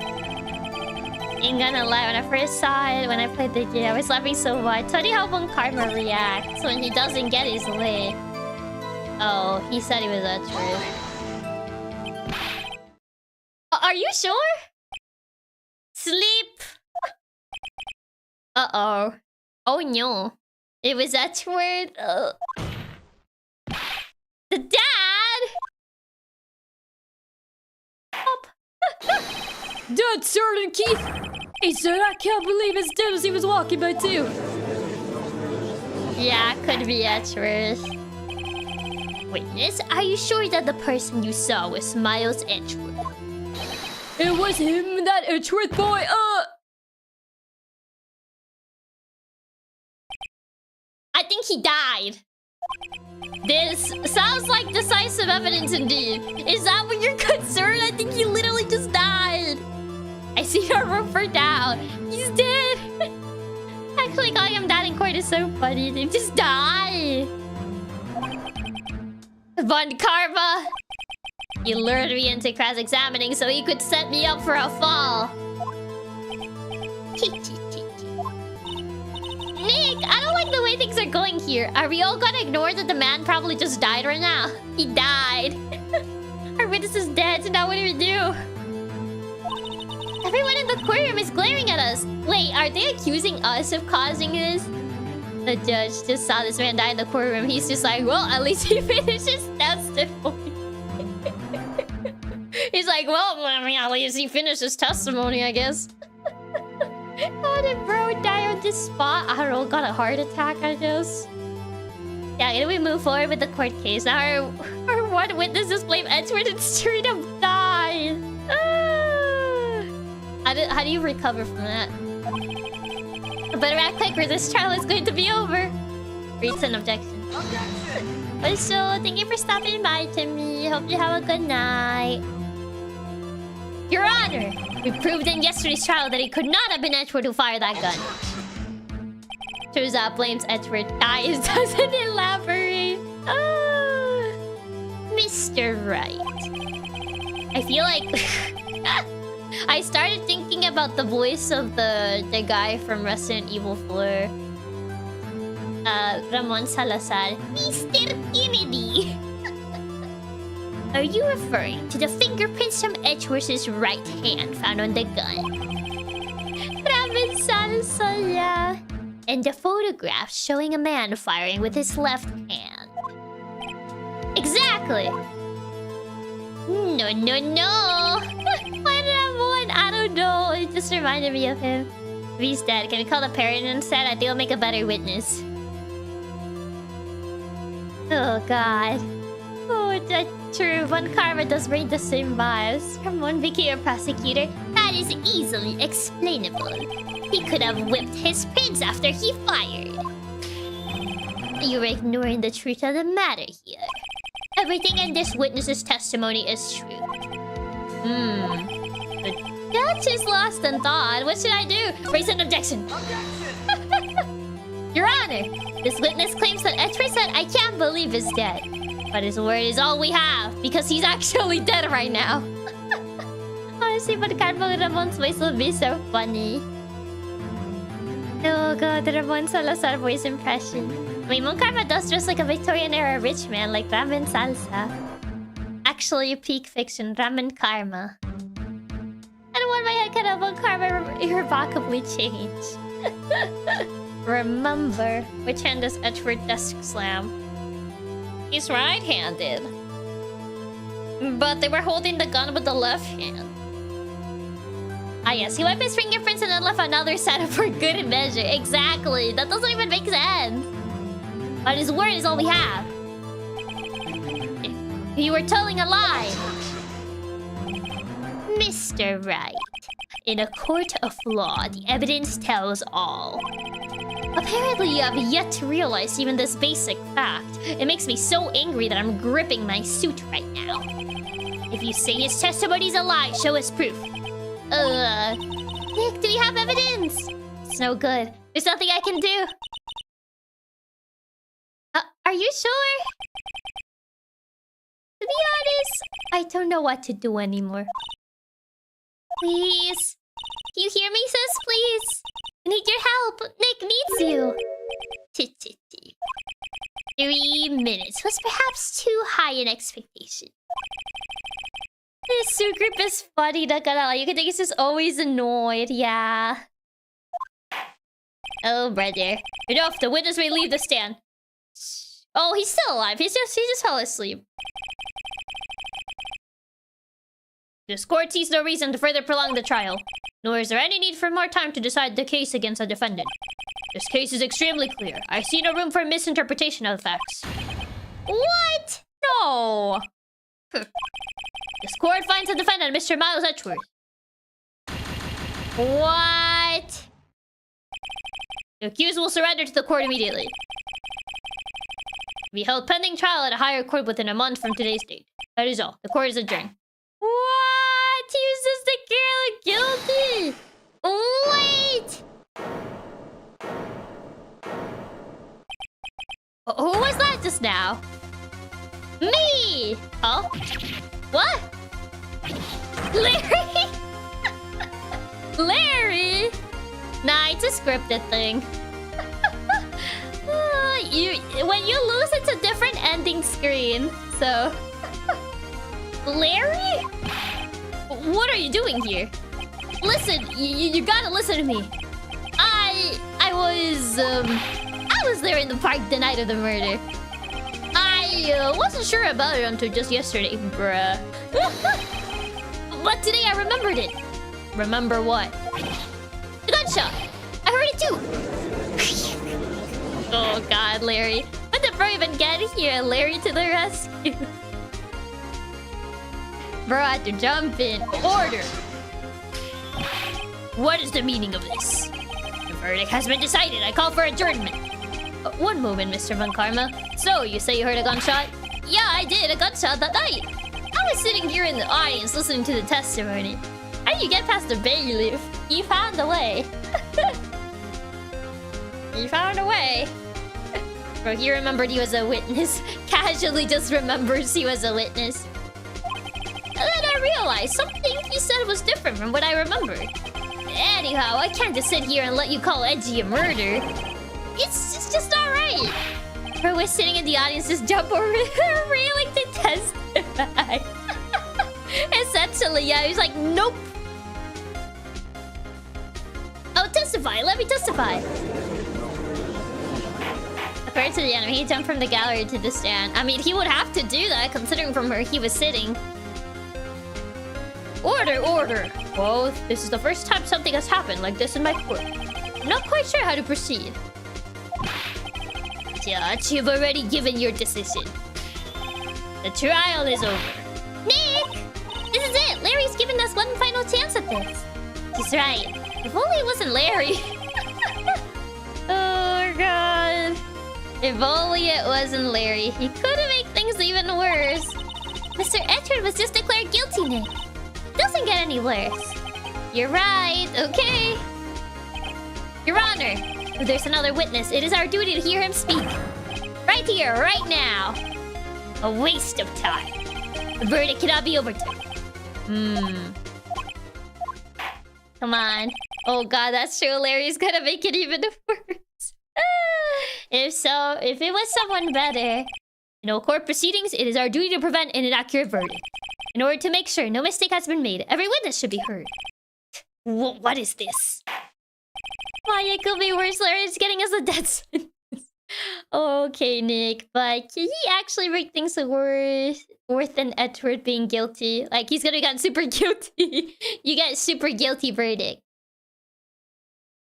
Ain't gonna lie, when I first saw it, when I played the game, I was laughing so much. Funny how when Karma reacts when he doesn't get his way. Oh, he said he was Edgeworth. Are you sure? Sleep. Uh-oh. Oh no. It was Edgeworth. The dad! Up. Dad, Sergeant Keith! He said, I can't believe he's dead as he was walking by too. Yeah, could be Edgeworth. Witness, are you sure that the person you saw was Miles Edgeworth? It was him, that Edgeworth boy, I think he died. This sounds like decisive evidence indeed. Is that what you're concerned? I think he literally just died. I see your roofer down. He's dead. Actually, calling him dad in court is so funny. They just die. Von Karma. You lured me into cross-examining so he could set me up for a fall. Nick, I don't like the way things are going here. Are we all gonna ignore that the man probably just died right now? He died. Our witness is dead, so now what do we do? Everyone in the courtroom is glaring at us. Wait, are they accusing us of causing this? The judge just saw this man die in the courtroom. He's just like, well, at least he finished his testimony. He's like, well, I mean, at least he finished his testimony, I guess. How did bro die on this spot? I don't know, got a heart attack, I guess. Yeah, can we move forward with the court case? Now our one witnesses blame Edward and straight up died. Ah. How do you recover from that? Better act quick or this trial is going to be over. Reads an objection. Also, thank you for stopping by, Timmy. Hope you have a good night. Your Honor, we proved in yesterday's trial that it could not have been Edward who fired that gun. Turns out blames Edward. Dies, doesn't elaborate. Ah, Mr. Right. I feel like I started thinking about the voice of the guy from Resident Evil 4. Ramon Salazar. Mr. Kennedy. Are you referring to the fingerprints from Edgeworth's right hand found on the gun? Ramon Salazar, yeah. And the photograph showing a man firing with his left hand. Exactly. No. Why Ramon? I don't know. It just reminded me of him. If he's dead, can we call the parent instead? I think it'll make a better witness. Oh god. Oh, that's true. Von Karma does bring the same vibes. Ramon became a prosecutor. That is easily explainable. He could have whipped his pins after he fired. You're ignoring the truth of the matter here. Everything in this witness's testimony is true. The judge is lost in thought. What should I do? Raise an objection. Your Honor, this witness claims that Edward said I can't believe is dead. But his word is all we have, because he's actually dead right now. Honestly, but Carlo Ramon's voice will be so funny. Oh god, the Ramon Salazar voice impression. Wait, Mon Karma does dress like a Victorian-era rich man like Ramen Salsa. Actually, peak fiction, Ramen Karma. I don't want my head cut off. Mon Karma irrevocably change. Remember, which hand does Edward desk slam? He's right-handed. But they were holding the gun with the left hand. Ah yes, he wiped his fingerprints and then left another set for good measure. Exactly. That doesn't even make sense. But his word is all we have. You were telling a lie. Mr. Right. In a court of law, the evidence tells all. Apparently, you have yet to realize even this basic fact. It makes me so angry that I'm gripping my suit right now. If you say his testimony is a lie, show us proof. Nick, do you have evidence? It's no good. There's nothing I can do. Are you sure? To be honest, I don't know what to do anymore. Please. Do you hear me, sis? Please. I need your help. Nick needs you. 3 minutes was perhaps too high an expectation. This suit group is funny, not gonna lie. You can think he's just always annoyed, yeah. Oh, brother. Enough, the witness may leave the stand. Oh, he's still alive. He just fell asleep. This court sees no reason to further prolong the trial. Nor is there any need for more time to decide the case against the defendant. This case is extremely clear. I see no room for misinterpretation of the facts. What? No. This court finds the defendant, Mr. Miles Edgeworth. What? The accused will surrender to the court immediately. Be held pending trial at a higher court within a month from today's date. That is all. The court is adjourned. What? He was just declared guilty. Wait. Who was that just now? Me. Oh. What? Larry. Larry. Nah, it's a scripted thing. When you lose, it's a different ending screen. So, Larry, what are you doing here? Listen, you gotta listen to me. I was there in the park the night of the murder. I wasn't sure about it until just yesterday, bruh. But today I remembered it. Remember what? The gunshot. I heard it too. Oh god, Larry. When did bro even get here? Larry to the rescue. Bro had to jump in. Order! What is the meaning of this? The verdict has been decided. I call for adjournment. One moment, Mr. Von Karma. So, you say you heard a gunshot? Yeah, I did. A gunshot that night. I was sitting here in the audience listening to the testimony. How do you get past the bailiff? You found a way. You found a way. Bro, he remembered he was a witness. Casually just remembers he was a witness. And then I realized something he said was different from what I remembered. Anyhow, I can't just sit here and let you call Edgy a murder. It's just not right. Bro was sitting in the audience, just jump over the railing to testify. Essentially, yeah, he was like, nope. Oh, testify. Let me testify. According to the anime, he jumped from the gallery to the stand. I mean, he would have to do that, considering from where he was sitting. Order, order. Well, this is the first time something has happened like this in my court. I'm not quite sure how to proceed. Judge, you've already given your decision. The trial is over. Nick! This is it! Larry's giving us one final chance at this. He's right. If only it wasn't Larry. Oh, God. If only it wasn't Larry. He could have made things even worse. Mr. Edward was just declared guilty, Nick. It doesn't get any worse. You're right. Okay. Your Honor, if there's another witness, it is our duty to hear him speak. Right here, right now. A waste of time. The verdict cannot be overturned. Come on. Oh god, that's true. Larry's gonna make it even worse. If so, if it was someone better. In all court proceedings, it is our duty to prevent an inaccurate verdict. In order to make sure no mistake has been made, every witness should be heard. What is this? Why, it could be worse. Larry's getting us a death sentence. Okay, Nick, but can he actually make things worse than Edward being guilty? Like, he's gonna get super guilty. You get super guilty verdict.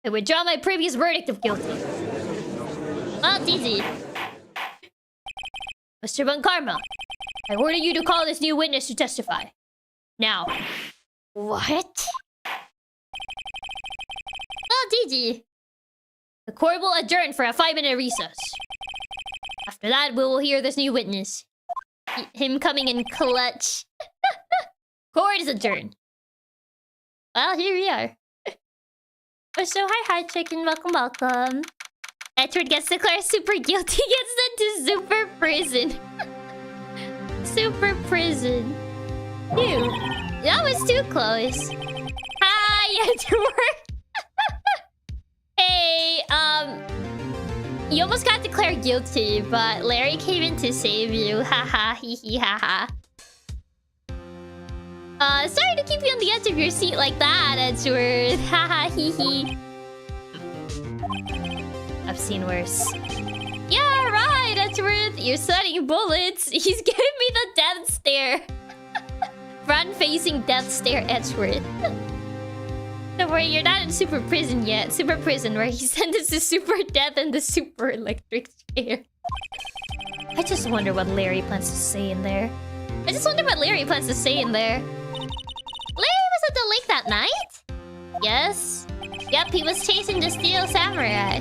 I withdraw my previous verdict of guilty. Oh, it's easy. Mr. Von Karma, I order you to call this new witness to testify. Now. What? Oh, DG. The court will adjourn for a 5-minute recess. After that, we will hear this new witness. Him coming in clutch. Court is adjourned. Well, here we are. So, hi, chicken. Welcome, welcome. Edward gets declared super guilty. Gets sent to super prison. Super prison. Dude, that was too close. Hi, Edward. Hey, you almost got declared guilty, but Larry came in to save you. Haha, hee hee, haha. Sorry to keep you on the edge of your seat like that, Edgeworth. Haha, hee hee. I've seen worse. Yeah, right, Edgeworth. You're sweating bullets. He's giving me the death stare. Front-facing death stare, Edgeworth. Don't worry, you're not in super prison yet. Super prison, where he sentenced to super death and the super electric chair. I just wonder what Larry plans to say in there. Larry was at the lake that night? Yes. Yep, he was chasing the steel samurai.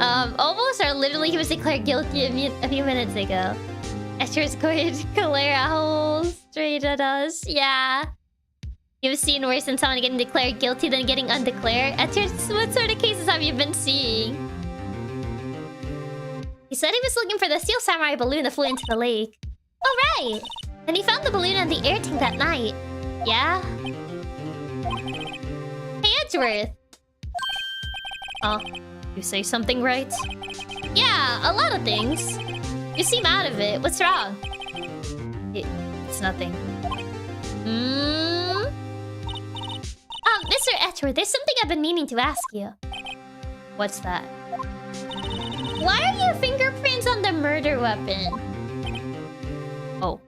Almost or literally he was declared guilty a few minutes ago. Esther's going to glare a hole straight at us. Yeah. You've seen worse than someone getting declared guilty than getting undeclared? Esther, what sort of cases have you been seeing? He said he was looking for the Steel Samurai balloon that flew into the lake. Oh, right! And he found the balloon on the air tank that night. Yeah? Hey, Edgeworth! Oh, you say something right? Yeah, a lot of things. You seem out of it. What's wrong? It's nothing. Mr. Edgeworth, there's something I've been meaning to ask you. What's that? Why are your fingerprints on the murder weapon? Oh.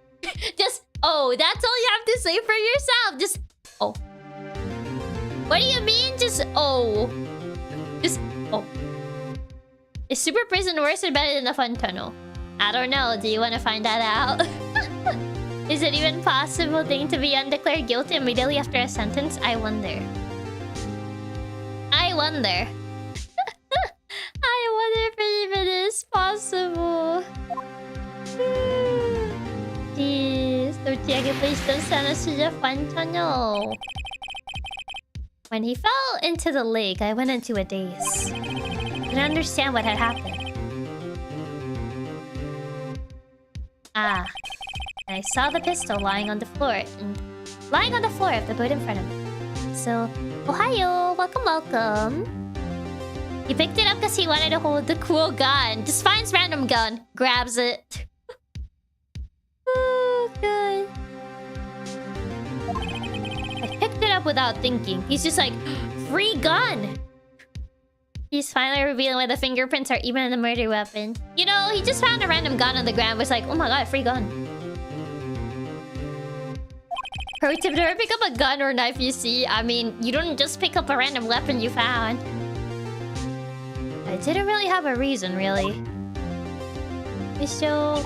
Oh, that's all you have to say for yourself. Just, oh. What do you mean, just, oh? Just, oh. Is super prison worse or better than the fun tunnel? I don't know. Do you want to find that out? Is it even possible thing to be undeclared guilty immediately after a sentence? I wonder. I wonder. I wonder if it even is possible. Jeez. So Chiaki, please don't send us to the fun tunnel. When he fell into the lake, I went into a daze. Didn't understand what had happened. Ah. And I saw the pistol lying on the floor of the boat in front of me. So, Ohio, welcome. He picked it up because he wanted to hold the cool gun. Just finds random gun, grabs it. Oh, good. I picked it up without thinking. He's just like, free gun. He's finally revealing where the fingerprints are even in the murder weapon. You know, he just found a random gun on the ground. Was like, oh my god, free gun. Pro tip, never pick up a gun or knife you see. I mean, you don't just pick up a random weapon you found. I didn't really have a reason, really. So,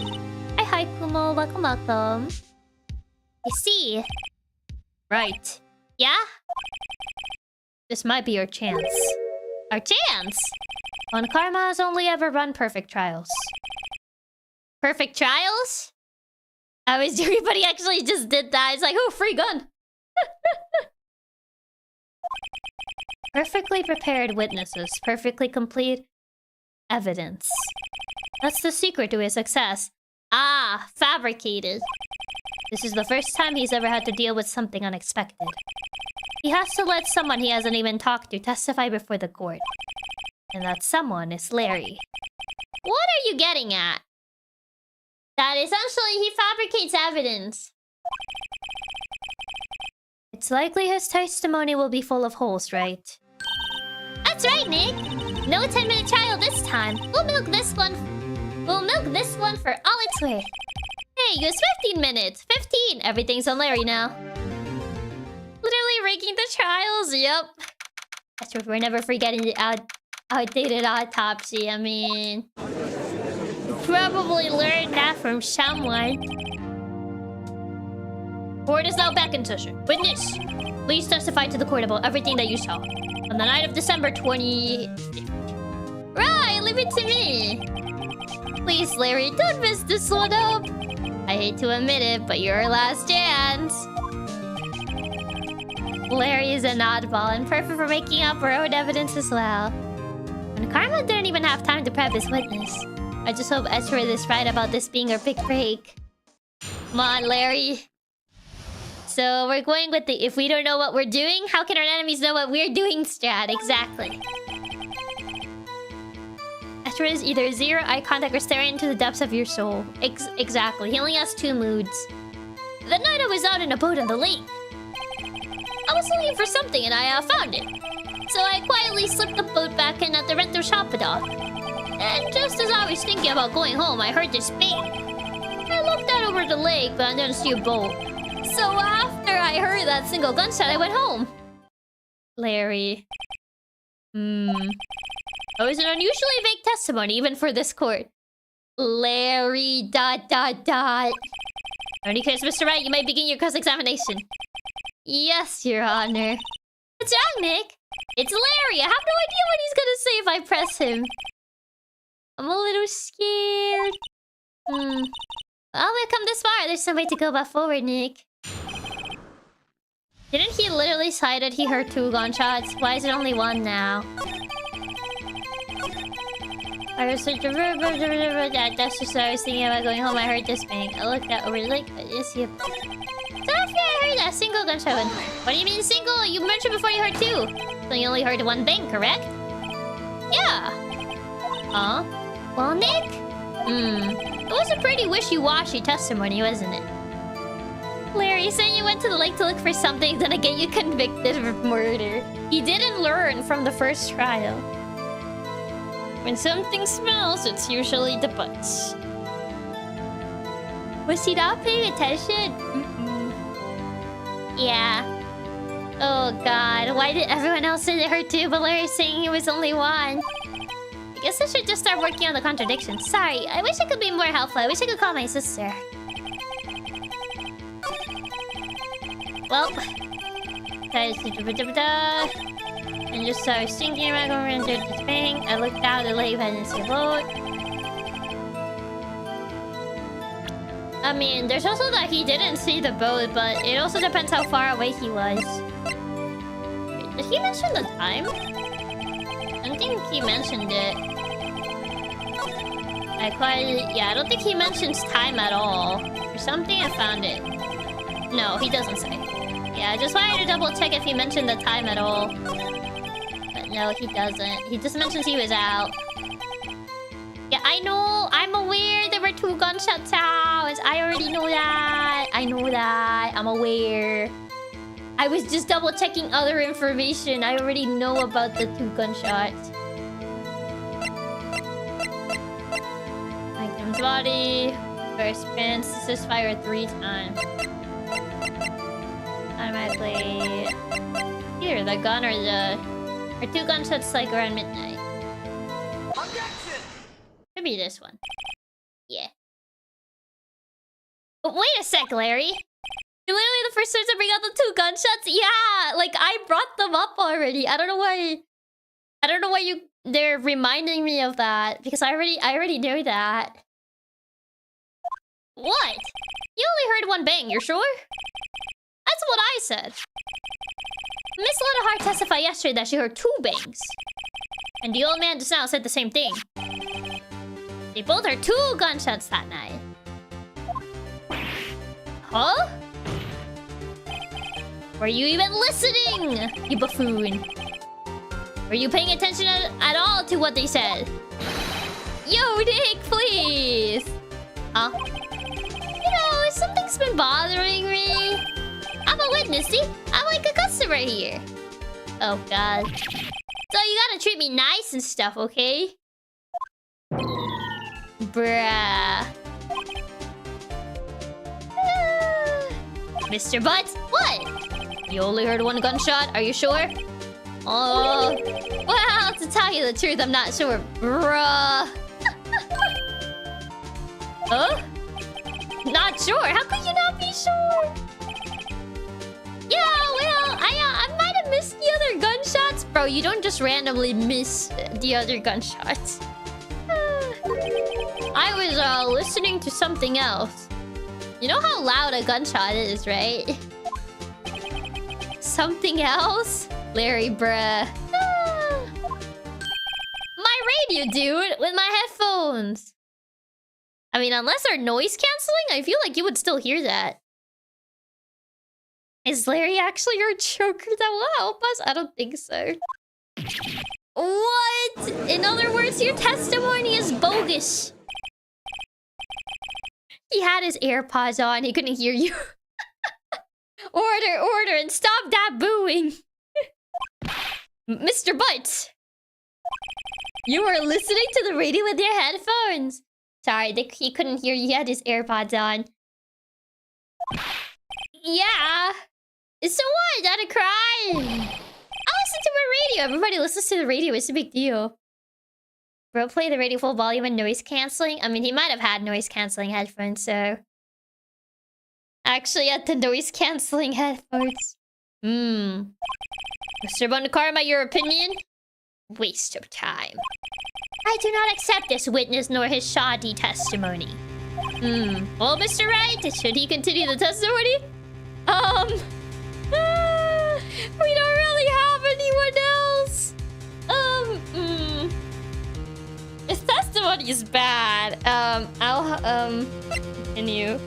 hi Kumo, welcome. I see. Right. Yeah? This might be our chance. Our chance? One Karma has only ever run perfect trials. Perfect trials? I was doing, but he actually just did that. It's like, oh, free gun. Perfectly prepared witnesses. Perfectly complete evidence. That's the secret to his success. Ah, fabricated. This is the first time he's ever had to deal with something unexpected. He has to let someone he hasn't even talked to testify before the court. And that someone is Larry. What are you getting at? That essentially he fabricates evidence. It's likely his testimony will be full of holes, right? That's right, Nick! No 10-minute trial this time. We'll milk this one for all it's worth. Hey, it was 15 minutes. 15! Everything's on Larry now. Literally rigging the trials, yep. That's true, we're never forgetting the outdated autopsy, I mean... Probably learned that from someone. Court is now back in session. Witness, please testify to the court about everything that you saw. On the night of December 25th. Right, leave it to me. Please, Larry, don't mess this one up. I hate to admit it, but you're our last chance. Larry is an oddball and perfect for making up her own evidence as well. And Karma didn't even have time to prep his witness. I just hope Ezra is right about this being our big break. Come on, Larry. So we're going with the if we don't know what we're doing, how can our enemies know what we're doing strat? Exactly. Ezra is either zero eye contact or staring into the depths of your soul. Exactly. He only has 2 moods. The night I was out in a boat on the lake. I was looking for something and I found it. So I quietly slipped the boat back in at the rental shop a dog. And just as I was thinking about going home, I heard this bang. I looked out over the lake, but I didn't see a boat. So after I heard that single gunshot, I went home. Larry. That was an unusually vague testimony, even for this court. Larry... ... In any case, Mr. Wright, you may begin your cross-examination. Yes, Your Honor. What's wrong, Nick? It's Larry! I have no idea what he's gonna say if I press him. I'm a little scared. Hmm. Well, we've come this far. There's some way to go but forward, Nick. Didn't he literally say that he heard 2 gunshots? Why is it only 1 now? That's just what I was thinking about going home. I heard this bang. I looked out over the lake, but is he a... I heard a single gunshot went. What do you mean single? You mentioned before you heard 2. So you only heard 1 bang, correct? Yeah. Huh? Well, Nick? It was a pretty wishy-washy testimony, wasn't it? Larry, saying you went to the lake to look for something gonna get you convicted of murder. He didn't learn from the first trial. When something smells, it's usually the butts. Was he not paying attention? Yeah. Oh god, why did everyone else say they heard 2, but Larry's saying he was only 1? I guess I should just start working on the contradictions. Sorry, I wish I could be more helpful. I wish I could call my sister. Well, and just I was thinking about going into this bang. I looked out the lake and it's a boat. I mean, there's also that he didn't see the boat, but it also depends how far away he was. Wait, did he mention the time? I don't think he mentioned it. Yeah, I don't think he mentions time at all. Or something, I found it. No, he doesn't say. Yeah, I just wanted to double check if he mentioned the time at all. But no, he doesn't. He just mentions he was out. Yeah, I know. I'm aware there were 2 gunshot sounds. I already know that. I know that. I'm aware. I was just double checking other information. I already know about the 2 gunshots. Victim's body. First spins. This is fired 3 times. Automatically. Either the gun or the... Or 2 gunshots like around midnight. Could be this one. Yeah. But wait a sec, Larry. You're literally the first person to bring out the 2 gunshots? Yeah! Like, I brought them up already. I don't know why... I don't know why they're reminding me of that. Because I already knew that. What? You only heard 1 bang, you're sure? That's what I said. Miss Letahart testified yesterday that she heard 2 bangs. And the old man just now said the same thing. They both heard 2 gunshots that night. Huh? Were you even listening, you buffoon? Were you paying attention at all to what they said? Yo, Nick, please! Huh? You know, something's been bothering me. I'm a witness, see? I'm like a customer here. Oh, God. So you gotta treat me nice and stuff, okay? Bruh. Mr. Butts, what? You only heard 1 gunshot, are you sure? Oh, well, to tell you the truth, I'm not sure, bruh. Huh? Not sure? How could you not be sure? Yeah, well, I might have missed the other gunshots. Bro, you don't just randomly miss the other gunshots. I was listening to something else. You know how loud a gunshot is, right? Something else? Larry, bruh. My radio, dude, with my headphones. I mean, unless they're noise canceling, I feel like you would still hear that. Is Larry actually your choker that will help us? I don't think so. What? In other words, your testimony is bogus. He had his AirPods on. He couldn't hear you. Order, and stop that booing. Mr. Butts. You were listening to the radio with your headphones. Sorry, he couldn't hear you. He had his AirPods on. Yeah. So what? Not a crime. I listen to my radio. Everybody listens to the radio. It's a big deal. Bro, play the radio full volume and noise canceling. I mean, he might have had noise canceling headphones, so... Actually, at the noise canceling headphones. Mr. Bunkarma, your opinion? Waste of time. I do not accept this witness nor his shoddy testimony. Well, Mr. Wright, should he continue the testimony? We don't really have anyone else. His testimony is bad. I'll continue.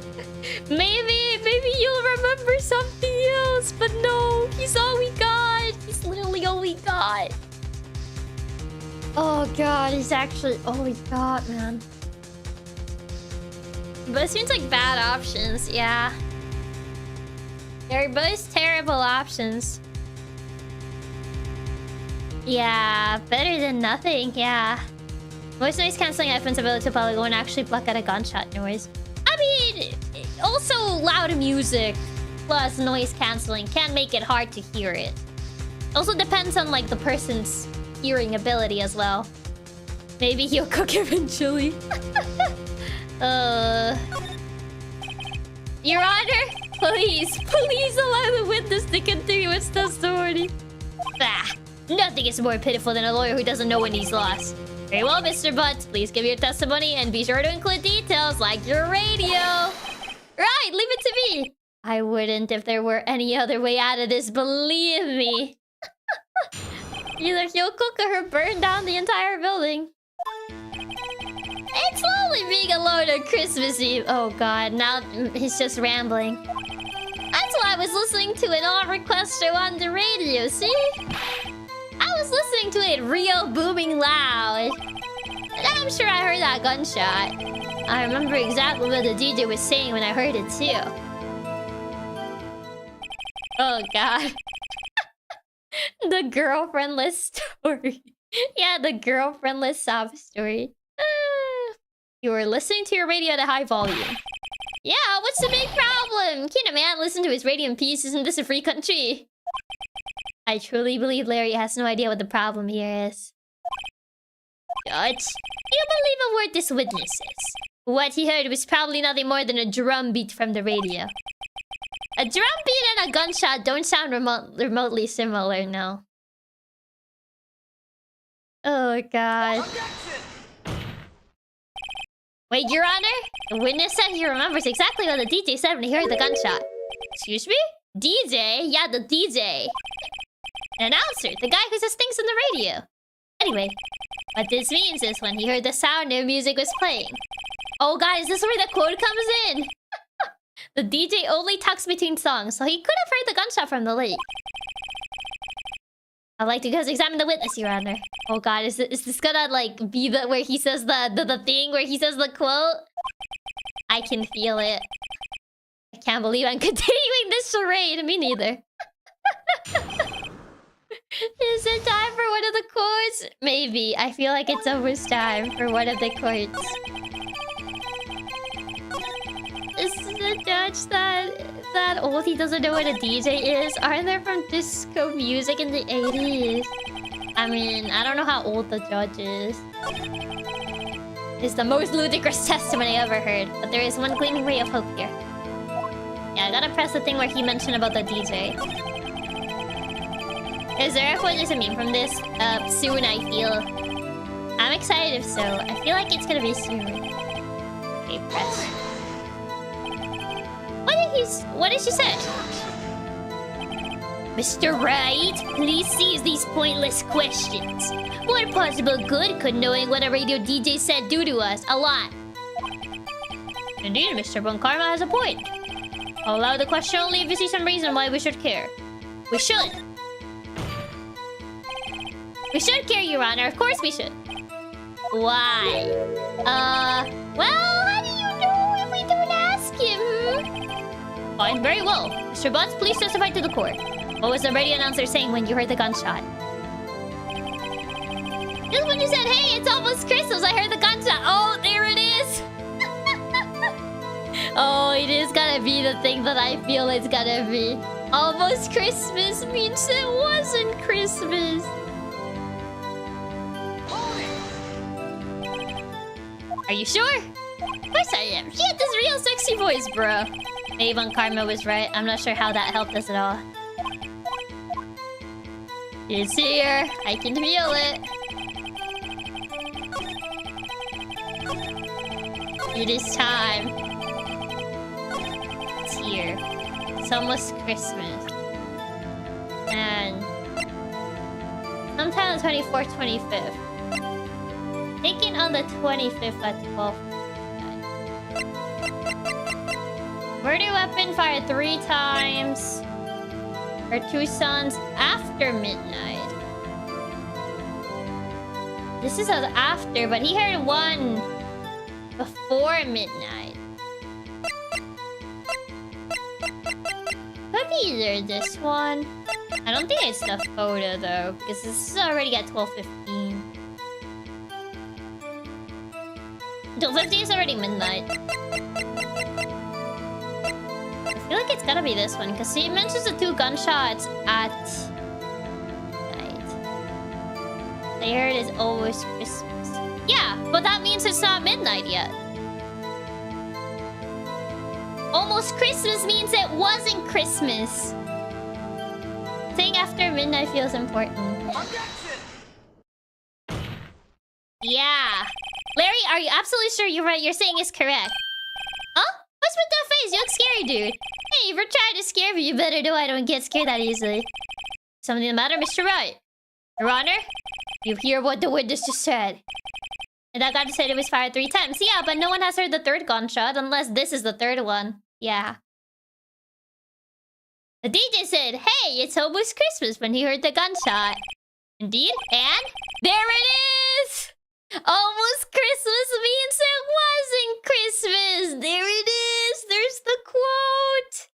Maybe you'll remember something else, but no, he's all we got. He's literally all we got. Oh god, he's actually all we got, man. But it seems like bad options, yeah. They're both terrible options. Yeah, better than nothing, yeah. Voice noise cancelling headphones ability to probably go and actually block out a gunshot noise. I mean, also loud music plus noise cancelling can make it hard to hear it. Also depends on like the person's hearing ability as well. Maybe he'll cook eventually. Your Honor, please allow the witness to continue its testimony. Bah, nothing is more pitiful than a lawyer who doesn't know when he's lost. Very well, Mr. Butts. Please give your testimony and be sure to include details like your radio. Right, leave it to me. I wouldn't if there were any other way out of this, believe me. Either he'll cook or he'll burn down the entire building. It's lonely being alone on Christmas Eve. Oh god, now he's just rambling. Until I was listening to an all request show on the radio, see? I was listening to it real booming loud. And I'm sure I heard that gunshot. I remember exactly what the DJ was saying when I heard it too. Oh god. The girlfriendless story. Yeah, the girlfriendless sob story. You were listening to your radio at a high volume. Yeah, what's the big problem? Can't a man listen to his radio in peace? Isn't this a free country? I truly believe Larry has no idea what the problem here is. Judge, you believe a word this witness says. What he heard was probably nothing more than a drum beat from the radio. A drum beat and a gunshot don't sound remotely similar, no. Oh god. Wait, Your Honor? The witness said he remembers exactly what the DJ said when he heard the gunshot. Excuse me? DJ? Yeah, the DJ. An announcer, the guy who says things on the radio. Anyway, what this means is when he heard the sound, no music was playing. Oh god, is this where the quote comes in? The DJ only talks between songs, so he could have heard the gunshot from the lake. I'd like to go examine the witness, Your Honor. Oh god, is this gonna like be the where he says the thing where he says the quote? I can feel it. I can't believe I'm continuing this charade. Me neither. Is it time for one of the quotes? Maybe. I feel like it's almost time for one of the quotes. Is the judge that old? He doesn't know what a DJ is? Aren't they from disco music in the 80s? I mean, I don't know how old the judge is. It's the most ludicrous testimony I ever heard. But there is one gleaming ray of hope here. Yeah, I gotta press the thing where he mentioned about the DJ. Is there a quote there's a meme from this? Soon, I feel. I'm excited if so. I feel like it's gonna be soon. Okay, press. What did she say? Mr. Wright, please cease these pointless questions. What possible good could knowing what a radio DJ said do to us? A lot. Indeed, Mr. Bunkarma has a point. I'll allow the question only if you see some reason why we should care. We should. We should care, Your Honor. Of course we should. Why? Well, how do you know if we don't ask him? Fine, very well. Mr. Butts, please testify to the court. What was the radio announcer saying when you heard the gunshot? Just when you said, hey, it's almost Christmas, I heard the gunshot. Oh, there it is. Oh, it is gonna be the thing that I feel it's gonna be. Almost Christmas means it wasn't Christmas. Are you sure? Of course I am. She had this real sexy voice, bro. Avon Karma was right. I'm not sure how that helped us at all. It's here. I can feel it. It is time. It's here. It's almost Christmas. And sometime on the 24th, 25th. Thinking on the 25th at 12. Murder weapon fired 3 times. Her 2 sons after midnight. This is after, but he heard 1 before midnight. Could be either this one. I don't think it's the photo though, because this is already at 12:15. 12:50 is already midnight. I feel like it's gotta be this one, because he mentions the 2 gunshots at night. I heard it's always Christmas. Yeah, but that means it's not midnight yet. Almost Christmas means it wasn't Christmas. Saying after midnight feels important. Yeah. Larry, are you absolutely sure you're right? You're saying it's correct. Huh? What's with that face? You look scary, dude. Hey, if you're trying to scare me, you better know I don't get scared that easily. Something the matter, Mr. Wright? Your Honor? You hear what the witness just said. And that guy just said it was fired 3 times. Yeah, but no one has heard the 3rd gunshot unless this is the 3rd one. Yeah. The DJ said, hey, it's almost Christmas when he heard the gunshot. Indeed, and there it is! Almost Christmas means it wasn't Christmas! There it is! There's the quote!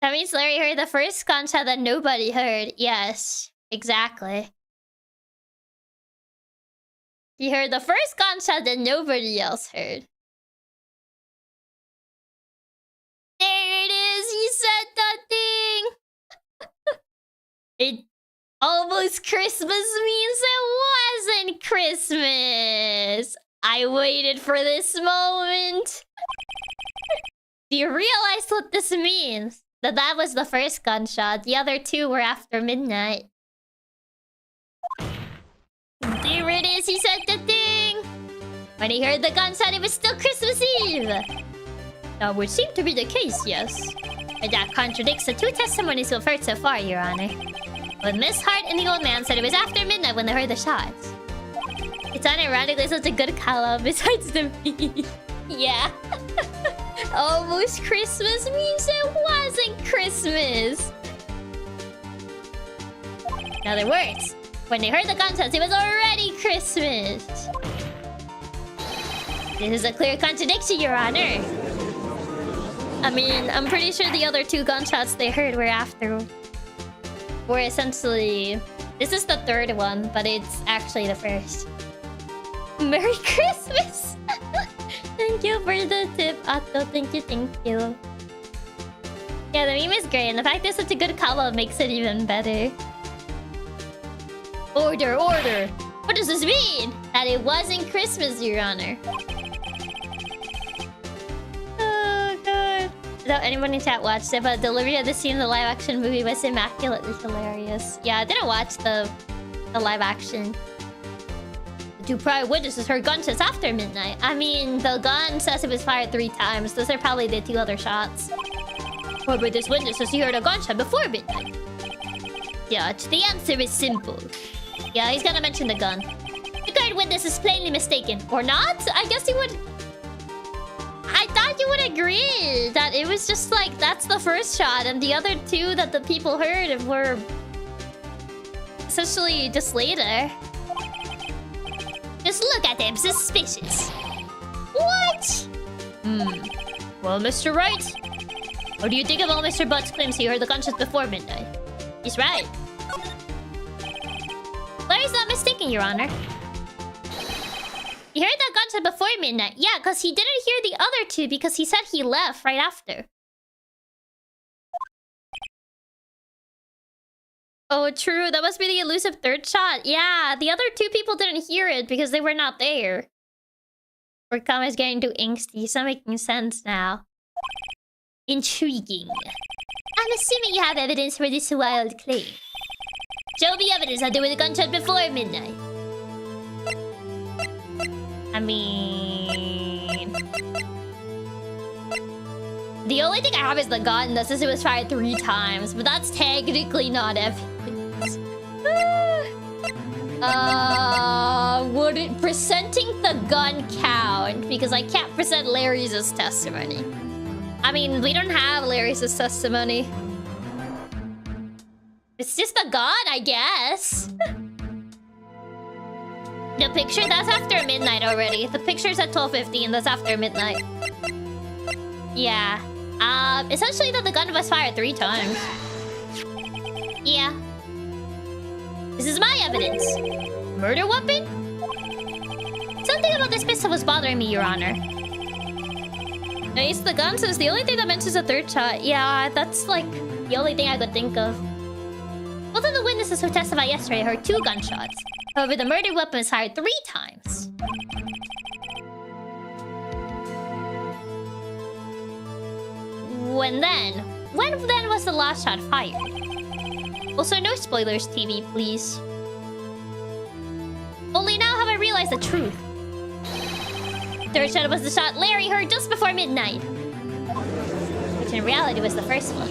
That means Larry heard the first gunshot that nobody heard. Yes, exactly. He heard the first gunshot that nobody else heard. There it is! He said that thing! It almost Christmas means it wasn't Christmas! I waited for this moment! Do you realize what this means? That was the first gunshot. The other 2 were after midnight. There it is! He said the thing! When he heard the gunshot, it was still Christmas Eve! That would seem to be the case, yes. But that contradicts the 2 testimonies we've heard so far, Your Honor. But Miss Hart and the old man said it was after midnight when they heard the shots. It's unironically such a good call-out besides the me. Yeah. Almost Christmas means it wasn't Christmas. In other words, when they heard the gunshots, it was already Christmas. This is a clear contradiction, Your Honor. I mean, I'm pretty sure the other 2 gunshots they heard were after. Were essentially... This is the 3rd one, but it's actually the 1st. Merry Christmas! Thank you for the tip, Otto. Thank you, thank you. Yeah, the meme is great, and the fact there's such a good call-out makes it even better. Order, order! What does this mean? That it wasn't Christmas, Your Honor. Without anyone in chat watched it, but delivery of the scene in the live-action movie was immaculately hilarious. Yeah, I didn't watch the live-action. The 2 prior witnesses heard gunshots after midnight. I mean, the gun says it was fired 3 times. Those are probably the 2 other shots. But with this witness says he heard a gunshot before midnight. Judge, the answer is simple. Yeah, he's gonna mention the gun. The current witness is plainly mistaken. Or not? I guess he would... I thought you would agree that it was just like, that's the first shot, and the other 2 that the people heard were essentially just later. Just look at them, suspicious. What? Well, Mr. Wright, what do you think about Mr. Butt's claims he heard the gunshots before midnight? He's right. Larry's not mistaken, Your Honor. He heard that gunshot before midnight. Yeah, because he didn't hear the other 2 because he said he left right after. Oh, true. That must be the elusive 3rd shot. Yeah, the other 2 people didn't hear it because they were not there. Or comments getting too angsty. It's not making sense now. Intriguing. I'm assuming you have evidence for this wild claim. Show me evidence that there was a gunshot before midnight. I mean... The only thing I have is the gun that says it was fired 3 times, but that's technically not evidence. Would it presenting the gun count? Because I can't present Larry's as testimony. I mean, we don't have Larry's as testimony. It's just the gun, I guess. The picture, that's after midnight already. The picture's at 12:50 and that's after midnight. Yeah. Essentially that the gun was fired 3 times. Yeah. This is my evidence. Murder weapon? Something about this pistol was bothering me, Your Honor. Nice, the gun says the only thing that mentions a 3rd shot. Yeah, that's like the only thing I could think of. Both of the witnesses who testified yesterday heard 2 gunshots. However, the murder weapon was fired 3 times. When then was the last shot fired? Also, no spoilers, TV, please. Only now have I realized the truth. 3rd shot was the shot Larry heard just before midnight. Which in reality was the first one.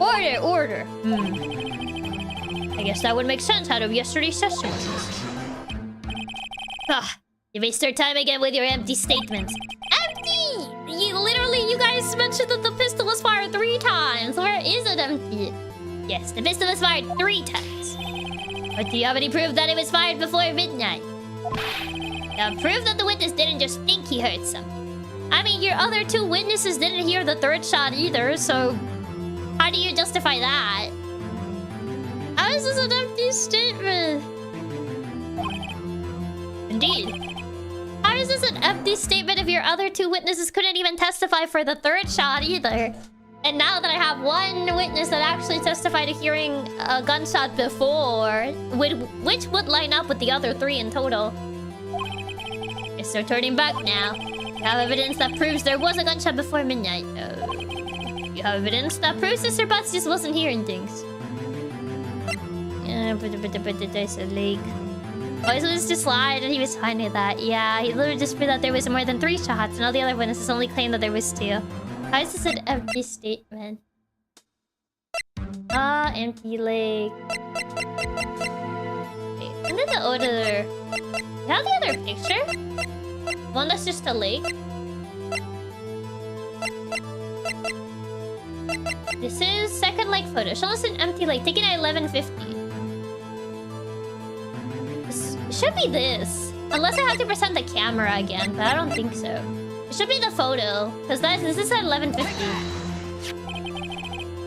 Order! I guess that would make sense out of yesterday's testimonies. You waste your time again with your empty statements. Empty! You guys mentioned that the pistol was fired 3 times. Where is it empty? Yes, the pistol was fired 3 times. But do you have any proof that it was fired before midnight? Now, proof that the witness didn't just think he heard something. I mean, your other 2 witnesses didn't hear the 3rd shot either, so... How do you justify that? How is this an empty statement? Indeed. How is this an empty statement if your other 2 witnesses couldn't even testify for the 3rd shot either? And now that I have 1 witness that actually testified to hearing a gunshot before, which would line up with the other 3 in total. Yes, so turning back now. You have evidence that proves there was a gunshot before midnight. You have evidence that proves Mr. Butts just wasn't hearing things. But there's a lake. Oh, so it's just lied and he was fine with that. Yeah, he literally just proved that there was more than 3 shots and all the other witnesses only claimed that there was 2. How is this an empty statement? Empty lake. Wait, and then the other... You have the other picture? One that's just a lake? This is second lake photo. Show us an empty lake taken at 11:50. It should be this. Unless I have to present the camera again, but I don't think so. It should be the photo. Because this is at 11:50.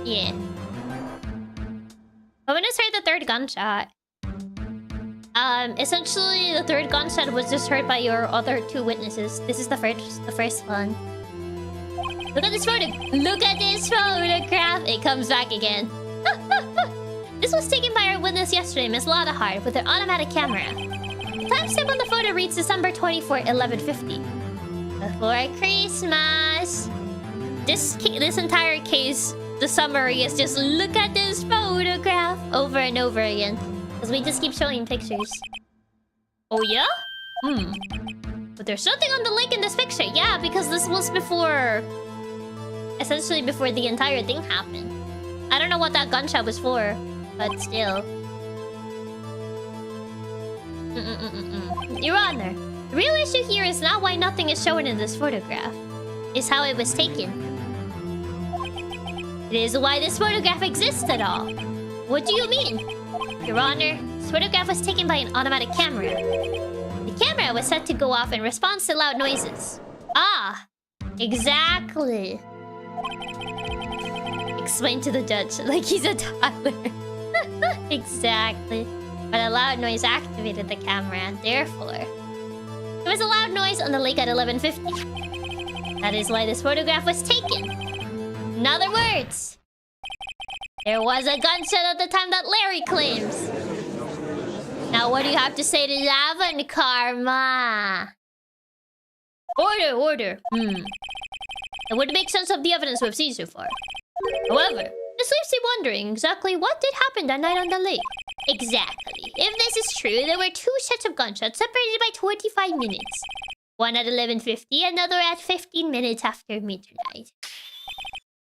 Yeah. But when I heard the 3rd gunshot. Essentially the 3rd gunshot was just heard by your other 2 witnesses. This is the first one. Look at this photo. Look at this photograph. It comes back again. This was taken by our witness yesterday, Miss Lottahart, with her automatic camera. The timestamp on the photo reads December 24, 11:50. Before Christmas. This entire case, the summary is just look at this photograph over and over again. Because we just keep showing pictures. Oh yeah? But there's something on the lake in this picture. Yeah, because this was before... Essentially before the entire thing happened. I don't know what that gunshot was for. But still. Your Honor, the real issue here is not why nothing is shown in this photograph. It's how it was taken. It is why this photograph exists at all. What do you mean? Your Honor, this photograph was taken by an automatic camera. The camera was set to go off in response to loud noises. Ah, exactly. Explain to the judge like he's a toddler. Exactly. But a loud noise activated the camera, therefore... There was a loud noise on the lake at 11:50. That is why this photograph was taken. In other words... There was a gunshot at the time that Larry claims. Now what do you have to say to that one, Karma? Order. It would make sense of the evidence we've seen so far. However, this leaves me wondering exactly what did happen that night on the lake. Exactly. If this is true, there were 2 sets of gunshots separated by 25 minutes. One at 11:50, another at 15 minutes after midnight.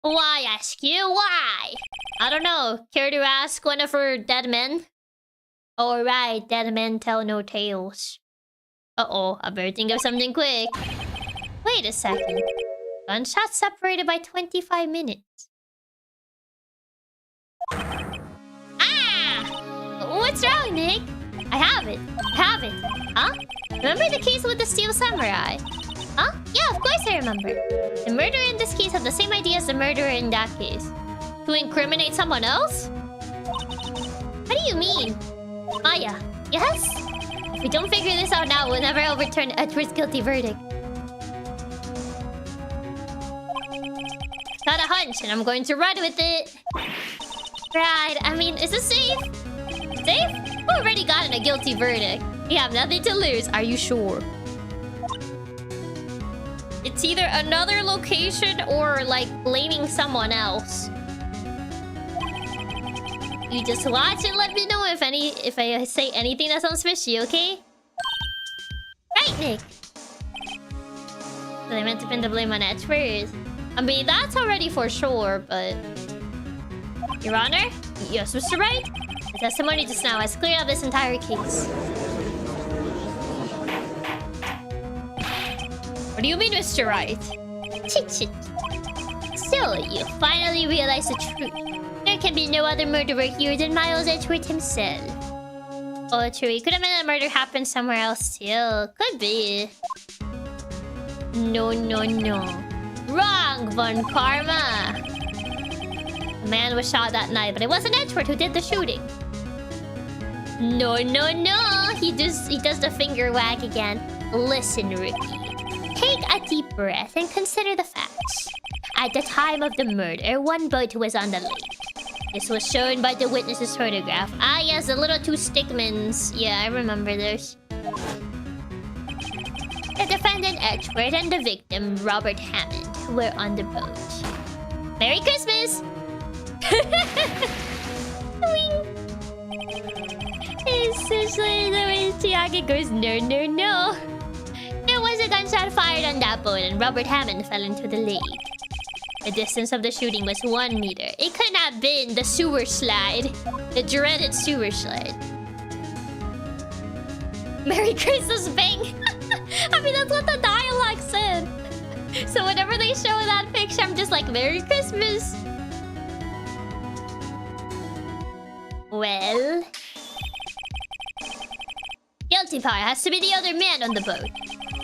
Why, ask you? Why? I don't know. Care to ask one of her dead men? Alright, dead men tell no tales. Uh-oh, I better think of something quick. Wait a second. Gunshots separated by 25 minutes. Ah! What's wrong, Nick? I have it. Huh? Remember the case with the steel samurai? Huh? Yeah, of course I remember. The murderer in this case had the same idea as the murderer in that case. To incriminate someone else? What do you mean? Maya, yes? If we don't figure this out now, we'll never overturn Edward's guilty verdict. Got a hunch, and I'm going to run with it. Right, I mean, is this safe? Safe? We already gotten a guilty verdict. We have nothing to lose, are you sure? It's either another location or, like, blaming someone else. You just watch and let me know if I say anything that sounds fishy, okay? Right, Nick. So they meant to pin the blame on Edward. I mean, that's already for sure, but... Your Honor? Yes, Mr. Wright? The testimony just now has cleared up this entire case. What do you mean, Mr. Wright? Chit. So, you finally realize the truth. There can be no other murderer here than Miles Edgeworth himself. Oh, true. It could have been a murder happened somewhere else too. Could be. No. Wrong, Von Karma. A man was shot that night, but it wasn't Edgeworth who did the shooting. No. He does the finger wag again. Listen, Ricky. Take a deep breath and consider the facts. At the time of the murder, one boat was on the lake. This was shown by the witness's photograph. Ah, yes, the little two stickmans. Yeah, I remember those. The defendant, Edgeworth, and the victim, Robert Hammond, were on the boat. Merry Christmas! Essentially, the way Chiaki goes, no. There was a gunshot fired on that boat, and Robert Hammond fell into the lake. The distance of the shooting was 1 meter. It could not have been the sewer slide. The dreaded sewer slide. Merry Christmas, Bing! I mean, that's what the dialogue said. So whenever they show that picture, I'm just like, Merry Christmas! Well... Guilty part has to be the other man on the boat.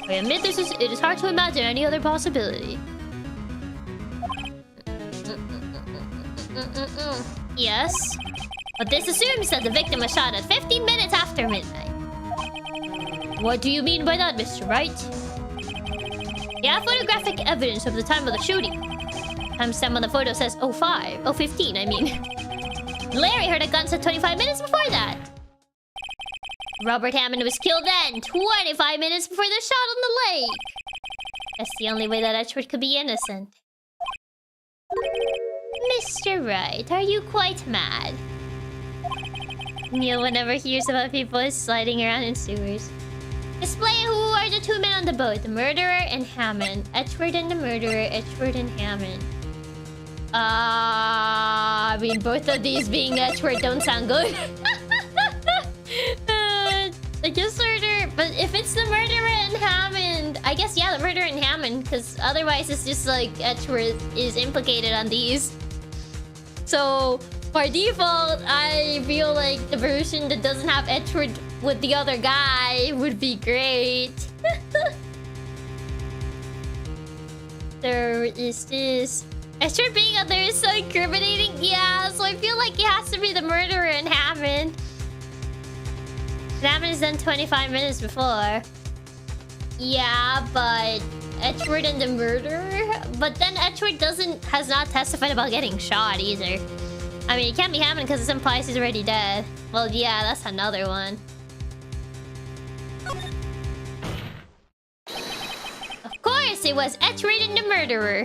I admit it is hard to imagine any other possibility. Yes. But this assumes that the victim was shot at 15 minutes after midnight. What do you mean by that, Mr. Wright? You have photographic evidence of the time of the shooting. Timestamp on the photo says 15, I mean. Larry heard a gunshot 25 minutes before that. Robert Hammond was killed then, 25 minutes before the shot on the lake. That's the only way that Edgeworth could be innocent. Mr. Wright, are you quite mad? Neil never hears about people sliding around in sewers. Display who are the two men on the boat, the murderer and Hammond. Edgeworth and the murderer, Edgeworth and Hammond. I mean, both of these being Edgeworth don't sound good. I guess murder, but if it's the murderer and Hammond, I guess, yeah, the murderer and Hammond, because otherwise it's just like Edgeworth is implicated on these. So, by default, I feel like the version that doesn't have Edgeworth with the other guy would be great. There is this... Edgeworth being out there is so incriminating. Yeah, so I feel like it has to be the murderer and Hammond. Hammond is done 25 minutes before. Yeah, but Edgeworth and the murderer? But then Edgeworth has not testified about getting shot either. I mean, it can't be Hammond because it implies he's already dead. Well, yeah, that's another one. Of course, it was Edgeworth and the murderer.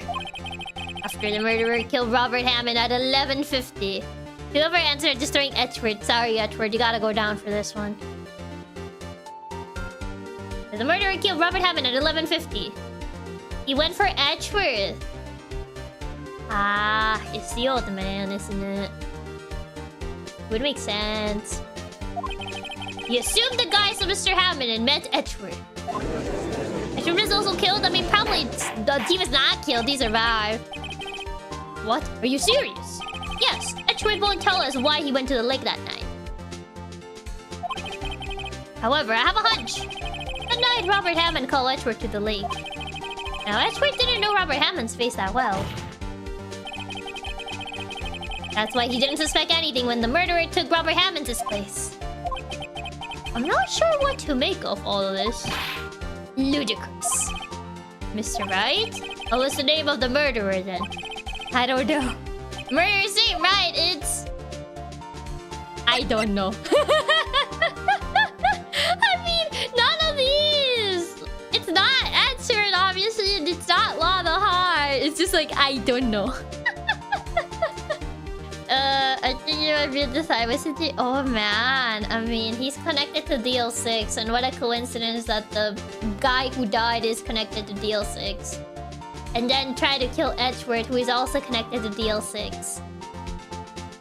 After the murderer killed Robert Hammond at 11:50. Whoever answered destroying Edgeworth. Sorry, Edgeworth, you gotta go down for this one. The The murderer killed Robert Hammond at 11:50. He went for Edgeworth. Ah, it's the old man, isn't it? Would make sense. He assumed the guise of Mr. Hammond and met Edgeworth. Edgeworth was also killed. I mean, probably he was not killed. He survived. What? Are you serious? Yes, Edgeworth won't tell us why he went to the lake that night. However, I have a hunch. That night, Robert Hammond called Edgeworth to the lake. Now, Edgeworth didn't know Robert Hammond's face that well. That's why he didn't suspect anything when the murderer took Robert Hammond's place. I'm not sure what to make of all of this. Ludicrous. Mr. Wright? What was the name of the murderer then? I don't know. Murderer's name, right? It's... I don't know. I mean, none of these. It's not answered, obviously, and it's not Lana Hart. It's just like, I don't know. I think you might be the side. Oh man, I mean, he's connected to DL6, and what a coincidence that the guy who died is connected to DL6. And then try to kill Edgeworth, who is also connected to DL6.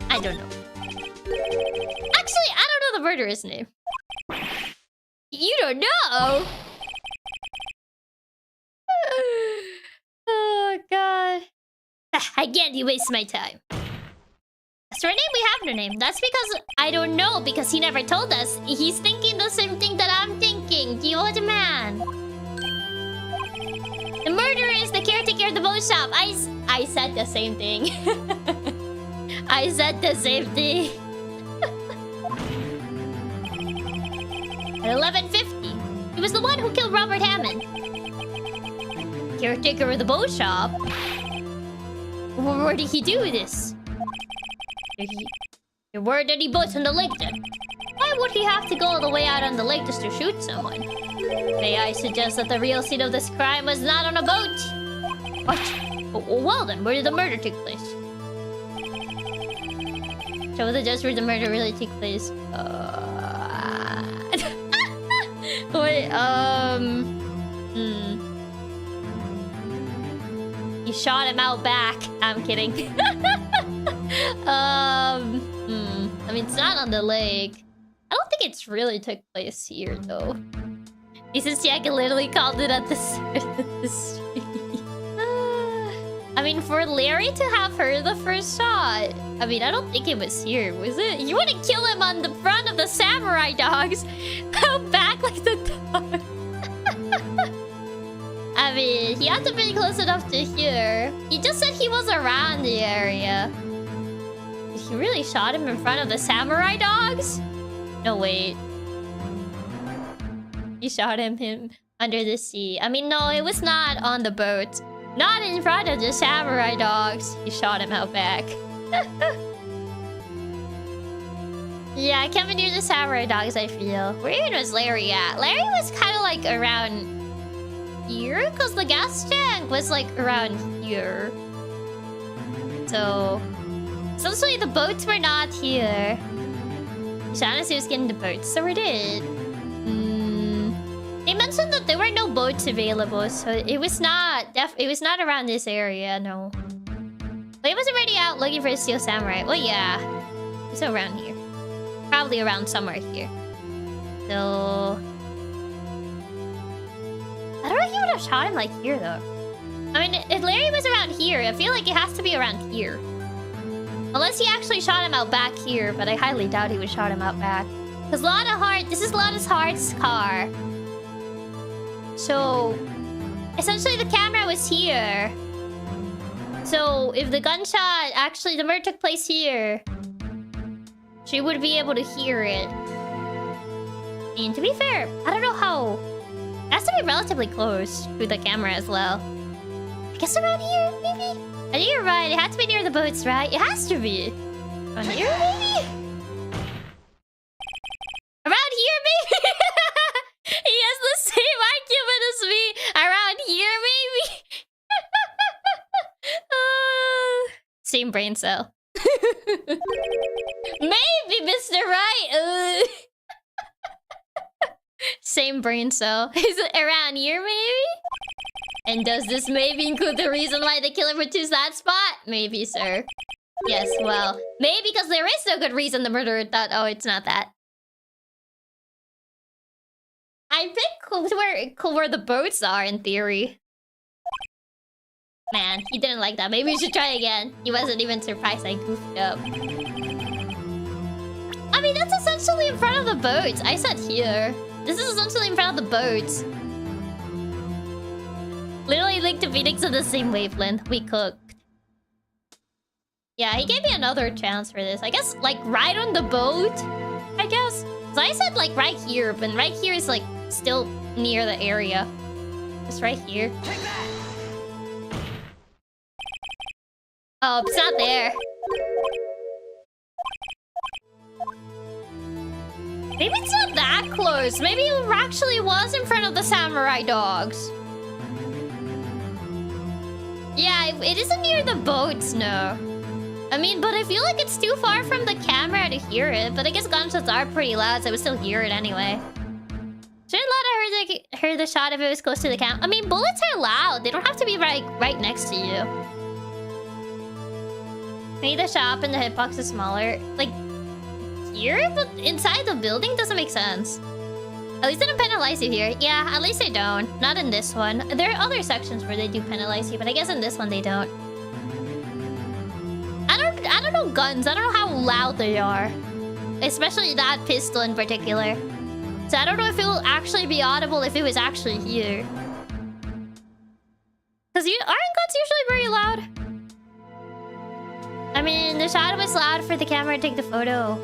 I don't know. Actually, I don't know the murderer's name. You don't know? Oh god. I can't waste my time. That's her name, we have her name. That's because I don't know, because he never told us. He's thinking the same thing that I'm thinking. The old man. The murderer is the caretaker of the boat shop. I said the same thing. I said the same thing. At 11:50, he was the one who killed Robert Hammond. Caretaker of the boat shop? Where did he do this? There weren't any boats on the lake then. Why would he have to go all the way out on the lake just to shoot someone? May I suggest that the real scene of this crime was not on a boat? What? Well then, where did the murder take place? Show the judge where the murder really took place. Wait, You shot him out back. I'm kidding. I mean, it's not on the lake. I don't think it's really took place here, though. This is Chiaki literally called it at the start of the street. I mean, for Larry to have heard the first shot, I mean, I don't think it was here, was it? You want to kill him on the front of the samurai dogs? Out back like the dog. I mean, he had to be close enough to hear. He just said he was around the area. He really shot him in front of the samurai dogs? No, wait. He shot him under the sea. I mean, no, it was not on the boat. Not in front of the samurai dogs. He shot him out back. Yeah, I can't be near the samurai dogs, I feel. Where even was Larry at? Larry was kind of like around here? Because the gas tank was like around here. So... essentially, the boats were not here. Shana's was getting the boats, so we did. They mentioned that there were no boats available, so it was not around this area, no. But he was already out looking for a steel samurai. Well, yeah, it's around here, probably around somewhere here. So I don't know if he would have shot him like here though. I mean, if Larry was around here, I feel like it has to be around here. Unless he actually shot him out back here, but I highly doubt he would shot him out back. Because this is Lana Hart's car. So, essentially the camera was here. So, if the gunshot, actually the murder took place here, she would be able to hear it. And to be fair, I don't know how. It has to be relatively close to the camera as well. I guess around here, maybe? I think you're right. It has to be near the boats, right? It has to be. Around here, maybe? Around here, maybe? He has the same argument as me. Around here, maybe? Same brain cell. Maybe, Mr. Right. Same brain cell. Is it around here, maybe? And does this maybe include the reason why the killer would choose that spot? Maybe, sir. Yes, well, maybe because there is no good reason the murderer thought, oh, it's not that. I think where the boats are, in theory. Man, he didn't like that. Maybe we should try again. He wasn't even surprised I goofed up. I mean, that's essentially in front of the boats. I said here. This is essentially in front of the boats. Literally linked to Phoenix on the same wavelength. We cooked. Yeah, he gave me another chance for this. I guess, like, right on the boat? I guess. So I said, like, right here. But right here is, like, still near the area. Just right here. Oh, it's not there. Maybe it's not that close. Maybe it actually was in front of the samurai dogs. Yeah, it isn't near the boats, no. I mean, but I feel like it's too far from the camera to hear it. But I guess gunshots are pretty loud, so I would still hear it anyway. Shouldn't let her hear the shot if it was close to the camera. I mean, bullets are loud. They don't have to be right next to you. Maybe the shop and the hitbox is smaller. Like, here? But inside the building doesn't make sense. At least they don't penalize you here. Yeah, at least they don't. Not in this one. There are other sections where they do penalize you, but I guess in this one they don't. I don't know guns. I don't know how loud they are. Especially that pistol in particular. So I don't know if it will actually be audible if it was actually here. Because aren't guns usually very loud? I mean, the shot was loud for the camera to take the photo.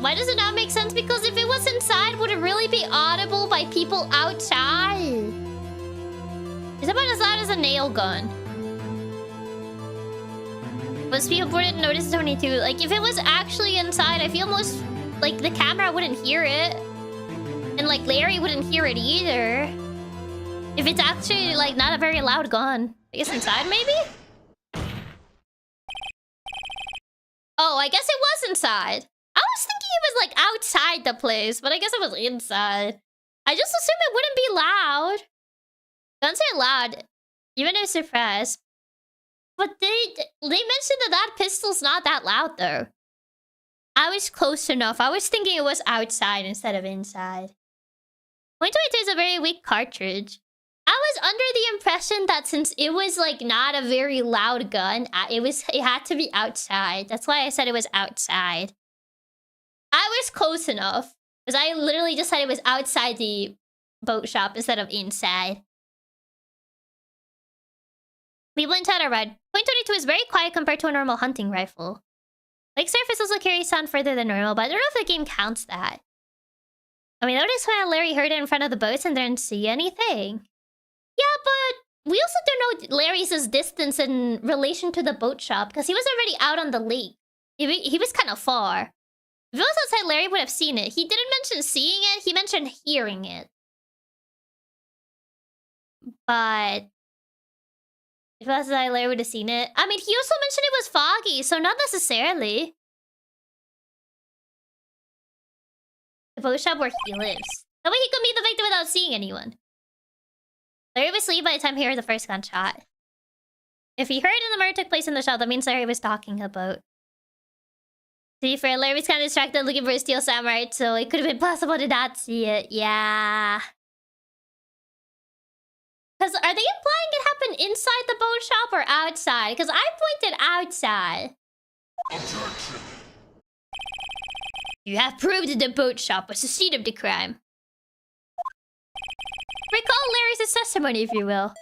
Why does it not make sense? Because if it was inside, would it really be audible by people outside? It's about as loud as a nail gun. Most people wouldn't notice 22. Like, if it was actually inside, I feel most... Like, the camera wouldn't hear it. And, like, Larry wouldn't hear it either. If it's actually, like, not a very loud gun. I guess inside, maybe? Oh, I guess it was inside. I was thinking it was, like, outside the place, but I guess it was inside. I just assumed it wouldn't be loud. Guns are loud, even if suppressed. But they mentioned that pistol's not that loud, though. I was close enough. I was thinking it was outside instead of inside. .22 is a very weak cartridge. I was under the impression that since it was, like, not a very loud gun, it had to be outside. That's why I said it was outside. I was close enough. Because I literally just said it was outside the boat shop instead of inside. People in chat are red. .22 is very quiet compared to a normal hunting rifle. Like, surface also carries sound further than normal, but I don't know if the game counts that. I mean, notice when Larry heard it in front of the boats and didn't see anything. Yeah, but we also don't know Larry's distance in relation to the boat shop, because he was already out on the lake. He was kind of far. If it was outside, Larry would have seen it. He didn't mention seeing it, he mentioned hearing it. But if it was outside, Larry would have seen it. I mean, he also mentioned it was foggy, so not necessarily. The boat shop where he lives. That way he could meet the victim without seeing anyone. Larry was asleep by the time he heard the first gunshot. If he heard and the murder took place in the shop, that means Larry was talking about. To be fair, Larry was kind of distracted looking for a steel samurai, so it could have been possible to not see it. Yeah. Because are they implying it happened inside the boat shop or outside? Because I pointed outside. Objection. You have proved that the boat shop was the scene of the crime. Recall Larry's testimony, if you will.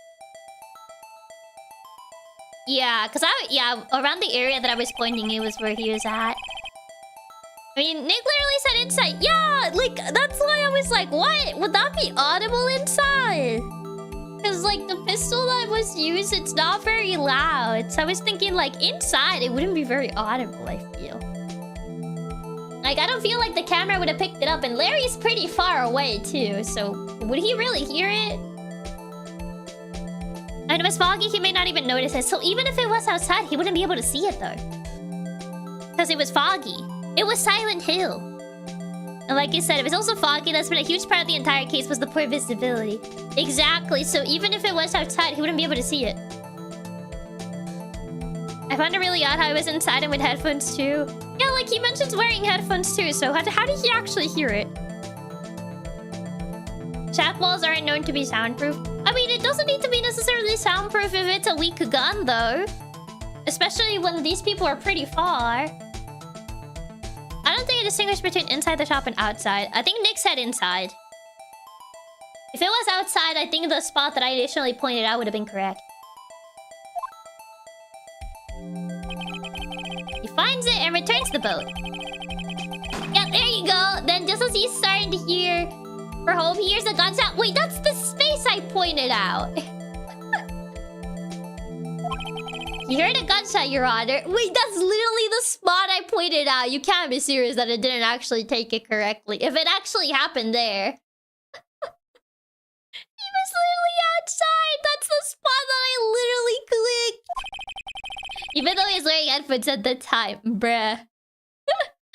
Yeah, because around the area that I was pointing, it was where he was at. I mean, Nick literally said inside. Yeah, like, that's why I was like, what? Would that be audible inside? Because, like, the pistol that was used, it's not very loud. So I was thinking, like, inside, it wouldn't be very audible, I feel. Like, I don't feel like the camera would have picked it up. And Larry's pretty far away, too. So, would he really hear it? And it was foggy, he may not even notice it. So even if it was outside, he wouldn't be able to see it, though. Because it was foggy. It was Silent Hill. And like you said, it was also foggy. That's been a huge part of the entire case was the poor visibility. Exactly. So even if it was outside, he wouldn't be able to see it. I found it really odd how he was inside and with headphones too. Yeah, like he mentions wearing headphones too. So how did he actually hear it? Chat walls aren't known to be soundproof. I mean, it doesn't need to be necessarily soundproof if it's a weak gun, though. Especially when these people are pretty far. I don't think I distinguish between inside the shop and outside. I think Nick said inside. If it was outside, I think the spot that I initially pointed out would have been correct. He finds it and returns the boat. Yeah, there you go. Then just as he's starting to hear for home, he hears a gunshot. Wait, that's the space I pointed out. You heard a gunshot, Your Honor. Wait, that's literally the spot I pointed out. You can't be serious that it didn't actually take it correctly. If it actually happened there. He was literally outside. That's the spot that I literally clicked. Even though he was wearing headphones at the time. Bruh.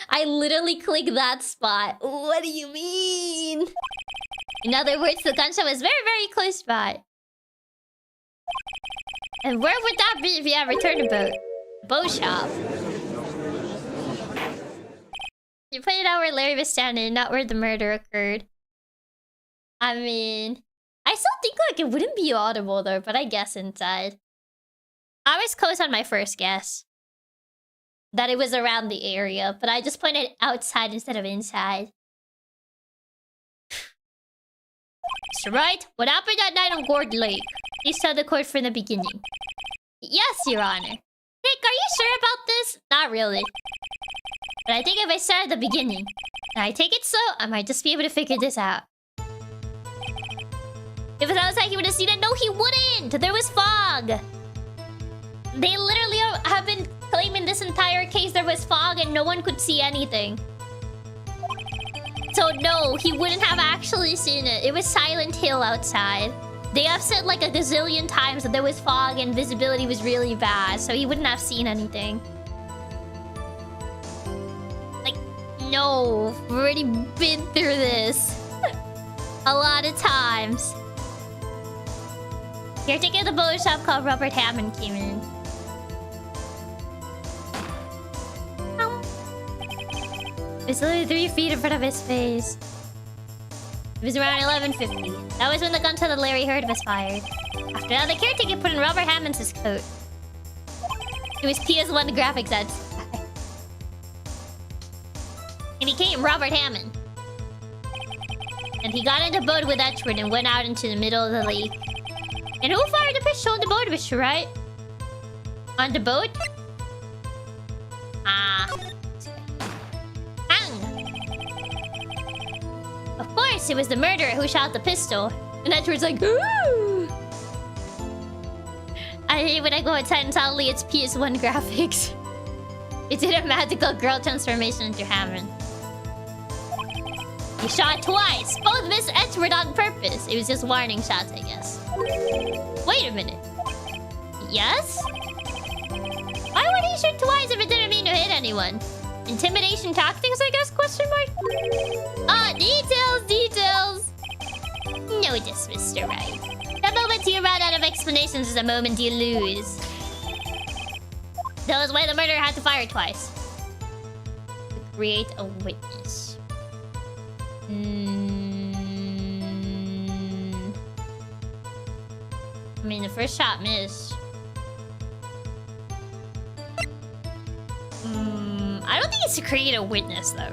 I literally clicked that spot. What do you mean? In other words, the gunshot was very, very close by. And where would that be if you had returned a boat? Boat shop. You put it out where Larry was standing, not where the murder occurred. I mean, I still think like it wouldn't be audible though, but I guess inside. I was close on my first guess. That it was around the area, but I just pointed outside instead of inside. Mr. Wright, what happened that night on Gourd Lake? Please tell the court from the beginning. Yes, Your Honor. Nick, are you sure about this? Not really. But I think if I start at the beginning, and I take it slow, I might just be able to figure this out. If it was outside, he would have seen it. No, he wouldn't! There was fog! They literally have been claiming this entire case there was fog and no one could see anything. So no, he wouldn't have actually seen it. It was Silent Hill outside. They have said like a gazillion times that there was fog and visibility was really bad, so he wouldn't have seen anything. Like, no, we've already been through this a lot of times. Caretaker of the boat shop called Robert Hammond came in. It was literally 3 feet in front of his face. It was around 11:50. That was when the gunshot that Larry heard was fired. After that, the caretaker put in Robert Hammond's coat. It was PS1 graphics that's and he came Robert Hammond. And he got into the boat with Edgewood and went out into the middle of the lake. And who fired the pistol on the boat, Mr. Wright? On the boat? Of course, it was the murderer who shot the pistol. And Edward's like, ooh! I hate when I go outside and suddenly it's PS1 graphics. It did a magical girl transformation into Hammond. He shot twice! Both missed Edward on purpose. It was just warning shots, I guess. Wait a minute. Yes? Why would he shoot twice if it didn't mean to hit anyone? Intimidation tactics, I guess, question mark? Details! Notice, Mr. Wright. The moment you run out of explanations is the moment you lose. That was why the murderer had to fire twice. To create a witness. I mean, the first shot missed. I don't think it's to create a witness, though.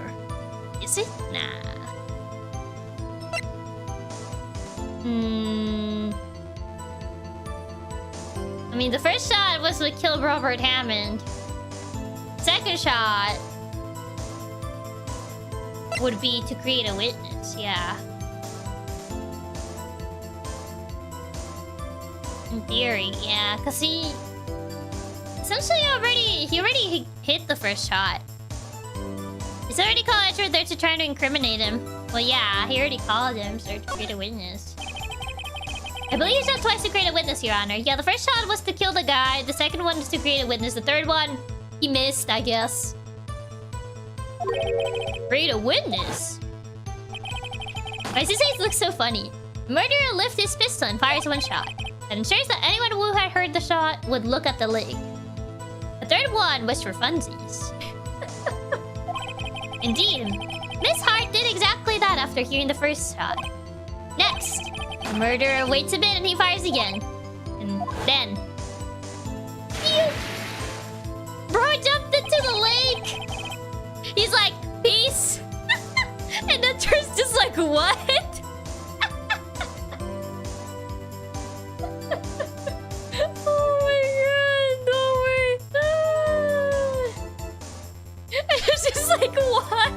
Is it? Nah. I mean, the first shot was to kill Robert Hammond. Second shot would be to create a witness, yeah. In theory, yeah, because he essentially he already hit the first shot. He's already called Edward there to try to incriminate him. Well, yeah, he already called him, so to create a witness. I believe he shot twice to create a witness, Your Honor. Yeah, the first shot was to kill the guy. The second one was to create a witness. The third one, he missed, I guess. Create a witness? My face looks so funny. Murderer lifts his pistol and fires one shot. And ensures that anyone who had heard the shot would look at the lake. The third one was for funsies. Indeed, Miss Hart did exactly that after hearing the first shot. Next, the murderer waits a bit and he fires again. And then... Phew! Bro jumped into the lake! He's like, peace! And the turtle's just like, what? Oh my god, no way. It's just like, what?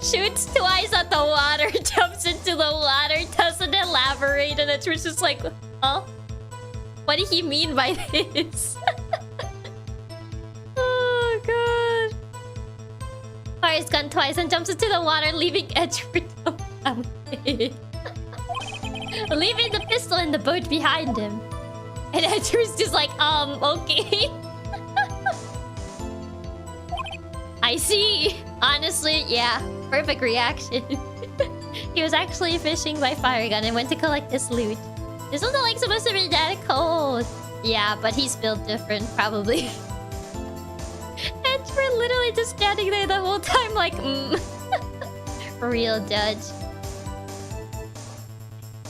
Shoots twice at the water, jumps into the water, doesn't elaborate, and it's just like, oh? What did he mean by this? Oh god. Fires gun twice and jumps into the water, leaving Edward dumbfounded. Leaving the pistol in the boat behind him. And Edward's just like, okay. I see. Honestly, yeah. Perfect reaction. He was actually fishing by fire gun and went to collect his loot. This wasn't like supposed to be that cold. Yeah, but he's built different, probably. Edward literally just standing there the whole time like, Real judge.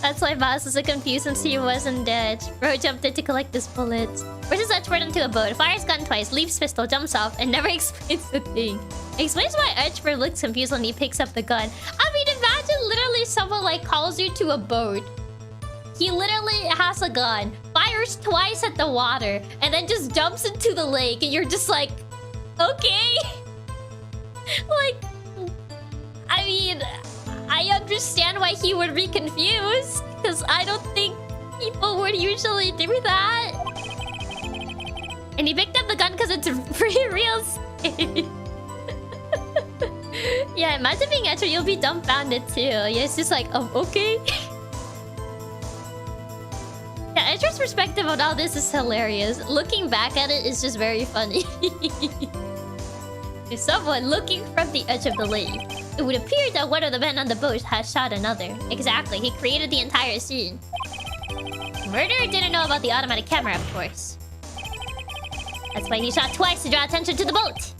That's why Boss was so confused since he wasn't dead. Bro jumped in to collect his bullets. Pushes Edward into a boat, fires gun twice, leaves pistol, jumps off, and never explains the thing. Explains why Edward looks confused when he picks up the gun. I mean, imagine literally someone like calls you to a boat. He literally has a gun, fires twice at the water, and then just jumps into the lake, and you're just like, okay. Like, I mean, I understand why he would be confused, because I don't think people would usually do that. And he picked up the gun because it's pretty real safe. Yeah, imagine being Edward, you'll be dumbfounded too. Yeah, it's just like, okay. Yeah, Edward's perspective on all this is hilarious. Looking back at it is just very funny. If someone looking from the edge of the lake, it would appear that one of the men on the boat has shot another. Exactly, he created the entire scene. The murderer didn't know about the automatic camera, of course. That's why he shot twice to draw attention to the boat.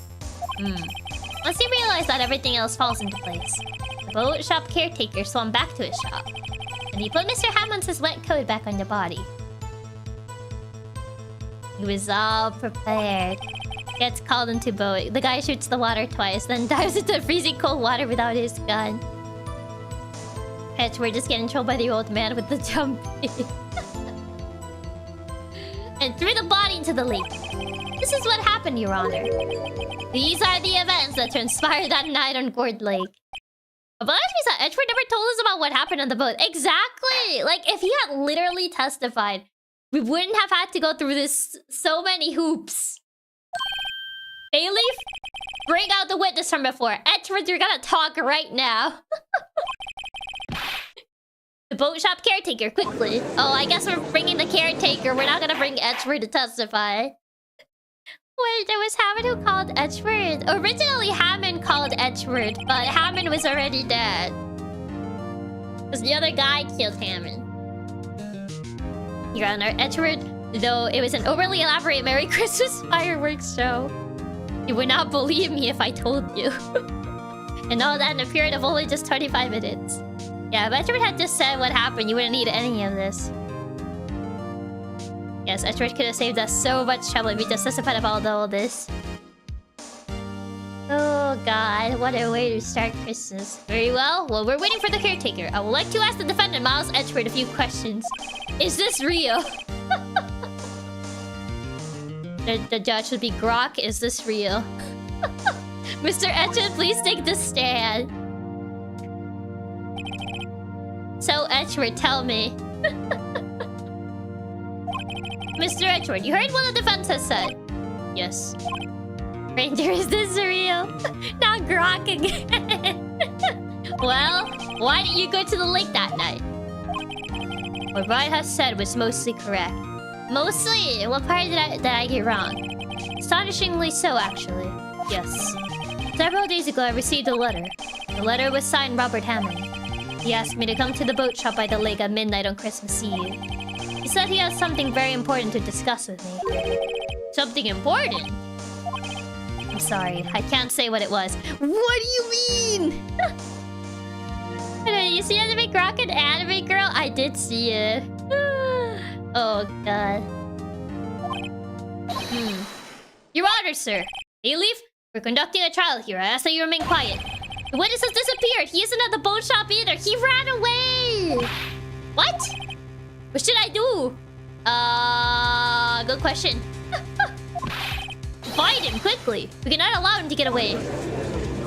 Once he realized that, everything else falls into place. The boat shop caretaker swam back to his shop. And he put Mr. Hammond's wet coat back on the body. He was all prepared. Gets called into boat. The guy shoots the water twice, then dives into freezing cold water without his gun. Edward just getting trolled by the old man with the jumping. And threw the body into the lake. This is what happened, Your Honor. These are the events that transpired that night on Gourd Lake. But Edward never told us about what happened on the boat. Exactly! Like, if he had literally testified, we wouldn't have had to go through this so many hoops. Bailiff, bring out the witness from before. Edward, you're gonna talk right now. The boat shop caretaker, quickly. Oh, I guess we're bringing the caretaker. We're not gonna bring Edward to testify. Wait, there was Hammond who called Edward. Originally, Hammond called Edward, but Hammond was already dead. Because the other guy killed Hammond. Your Honor, Edward, though it was an overly elaborate Merry Christmas fireworks show, you would not believe me if I told you. And all that in a period of only just 25 minutes. Yeah, if Edward had just said what happened, you wouldn't need any of this. Yes, Edward could have saved us so much trouble if we just testified about all this. Oh god, what a way to start Christmas. Very well, while we're waiting for the caretaker, I would like to ask the defendant, Miles Edward, a few questions. Is this real? The judge would be Grok, is this real? Mr. Edward, please take the stand. So, Edward, tell me. Mr. Edward, you heard what the defense has said? Yes. Ranger, is this real? Not Grok again. Well, why didn't you go to the lake that night? What Brian has said was mostly correct. Mostly? What part did I get wrong? Astonishingly so, actually. Yes. Several days ago, I received a letter. The letter was signed Robert Hammond. He asked me to come to the boat shop by the lake at midnight on Christmas Eve. He said he has something very important to discuss with me. Something important? I'm sorry, I can't say what it was. What do you mean? You see Anime Rocket Anime Girl? I did see it. Oh, God. Your Honor, sir. Leaf, we're conducting a trial here. I ask that you remain quiet. The witness has disappeared. He isn't at the boat shop either. He ran away. What? What should I do? Good question. Find him quickly. We cannot allow him to get away.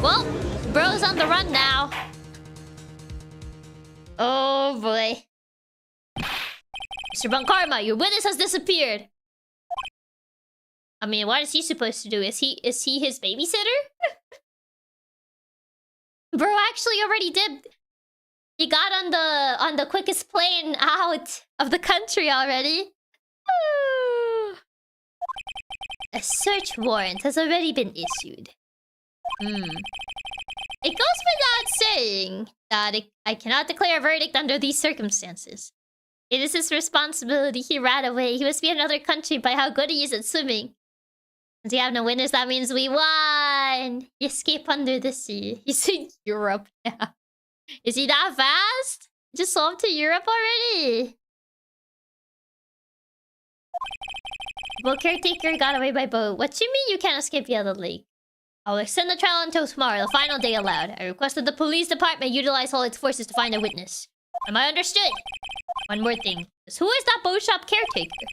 Well, bro's on the run now. Oh boy. Mr. Bankarma, your witness has disappeared. I mean, what is he supposed to do? Is he his babysitter? Bro actually already did. He got on the quickest plane out of the country already. A search warrant has already been issued. It goes without saying that I cannot declare a verdict under these circumstances. It is his responsibility. He ran away. He must be in another country by how good he is at swimming. Since we have no witness, that means we won! He escaped under the sea. He's in Europe now. Is he that fast? Just swam to Europe already? Boat caretaker got away by boat. What do you mean you can't escape via the lake? I will extend the trial until tomorrow, the final day allowed. I request that the police department utilize all its forces to find a witness. Am I understood? One more thing. Who is that boat shop caretaker?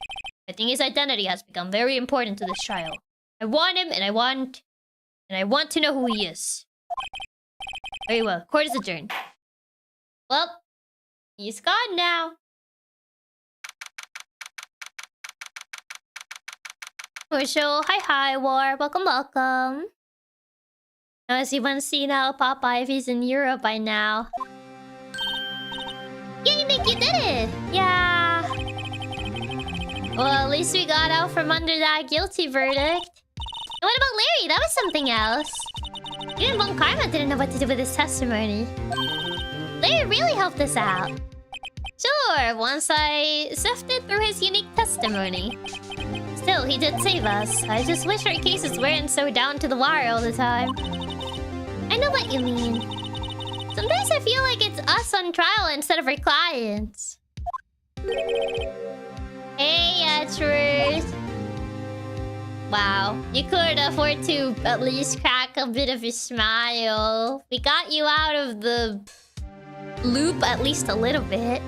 I think his identity has become very important to this trial. I want him, and I want to know who he is. Very well. Court is adjourned. Well, he's gone now. Show. Hi, War. Welcome. As you want to see now, Papa, if he's in Europe by now. Yay, Nick, you did it! Yeah. Well, at least we got out from under that guilty verdict. And what about Larry? That was something else. Even Von Karma didn't know what to do with his testimony. Larry really helped us out. Sure, once I sifted through his unique testimony. Still, he did save us. I just wish our cases weren't so down to the wire all the time. I know what you mean. Sometimes I feel like it's us on trial instead of our clients. Hey, Edgeworth. Wow, you could afford to at least crack a bit of a smile. We got you out of the loop at least a little bit.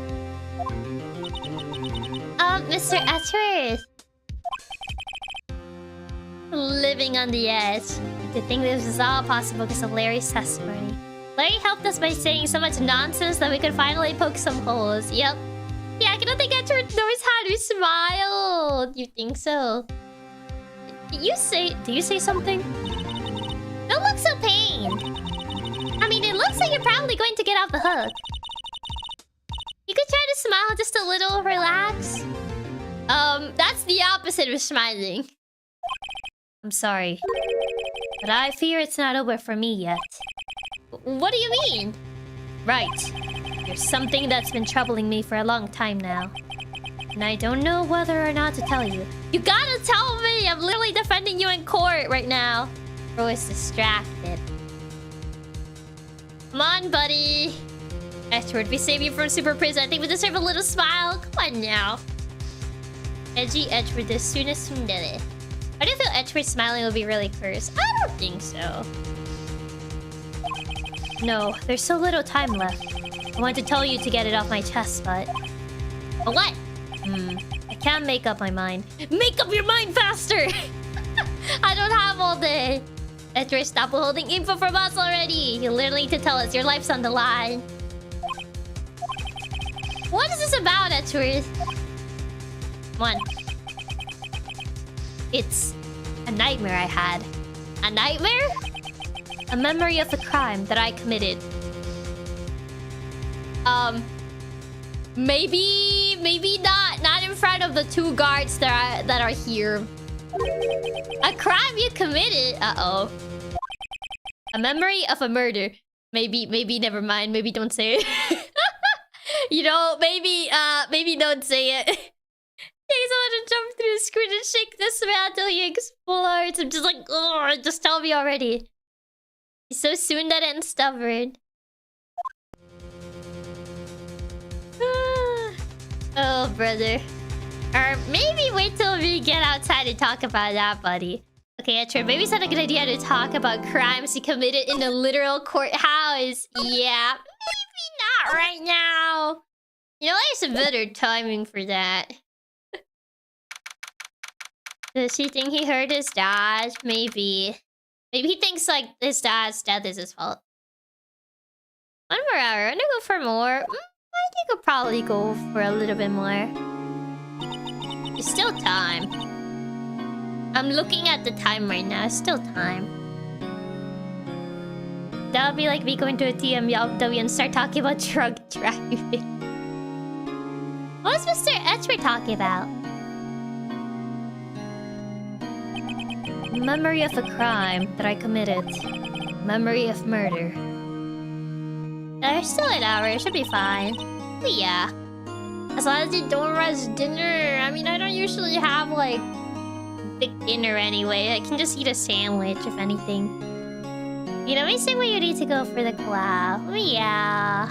Mr. Edgeworth. Living on the edge. To think this is all possible because of Larry's testimony. Larry helped us by saying so much nonsense that we could finally poke some holes. Yep. Yeah, I don't think Edgeworth knows how to smile. You think so? Do you say something? Don't look so pained. I mean, it looks like you're probably going to get off the hook. You could try to smile just a little, relax. That's the opposite of smiling. I'm sorry. But I fear it's not over for me yet. What do you mean? Right. There's something that's been troubling me for a long time now. And I don't know whether or not to tell you. You gotta tell me! I'm literally defending you in court right now. Bro is distracted. Come on, buddy. Edgeworth, we saved you from super prison. I think we deserve a little smile. Come on now. Edgy Edgeworth as soon as Sundere. Why do you feel Edgeworth smiling will be really cursed? I don't think so. No, there's so little time left. I want to tell you to get it off my chest, but... But what? I can't make up my mind. Make up your mind faster! I don't have all day. Edgeworth, stop holding info from us already. You literally need to tell us your life's on the line. What is this about, Edgeworth? One. It's a nightmare I had. A nightmare? A memory of the crime that I committed. Maybe not in front of the two guards that are here. A crime you committed? Uh-oh. A memory of a murder. Maybe never mind. Maybe don't say it. You know, maybe don't say it. Takes someone to jump through the screen and shake this man till he explodes. I'm just like, oh, just tell me already. He's so soon that and stubborn. Oh, brother. Or maybe wait till we get outside and talk about that, buddy. Okay, Edward, maybe it's not a good idea to talk about crimes he committed in a literal courthouse. Yeah, maybe not right now. You know, there's a better timing for that. Does he think he hurt his dad? Maybe. Maybe he thinks, like, his dad's death is his fault. 1 more hour. I'm gonna go for more. I think I'll probably go for a little bit more. There's still time. I'm looking at the time right now. It's still time. That would be like me going to a TMW and start talking about drug trafficking. What was Mr. Edward talking about? Memory of a crime that I committed. Memory of murder. There's still an hour. It should be fine. But yeah. As long as you don't rush dinner. I mean, I don't usually have, like, big dinner anyway. I can just eat a sandwich, if anything. You know, we say when you need to go for the collab. Yeah.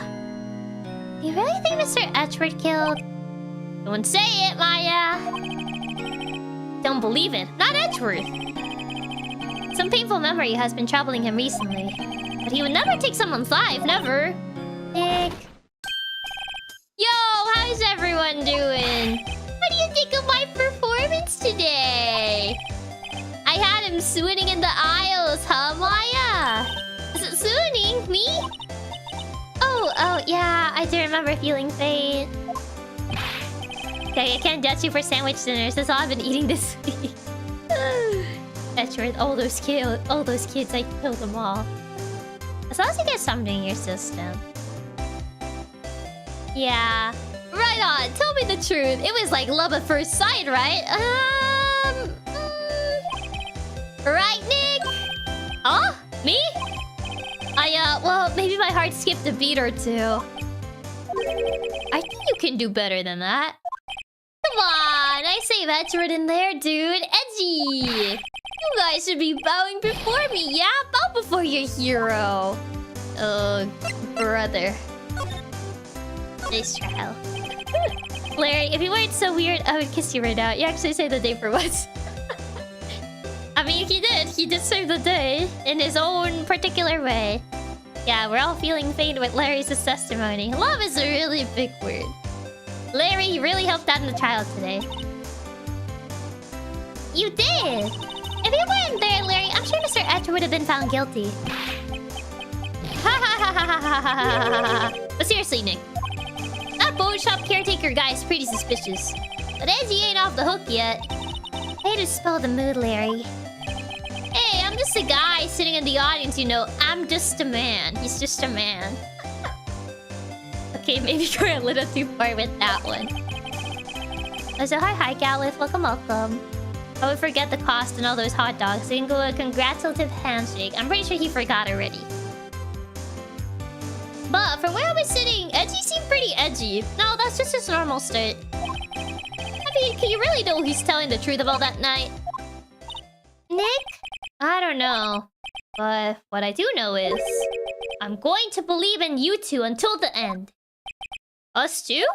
You really think Mr. Edward killed? Don't say it, Maya. Don't believe it. Not Edward. Some painful memory has been troubling him recently. But he would never take someone's life. Never. Nick. Yo, how's everyone doing? What do you think of my performance today? I had him swooning in the aisles, huh, Maya? Is it swooning? Me? Oh, yeah. I do remember feeling faint. Okay, I can't judge you for sandwich dinners. That's all I've been eating this week. That's right. All those kids, I killed them all. As long as you get something in your system. Yeah. Right on. Tell me the truth. It was like love at first sight, right? Right, Nick? Huh? Me? Well, maybe my heart skipped a beat or two. I think you can do better than that. Come on, I say that's in there, dude. Edgy. You guys should be bowing before me, yeah? Bow before your hero. Oh, brother. Nice trial. Larry, if you weren't so weird, I would kiss you right now. You actually saved the day for once. I mean, he did. He did save the day in his own particular way. Yeah, we're all feeling faint with Larry's testimony. Love is a really big word. Larry really helped out in the trial today. You did! If you weren't there, Larry, I'm sure Mr. Etcher would have been found guilty. Ha ha ha ha ha ha ha. But seriously, Nick. That bone shop caretaker guy is pretty suspicious. But Edgy ain't off the hook yet. Way to spoil the mood, Larry. Hey, I'm just a guy sitting in the audience, you know. I'm just a man. He's just a man. Okay, maybe you're a little too far with that one. So hi, Galif. Welcome. I would forget the cost and all those hot dogs. So you can go a congratulative handshake. I'm pretty sure he forgot already. But from where I was sitting, Edgy seemed pretty edgy. No, that's just his normal state. I mean, can you really know who's telling the truth about that night? Nick? I don't know. But what I do know is... I'm going to believe in you two until the end. Us too?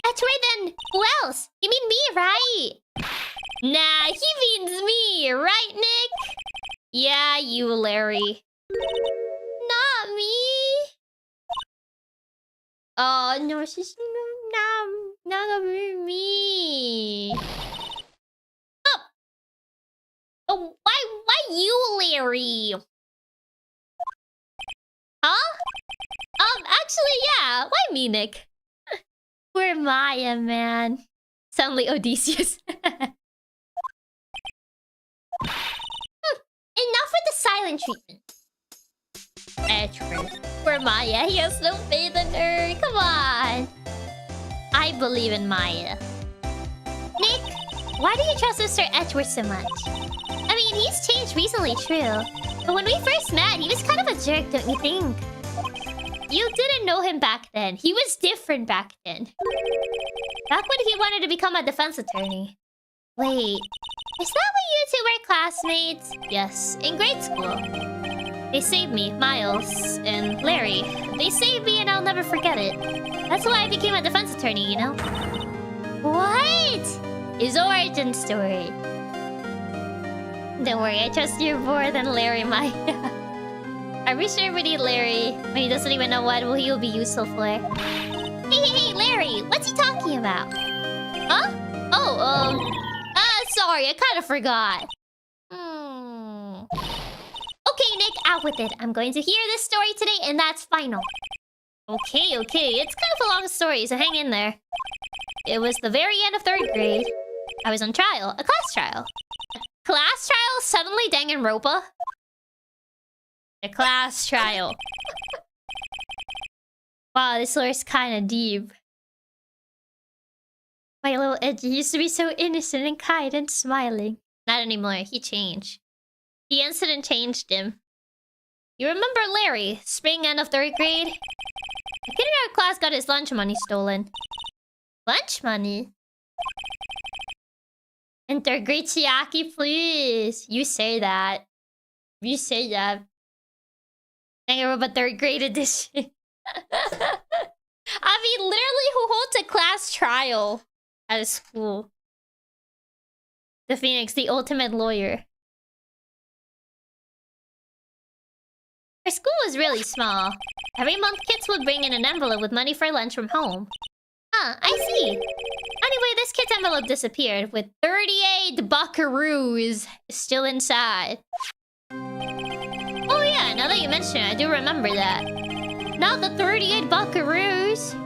That's right then. Who else? You mean me, right? Nah, he means me. Right, Nick? Yeah, you, Larry. Not me. Oh, no, she's not gonna be me. Oh, why you, Larry? Huh? Actually, yeah. Why me, Nick? We're Maya, man. Sound like Odysseus. Enough with the silent treatment. Edward. We're Maya. He has no faith in her. Come on. I believe in Maya. Nick, why do you trust Mr. Edward so much? I mean, he's changed recently, true. But when we first met, he was kind of a jerk, don't you think? You didn't know him back then. He was different back then. Back when he wanted to become a defense attorney. Wait, is that when you two were classmates? Yes, in grade school. They saved me, Miles and Larry. They saved me and I'll never forget it. That's why I became a defense attorney, you know? What? His origin story. Don't worry, I trust you more than Larry might. I wish sure we need Larry when he doesn't even know what he will be useful for. Hey, Larry, what's he talking about? Huh? Oh, sorry, I kind of forgot. Okay, Nick, out with it. I'm going to hear this story today, and that's final. Okay. It's kind of a long story, so hang in there. It was the very end of 3rd grade. I was on trial. A class trial. A class trial? Suddenly Danganronpa? A class trial. Wow, this story's kind of deep. My little Edgy used to be so innocent and kind and smiling. Not anymore, he changed. The incident changed him. You remember Larry, spring end of 3rd grade? The kid in our class got his lunch money stolen. Lunch money? In 3rd grade, Chiaki, please. You say that. You say that. Danganronpa 3rd grade edition. I mean, literally, who holds a class trial at a school? The Phoenix, the ultimate lawyer. Our school was really small. Every month, kids would bring in an envelope with money for lunch from home. I see. Anyway, this kid's envelope disappeared with 38 buckaroos still inside. Oh yeah, now that you mention it, I do remember that. Not the 38 buckaroos.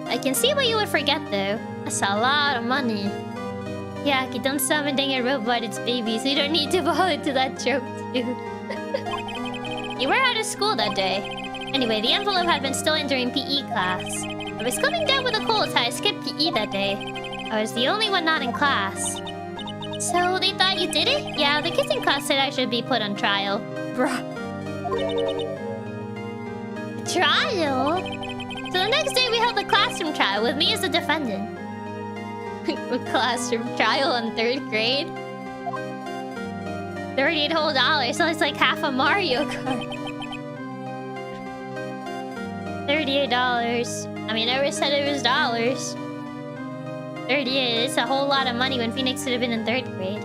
I can see why you would forget though. That's a lot of money. Yeah, don't summon Danganronpa but its baby, so you don't need to fall into that joke too. You were out of school that day. Anyway, the envelope had been stolen during PE class. I was coming down with a cold, so I skipped PE that day. I was the only one not in class. So they thought you did it? Yeah, the kids in class said I should be put on trial. Bruh. Trial? So the next day we held a classroom trial with me as the defendant. A classroom trial in 3rd grade? $38 whole, so it's like half a Mario Kart. $38. I mean, I never said it was dollars. 38, it's a whole lot of money when Phoenix should have been in 3rd grade.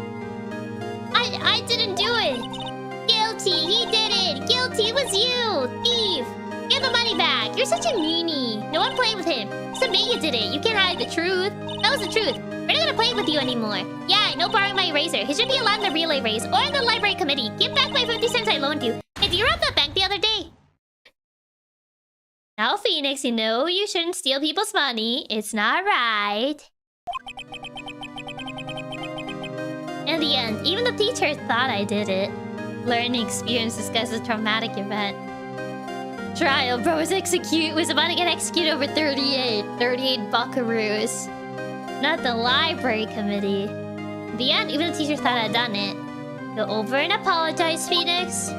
I didn't do it! Guilty, he did it! Guilty, it was you! Thief! Give the money back! You're such a meanie! No one played with him. Just admit you did it. You can't hide the truth. That was the truth. We're not gonna play with you anymore. Yeah, no borrowing my eraser. He should be allowed in the relay race or in the library committee. Give back my 50 cents I loaned you. Hey, did you rob that bank the other day? Now, Phoenix, you know you shouldn't steal people's money. It's not right. In the end, even the teacher thought I did it. Learning experience disguised as a traumatic event. Trial, bro, was about to get executed over 38 buckaroos. Not the library committee. In the end, even the teacher thought I'd done it. Go over and apologize, Phoenix.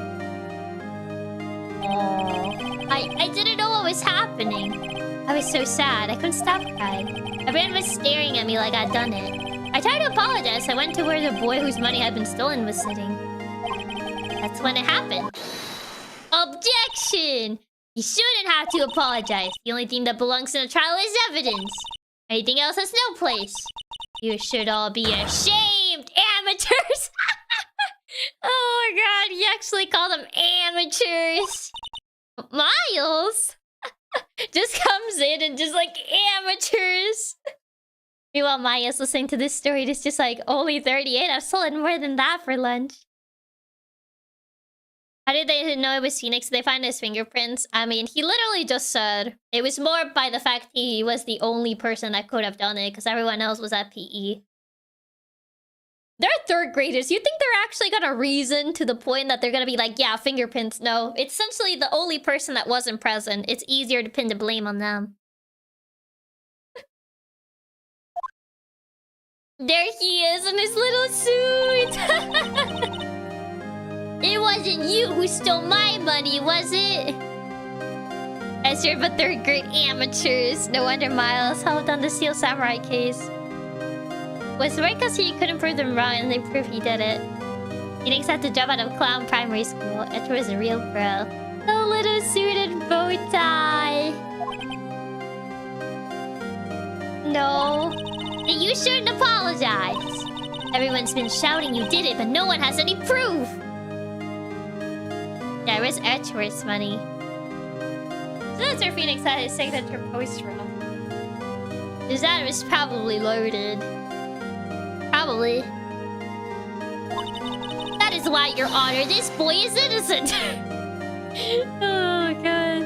Oh, I didn't know what was happening. I was so sad, I couldn't stop crying. Everyone was staring at me like I'd done it. I tried to apologize. I went to where the boy whose money had been stolen was sitting. That's when it happened. Objection! You shouldn't have to apologize. The only thing that belongs in a trial is evidence. Anything else has no place. You should all be ashamed, amateurs! Oh my god, you actually call them amateurs. Miles just comes in and just like, amateurs. Meanwhile, Maya's listening to this story. It's just like, only 38. I've stolen more than that for lunch. How did they know it was Phoenix? Did they find his fingerprints? I mean, he literally just said it was more by the fact he was the only person that could have done it because everyone else was at PE. They're 3rd graders. You think they're actually gonna reason to the point that they're gonna be like, yeah, fingerprints? No, it's essentially the only person that wasn't present. It's easier to pin the blame on them. There he is in his little suit. It wasn't you who stole my money, was it? As you're but third grade amateurs. No wonder Miles held on the Steel Samurai case. Was it right because he couldn't prove them wrong and they proved he did it? Phoenix had to jump out of clown primary school. Etcher was a real pro. The little suited bow tie. No. And you shouldn't apologize. Everyone's been shouting you did it, but no one has any proof. Yeah, where's Etchworth's money? So that's where Phoenix had his signature post from. His dad was probably loaded. Probably. That is why, Your Honor, this boy is innocent. Oh, God.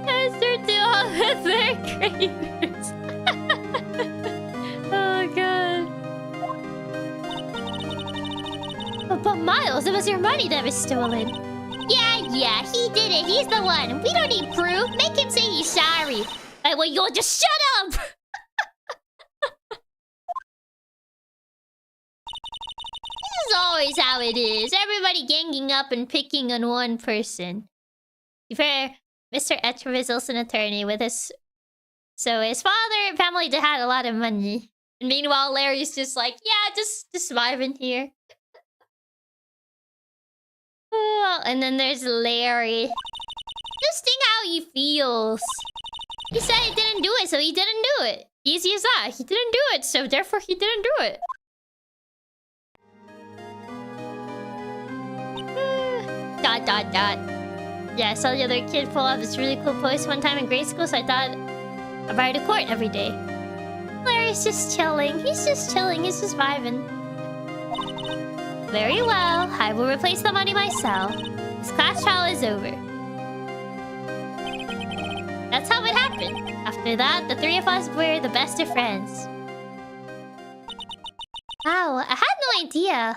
Esther to all the third graders. Oh, God. But Miles, it was your money that was stolen. Yeah, he did it. He's the one. We don't need proof. Make him say he's sorry. Well, you'll just shut up. This is always how it is. Everybody ganging up and picking on one person. To be fair, Mr. Etcher is also an attorney with his... So his father and family had a lot of money. And meanwhile, Larry's just like, yeah, just vibing here. Oh, and then there's Larry. Just think how he feels. He said he didn't do it, so he didn't do it. Easy as that. He didn't do it, so therefore he didn't do it. Dot. Yeah, I saw the other kid pull off this really cool post one time in grade school, so I thought I'd ride to court every day. Larry's just chilling. He's just chilling. He's just vibing. Very well. I will replace the money myself. This class trial is over. That's how it happened. After that, the three of us were the best of friends. Wow, I had no idea.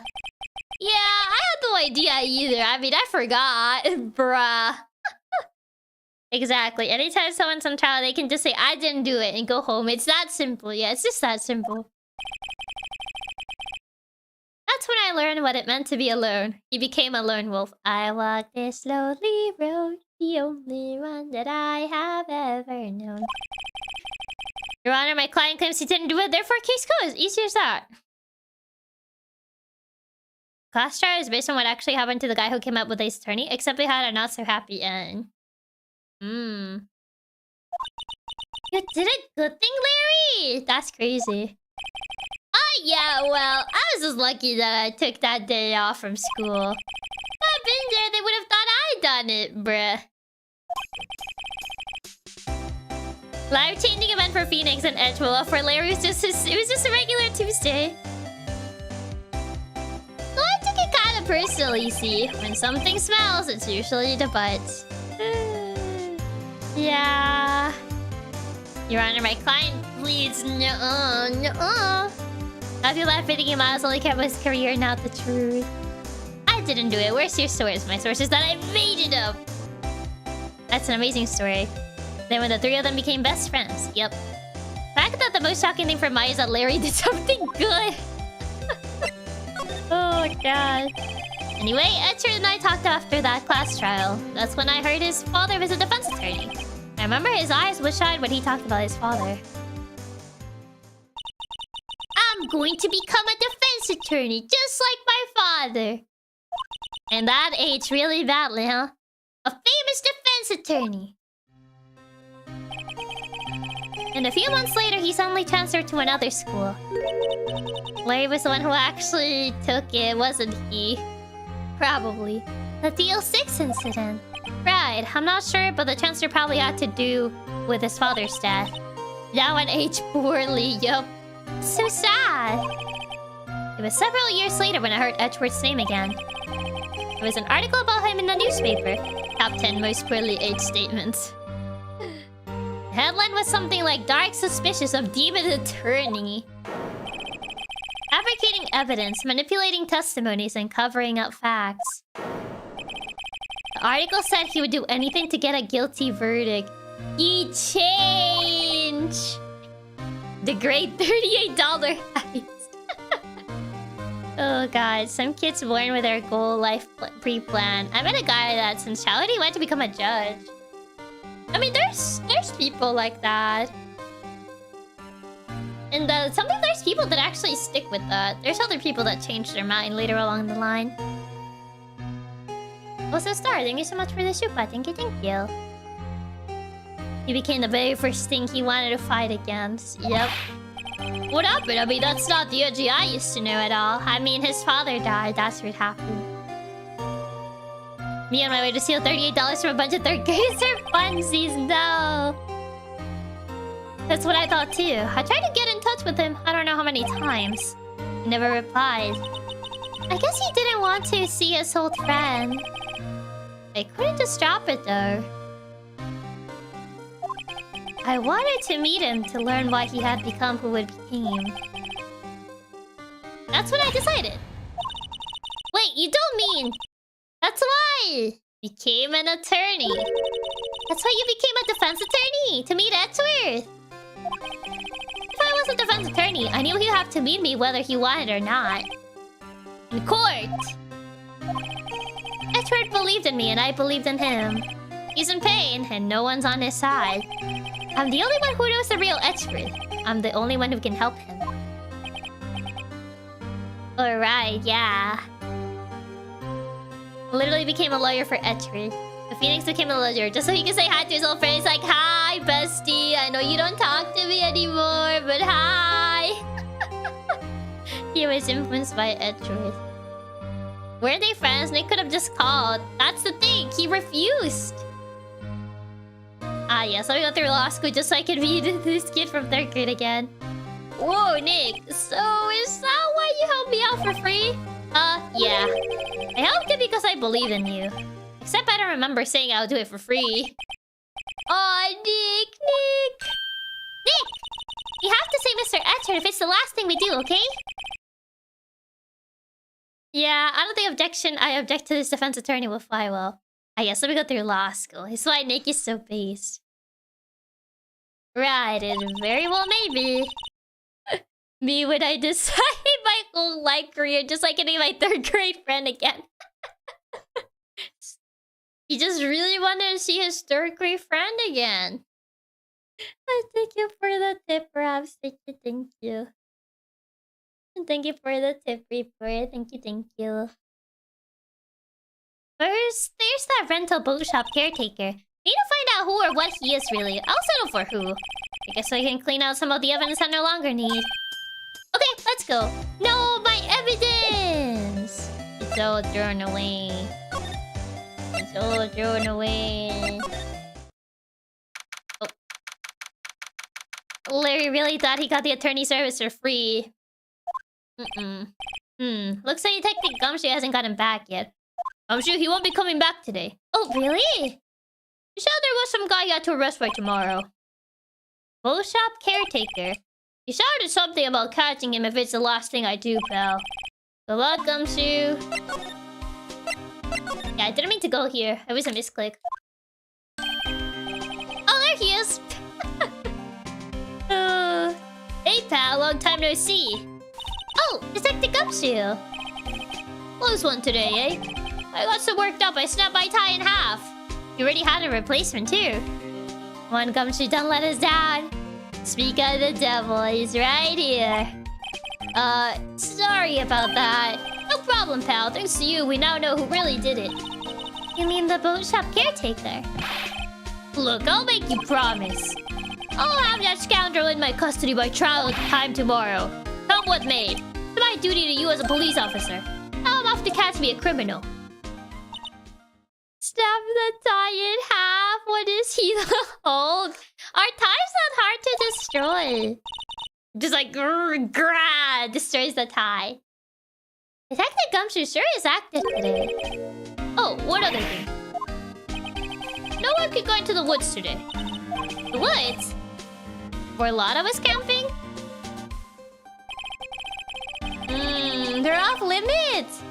Yeah, I had no idea either. I mean, I forgot. Bruh. Exactly. Anytime someone's on trial, they can just say, I didn't do it, and go home. It's that simple. Yeah, it's just that simple. That's when I learned what it meant to be alone. He became a lone wolf. I walk this lonely road, the only one that I have ever known. Your Honor, my client claims he didn't do it, therefore case closed. Easy as that. Class trial is based on what actually happened to the guy who came up with his attorney, except they had a not so happy end. You did a good thing, Larry? That's crazy. Oh, yeah, well, I was just lucky that I took that day off from school. If I'd been there, they would have thought I'd done it, bruh. Life-changing event for Phoenix and Edgewell. For Larry, it was just a regular Tuesday. So I took it kind of personally, see. When something smells, it's usually the butt. Yeah. Your Honor, my client pleads. Nuh-uh. I feel bad fitting him out. Only kept his career, not the truth. I didn't do it. Where's your source? My source is that I made it up. That's an amazing story. Then when the three of them became best friends. Yep. I thought the most shocking thing for Maya is that Larry did something good. Oh my god. Anyway, Etcher and I talked after that class trial. That's when I heard his father was a defense attorney. I remember his eyes wide-eyed when he talked about his father. I'm going to become a defense attorney, just like my father. And that aged really badly, huh? A famous defense attorney. And a few months later, he suddenly transferred to another school. Larry was the one who actually took it, wasn't he? Probably. The DL6 incident. Right, I'm not sure, but the transfer probably had to do with his father's death. That one aged poorly, yup. So sad. It was several years later when I heard Edgeworth's name again. There was an article about him in the newspaper. Top 10 most poorly aged statements. The headline was something like Dark Suspicious of Demon Attorney. Fabricating evidence, manipulating testimonies, and covering up facts. The article said he would do anything to get a guilty verdict. He changed! The great $38 heist. Oh god, some kids born with their goal life pre-planned. I met a guy that since childhood he wanted to become a judge. I mean, there's people like that. And sometimes there's people that actually stick with that. There's other people that change their mind later along the line. Also, Star, thank you so much for the super. Thank you, thank you. He became the very first thing he wanted to fight against. Yep. What happened? I mean, that's not the Edgy I used to know at all. I mean, his father died. That's what happened. Me on my way to steal $38 from a bunch of third graders for funsies. No. That's what I thought too. I tried to get in touch with him. I don't know how many times. He never replied. I guess he didn't want to see his old friend. I couldn't just drop it though. I wanted to meet him to learn why he had become who it became. That's what I decided. Wait, you don't mean... That's why! Became an attorney. That's why you became a defense attorney! To meet Edgeworth! If I was a defense attorney, I knew he'd have to meet me whether he wanted or not. In court! Edgeworth believed in me and I believed in him. He's in pain and no one's on his side. I'm the only one who knows the real Edgeworth. I'm the only one who can help him. Alright, yeah. Literally became a lawyer for Edgeworth. The Phoenix became a lawyer just so he could say hi to his old friends like, hi, bestie. I know you don't talk to me anymore, but hi. He was influenced by Edgeworth. Weren't they friends? They could have just called. That's the thing. He refused. Ah, yes. Let me go through law school just so I can meet this kid from 3rd grade again. Whoa, Nick. So, is that why you helped me out for free? Yeah. I helped you because I believe in you. Except I don't remember saying I'll do it for free. Aw, Nick! Nick! You have to say Mr. Edgeworth if it's the last thing we do, okay? Yeah, I don't think I object to this defense attorney will fly well. Ah, yes, let me go through law school. It's why Nick is so based. Right, it very well may be. Me when I decide my whole life career just like getting my 3rd grade friend again. He just really wanted to see his 3rd grade friend again. I thank you for the tip, Rabs. Thank you. And thank you for the tip, Reaper. Thank you. First, there's that rental boat shop caretaker. Need to find out who or what he is really. I'll settle for who. I guess I can clean out some of the evidence I no longer need. Okay, let's go. No, my evidence! It's all thrown away. Oh. Larry really thought he got the attorney service for free. Looks like Detective Gumshoe hasn't gotten back yet. Gumshoe, he won't be coming back today. Oh, really? You said there was some guy you had to arrest by tomorrow. Boat shop caretaker. You shouted something about catching him if it's the last thing I do, pal. Good luck, Gumshoe. Yeah, I didn't mean to go here. It was a misclick. Oh, there he is! Hey, pal. Long time no see. Oh, Detective Gumshoe. Close one today, eh? I got so worked up I snapped my tie in half. You already had a replacement, too. One Gumshoe, don't let us down. Speak of the devil, he's right here. Sorry about that. No problem, pal. Thanks to you, we now know who really did it. You mean the boat shop caretaker? Look, I'll make you promise. I'll have that scoundrel in my custody by trial time tomorrow. Come what may. It's my duty to you as a police officer. Now I'm off to catch me a criminal. Snap the tie in half. What is he hold? Our tie's not hard to destroy. Just like destroys the tie. Detective Gumshoe sure is active today. Oh, one other thing. No one could go into the woods today. The woods? Were a lot of us camping? They're off limits.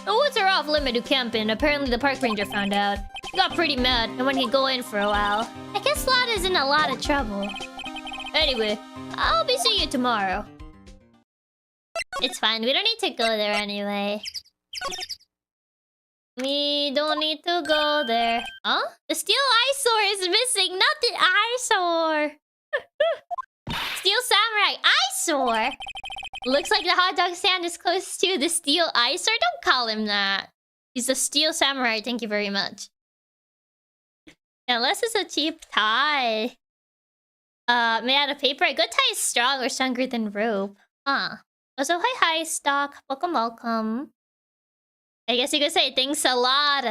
The woods are off limit to camping. Apparently the park ranger found out. He got pretty mad and wouldn't go in for a while. I guess Lott is in a lot of trouble. Anyway, I'll be seeing you tomorrow. It's fine. We don't need to go there anyway. We don't need to go there. Huh? The steel eyesore is missing, not the eyesore. Steel samurai eyesore. Looks like the hot dog stand is close to the steel eyesore. Don't call him that. He's a steel samurai. Thank you very much. Unless it's a cheap tie. Made out of paper. A good tie is strong or stronger than rope. Huh. Also, hi, stock. Welcome. I guess you could say thanks a lot.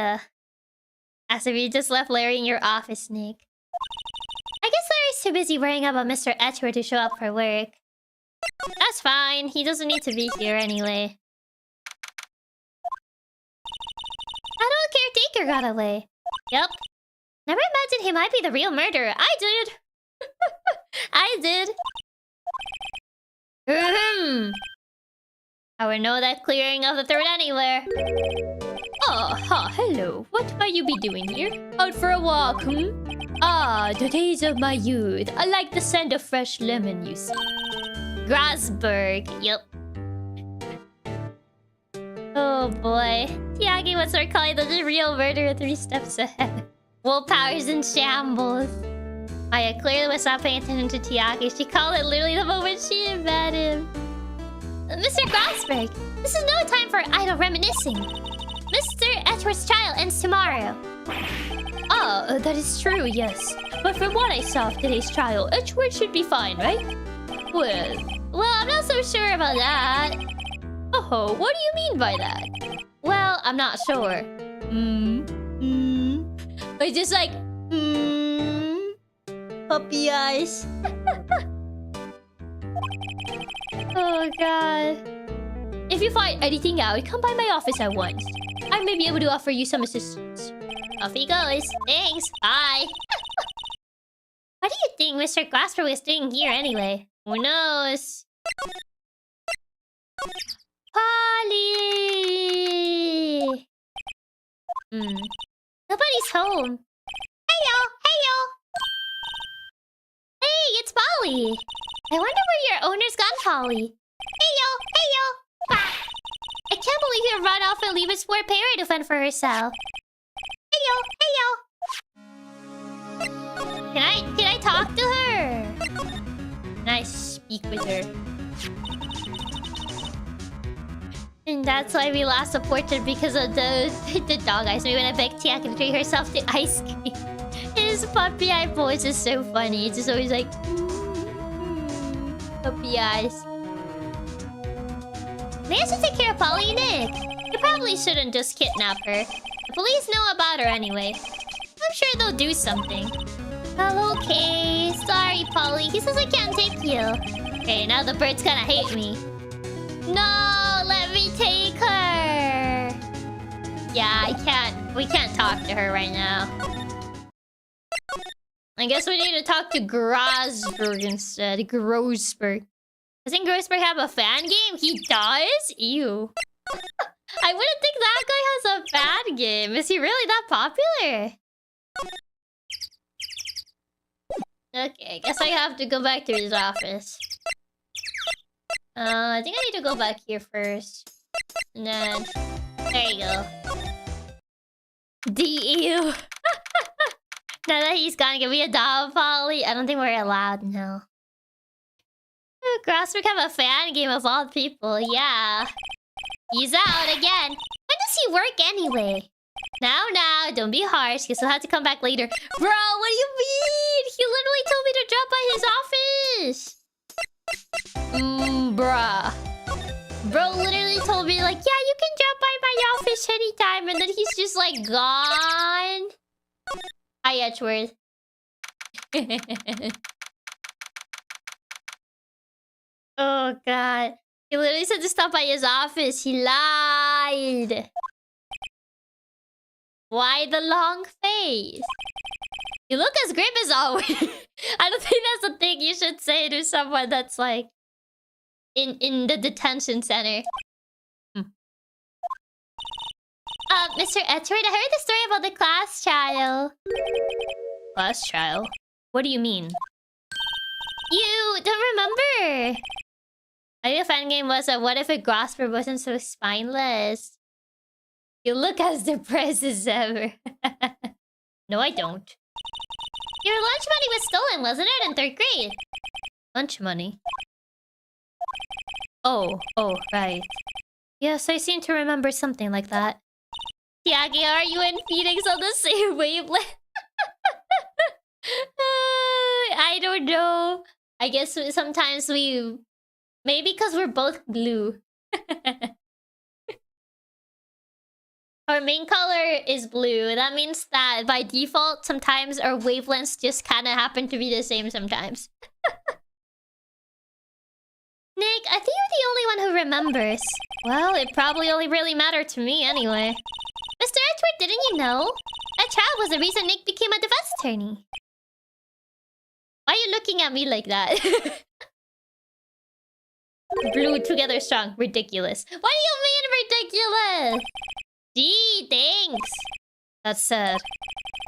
As if you just left Larry in your office, Nick. I guess Larry's too busy worrying about Mr. Etchworth to show up for work. That's fine. He doesn't need to be here anyway. How did the caretaker got away? Yep. Never imagined he might be the real murderer. I did. I did. I would know that clearing of the throat anywhere. Oh, hello. What might you be doing here? Out for a walk, Ah, the days of my youth. I like the scent of fresh lemon, you see. Grasberg. Yep. Oh boy. Chiaki, what's our calling the real murderer 3 steps ahead? Willpower's in shambles. Aya clearly was not paying attention to Chiaki. She called it literally the moment she met him. Mr. Grasberg, this is no time for idle reminiscing. Mr. Etchworth's trial ends tomorrow. Oh, that is true, yes. But from what I saw of today's trial, Etchworth should be fine, right? Well, I'm not so sure about that. Oh, what do you mean by that? Well, I'm not sure. I just like, puppy eyes. Oh god. If you find anything out, come by my office at once. I may be able to offer you some assistance. Off he goes. Thanks. Bye. What do you think Mr. Grasper was doing here anyway? Who knows? Polly! Nobody's home. Heyo! Hey, it's Polly! I wonder where your owner's gone, Polly. Heyo! Ah. I can't believe you run off and leave a poor parrot to fend for herself. Heyo! Can I talk to her? Can I speak with her? And that's why we lost the portrait because of the dog eyes. Maybe when I begged Chiaki to treat herself to ice cream. His puppy eye voice is so funny. It's just always like puppy eyes. Maybe I should take care of Polly, Nick. You probably shouldn't just kidnap her. The police know about her anyway. I'm sure they'll do something. Well, okay. Sorry, Polly. He says I can't take you. Okay, now the bird's gonna hate me. No, let me take her. Yeah, I can't. We can't talk to her right now. I guess we need to talk to Grosberg instead. Grosberg. Doesn't Grosberg have a fan game? He does? Ew. I wouldn't think that guy has a fan game. Is he really that popular? Okay, I guess I have to go back to his office. I think I need to go back here first. And then... There you go. DEU. Now that he's gone, can we adopt Polly? I don't think we're allowed now. Grasberg have a fan game of all people. Yeah. He's out again. When does he work anyway? Now, don't be harsh, because he'll have to come back later. Bro, what do you mean? He literally told me to drop by his office. Bruh. Bro literally told me, like, yeah, you can drop by my office anytime. And then he's just, like, gone. Hi, Etchworth. Oh, God. He literally said to stop by his office. He lied. Why the long face? You look as grim as always. I don't think that's the thing you should say to someone that's like in the detention center. Mr. Etchworth, I heard the story about the class trial. Class trial? What do you mean? You don't remember? I think the fan game was what if a Grasper wasn't so spineless? You look as depressed as ever. No, I don't. Your lunch money was stolen, wasn't it? In 3rd grade. Lunch money. Oh, right. Yes, I seem to remember something like that. Chiaki, are you and Phoenix on the same wavelength? I don't know. I guess sometimes we... Maybe because we're both blue. Our main color is blue. That means that by default, sometimes our wavelengths just kind of happen to be the same sometimes. Nick, I think you're the only one who remembers. Well, it probably only really mattered to me anyway. Mr. Edgeworth, didn't you know? That child was the reason Nick became a defense attorney. Why are you looking at me like that? Blue together strong. Ridiculous. What do you mean ridiculous? Gee, thanks. That's sad.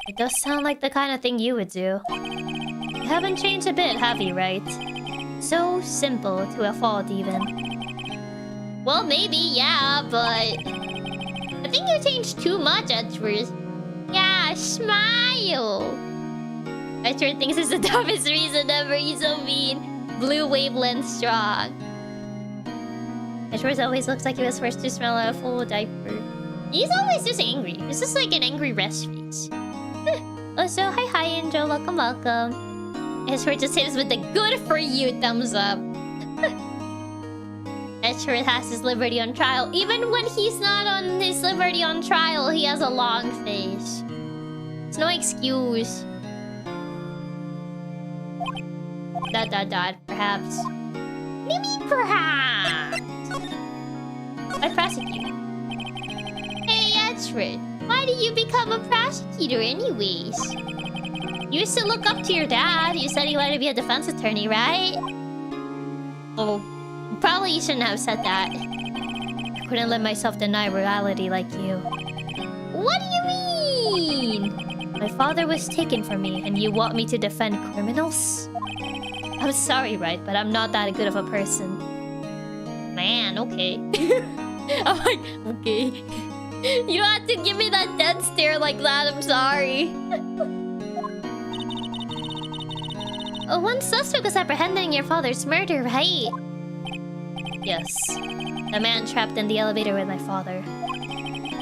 It does sound like the kind of thing you would do. You haven't changed a bit, have you, right? So simple to a fault, even. Well, maybe, yeah, but... I think you changed too much, Edgeworth. Yeah, smile! Edgeworth thinks it's the dumbest reason ever. He's so mean. Blue wavelength strong. Edgeworth always looks like he was first to smell a full diaper. He's always just angry. It's just like an angry rest face. Also, hi Angel. Welcome. Edgeworth just hits with the good for you thumbs up. Edgeworth has his liberty on trial. Even when he's not on his liberty on trial, he has a long face. It's no excuse. ... Perhaps. Maybe perhaps. I prosecute. Hey, Edgeworth. Why did you become a prosecutor anyways? You used to look up to your dad. You said you wanted to be a defense attorney, right? Oh, probably you shouldn't have said that. I couldn't let myself deny reality like you. What do you mean? My father was taken from me, and you want me to defend criminals? I'm sorry, right? But I'm not that good of a person. Man, okay. I'm like, okay. You don't have to give me that dead stare like that. I'm sorry. One suspect was apprehended in your father's murder, right? Yes. The man trapped in the elevator with my father.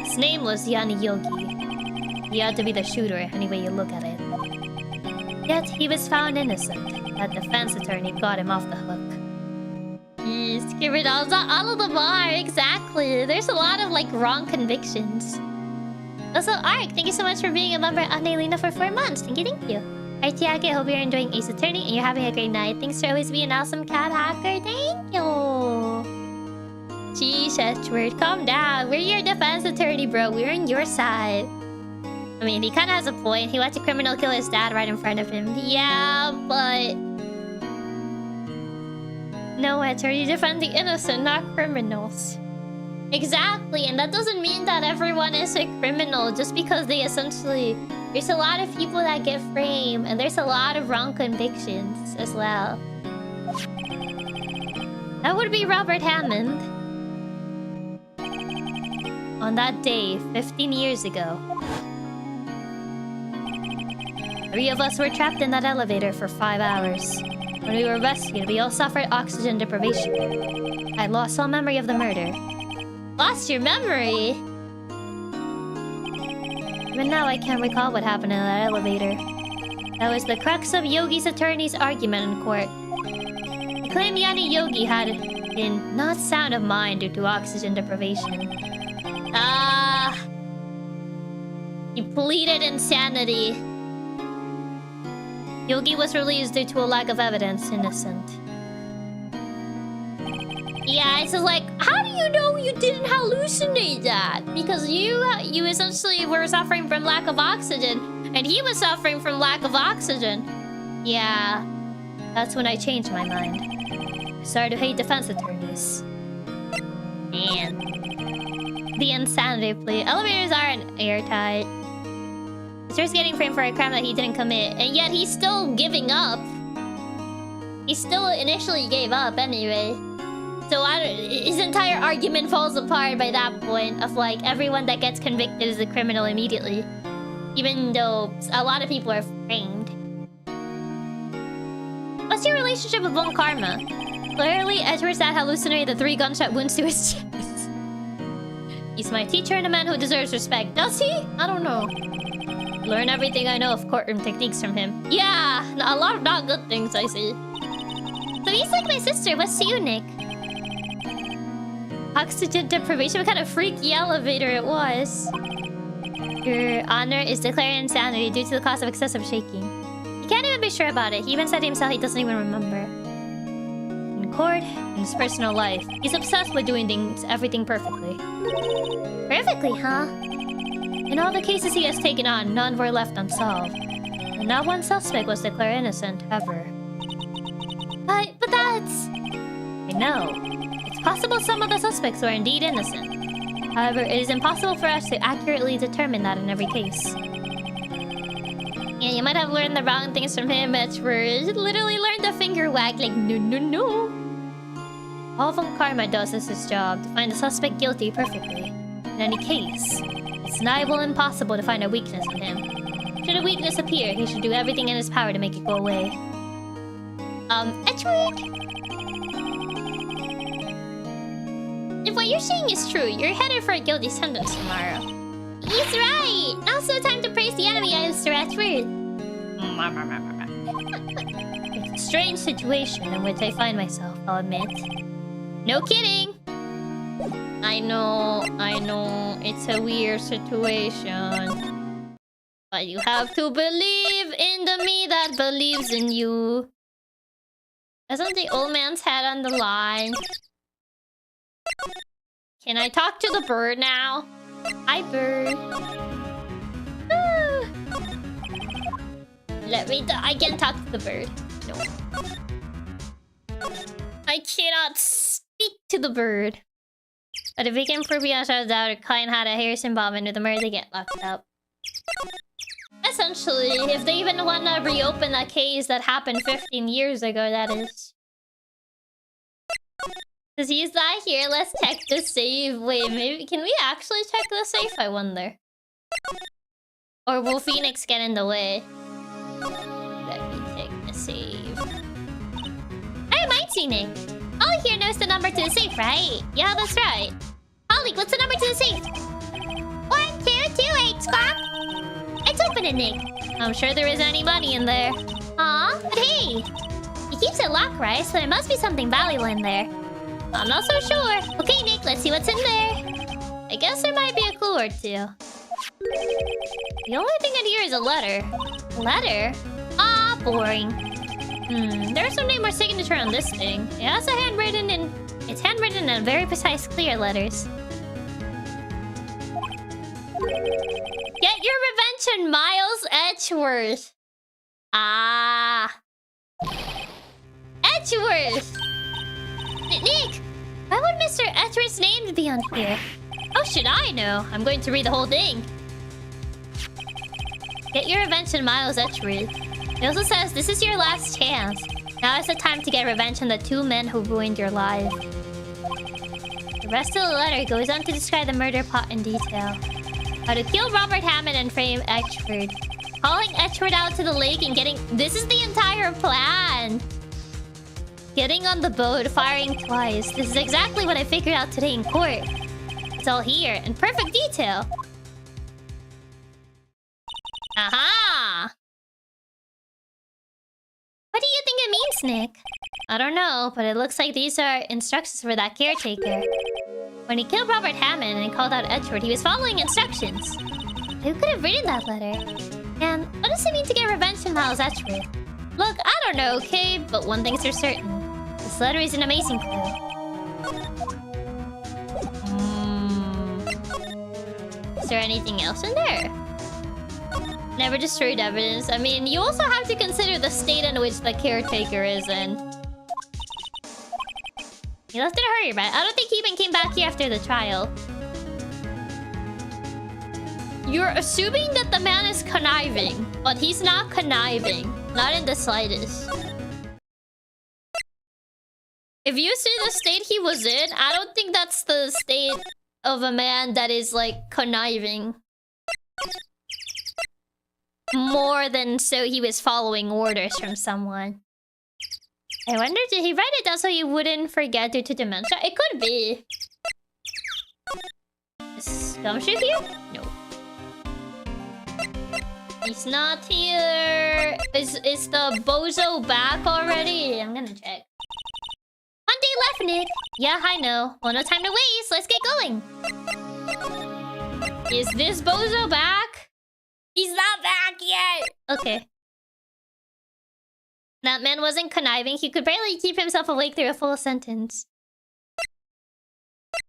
His name was Yanni Yogi. He had to be the shooter, any way you look at it. Yet he was found innocent. That defense attorney got him off the hook. Yes, criminals, all of them are, exactly. There's a lot of, like, wrong convictions. Also, Ark, thank you so much for being a member of Annalena for 4 months. Thank you, thank you. Alright, Chiaki, I hope you're enjoying Ace Attorney and you're having a great night. Thanks for always being an awesome cat hacker. Thank you. Jeez, Edgeworth, calm down. We're your defense attorney, bro. We're on your side. I mean, he kind of has a point. He watched a criminal kill his dad right in front of him. Yeah, but... No, Edgeworth, you defend the innocent, not criminals. Exactly, and that doesn't mean that everyone is a criminal just because they essentially... There's a lot of people that get framed, and there's a lot of wrong convictions as well. That would be Robert Hammond. On that day, 15 years ago. 3 of us were trapped in that elevator for 5 hours. When we were rescued, we all suffered oxygen deprivation. I lost all memory of the murder. Lost your memory? Even now, I can't recall what happened in that elevator. That was the crux of Yogi's attorney's argument in court. He claimed Yanni Yogi had been not sound of mind due to oxygen deprivation. He pleaded insanity. Yogi was released due to a lack of evidence, innocent. Yeah, it's just like, how do you know you didn't hallucinate that? Because you essentially were suffering from lack of oxygen, and he was suffering from lack of oxygen. Yeah, that's when I changed my mind. I started to hate defense attorneys. Man. The insanity plea. Elevators aren't airtight. He starts getting framed for a crime that he didn't commit, and yet he's still giving up. He still initially gave up anyway. So his entire argument falls apart by that point of like everyone that gets convicted is a criminal immediately. Even though a lot of people are framed. What's your relationship with Von Karma? Clearly, Edward's dad hallucinated the 3 gunshot wounds to his chest. He's my teacher and a man who deserves respect. Does he? I don't know. Learn everything I know of courtroom techniques from him. Yeah, a lot of not good things I see. So he's like my sister. What's to you, Nick? Oxygen deprivation. What kind of freaky elevator it was? Your honor is declared insanity due to the cause of excessive shaking. He can't even be sure about it. He even said to himself he doesn't even remember. In court, in his personal life, he's obsessed with doing everything perfectly. Perfectly, huh? In all the cases he has taken on, none were left unsolved. And not one suspect was declared innocent, ever. But that's... I know. It's possible some of the suspects were indeed innocent. However, it is impossible for us to accurately determine that in every case. Yeah, you might have learned the wrong things from him, Edward. Literally learned the finger wag like, no. All Von Karma does is his job, to find the suspect guilty perfectly. In any case, it's nigh impossible to find a weakness in him. Should a weakness appear, he should do everything in his power to make it go away. Edward? If what you're saying is true, you're headed for a guilty sentence tomorrow. He's right! Now's no time to praise the enemy, Mr. Edward. It's a strange situation in which I find myself, I'll admit. No kidding! I know, it's a weird situation. But you have to believe in the me that believes in you. Isn't the old man's head on the line? Can I talk to the bird now? Hi, bird. I can't talk to the bird. No. I cannot speak to the bird. But if we can prove beyond a doubt a client had a Harris involvement with the murder, they get locked up. Essentially, if they even want to reopen a case that happened 15 years ago, that is. Because he's not here, let's check the save. Wait, maybe... Can we actually check the save, I wonder? Or will Phoenix get in the way? Let me check the save. Hey, mine's Nick. Holly here knows the number to the safe, right? Yeah, that's right. Holly, what's the number to the safe? 1228, Squawk. It's open it, Nick. I'm sure there isn't any money in there. Aw, but hey! He keeps it locked, right? So there must be something valuable in there. I'm not so sure. Okay, Nick, let's see what's in there. I guess there might be a clue or two. The only thing in here is a letter. Letter? Ah, boring. There's no name or signature on this thing. It has it's handwritten in very precise, clear letters. Get your revenge on Miles Edgeworth. Ah. Edgeworth! Nick! Why would Mr. Edgeworth's name be on here? How should I know? I'm going to read the whole thing. Get your revenge on Miles Edgeworth. It also says, this is your last chance. Now is the time to get revenge on the 2 men who ruined your life. The rest of the letter goes on to describe the murder plot in detail. How to kill Robert Hammond and frame Edgeworth. Calling Edgeworth out to the lake and getting... This is the entire plan! Getting on the boat, firing twice. This is exactly what I figured out today in court. It's all here, in perfect detail. Aha! What do you think it means, Nick? I don't know, but it looks like these are instructions for that caretaker. When he killed Robert Hammond and called out Edgeworth, he was following instructions. Who could have written that letter? And what does it mean to get revenge on Miles Edgeworth? Look, I don't know, okay? But one thing's for certain. This letter is an amazing clue. Is there anything else in there? Never destroyed evidence. I mean, you also have to consider the state in which the caretaker is in. He left in a hurry, right? I don't think he even came back here after the trial. You're assuming that the man is conniving, but he's not conniving. Not in the slightest. If you see the state he was in, I don't think that's the state of a man that is like conniving. More than so he was following orders from someone. I wonder, did he write it down so he wouldn't forget due to dementia? It could be. Is Gumshoe here? No. He's not here. Is the bozo back already? I'm gonna check. 1 day left, Nick. Yeah, I know. Well, no time to waste. Let's get going. Is this bozo back? He's not back yet. Okay. That man wasn't conniving. He could barely keep himself awake through a full sentence.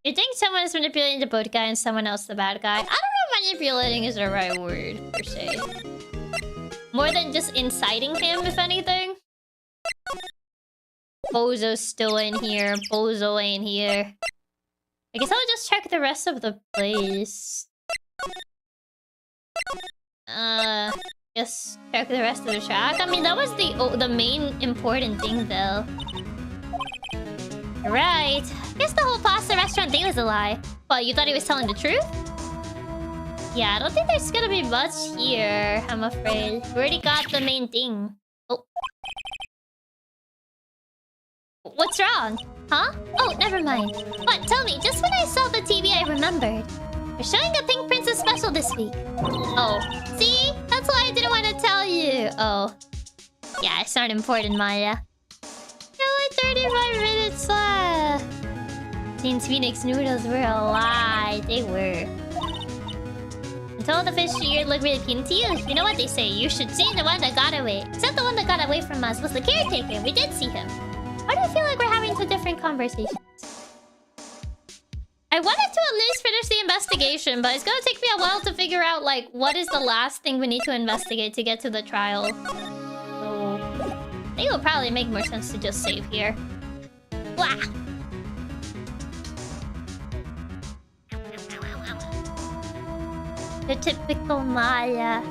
You think someone is manipulating the good guy and someone else the bad guy? I don't know if manipulating is the right word, per se. More than just inciting him, if anything. Bozo's still in here. Bozo ain't here. I guess I'll just check the rest of the place. Just check the rest of the track. I mean, that was the main important thing, though. Right. Guess the whole pasta restaurant thing was a lie. What, you thought he was telling the truth? Yeah, I don't think there's gonna be much here, I'm afraid. We already got the main thing. Oh. What's wrong? Huh? Oh, never mind. What? Tell me, just when I saw the TV, I remembered. We're showing the Pink Princess special this week. Oh. See? That's why I didn't want to tell you. Oh. Yeah, it's not important, Maya. Only 35 minutes left. Since Phoenix noodles were a lie. They were. Until the fish figure looked really puny to you. You know what they say. You should see the one that got away. Except the one that got away from us was the caretaker. We did see him. Why do I feel like we're having two different conversations? I wanted to at least finish the investigation, but it's gonna take me a while to figure out, like, what is the last thing we need to investigate to get to the trial. So, I think it will probably make more sense to just save here. Blah! The typical Maya.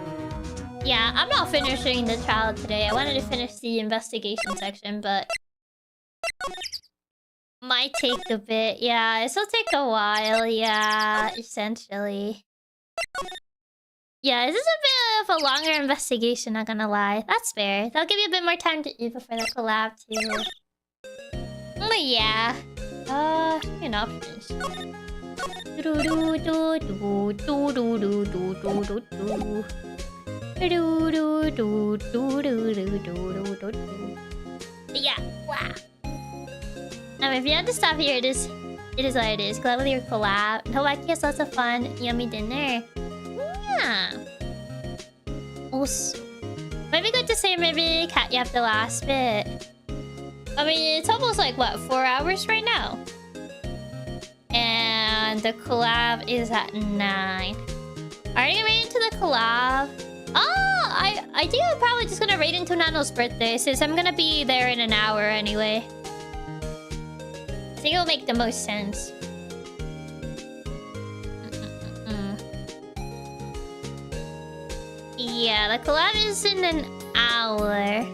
Yeah, I'm not finishing the trial today. I wanted to finish the investigation section, but... might take a bit. Yeah, it'll take a while. Yeah, essentially. Yeah, this is a bit of a longer investigation, not gonna lie. That's fair. That'll give you a bit more time to eat before the collab, too. But yeah. An options. Yeah, wow. If you had to stop here, it is what it is. Glad with your collab. Hawaii has lots of fun. Yummy dinner. Yeah. Also, might be good to say maybe cat yap the last bit. I mean, it's almost like, what, 4 hours right now? And the collab is at 9. Are you ready into the collab? Oh, I think I'm probably just gonna raid into Nano's birthday, since I'm gonna be there in an hour anyway. I think it'll make the most sense. Yeah, the collab is in an hour.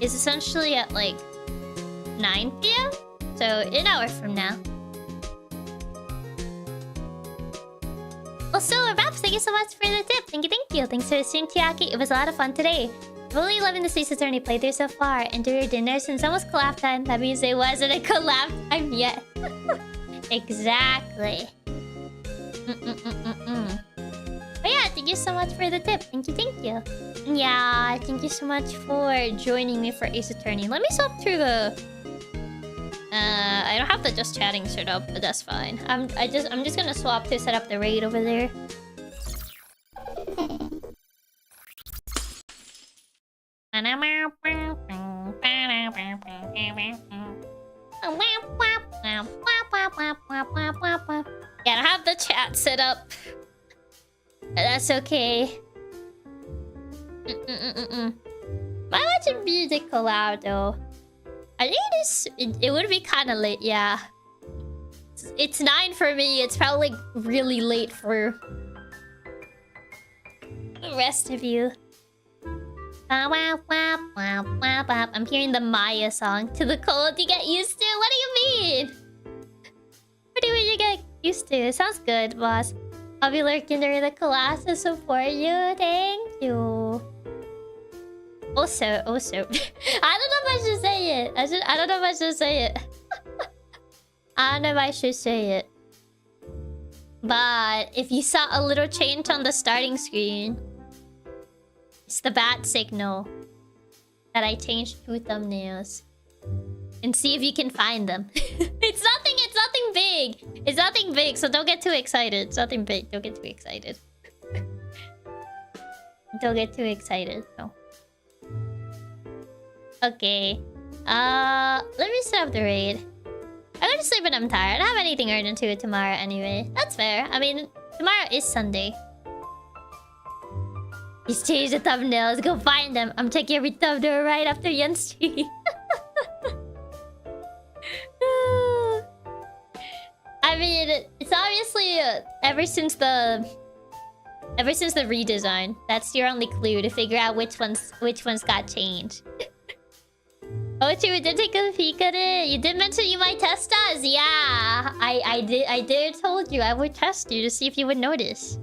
It's essentially at like 9 PM? So, an hour from now. Also, Raps, thank you so much for the tip. Thank you. Thanks for the stream, Chiaki. It was a lot of fun today. I'm really loving the Ace Attorney playthrough so far. Enjoy your dinner since it's almost collab time. That means it wasn't a collab time yet. Exactly. But yeah, thank you so much for the tip. Thank you. And yeah, thank you so much for joining me for Ace Attorney. Let me swap through the... I don't have the just chatting set up, but that's fine. I'm just gonna swap to set up the raid over there. Yeah, I have the chat set up. That's okay. Might watch a music collab though. I think it would be kind of late, yeah. It's 9 for me. It's probably really late for the rest of you. I'm hearing the Maya song. To the cold you get used to? What do you mean? What do you mean you get used to? It sounds good, boss. I'll be lurking during the class to support you. Thank you. Also, I don't know if I should say it. I don't know if I should say it. I don't know if I should say it. But if you saw a little change on the starting screen, it's the bat signal that I changed 2 thumbnails. And see if you can find them. It's nothing big. It's nothing big, so don't get too excited. It's nothing big. Don't get too excited. Don't get too excited. No. Okay. Let me set up the raid. I'm gonna sleep when I'm tired. I don't have anything urgent to do tomorrow anyway. That's fair. I mean, tomorrow is Sunday. Just change the thumbnails. Go find them. I'm checking every thumbnail right after Yen's stream. I mean, it's obviously ever since the redesign. That's your only clue to figure out which ones got changed. Oh, true, we did take a peek at it. You did mention you might test us. Yeah, I did told you I would test you to see if you would notice.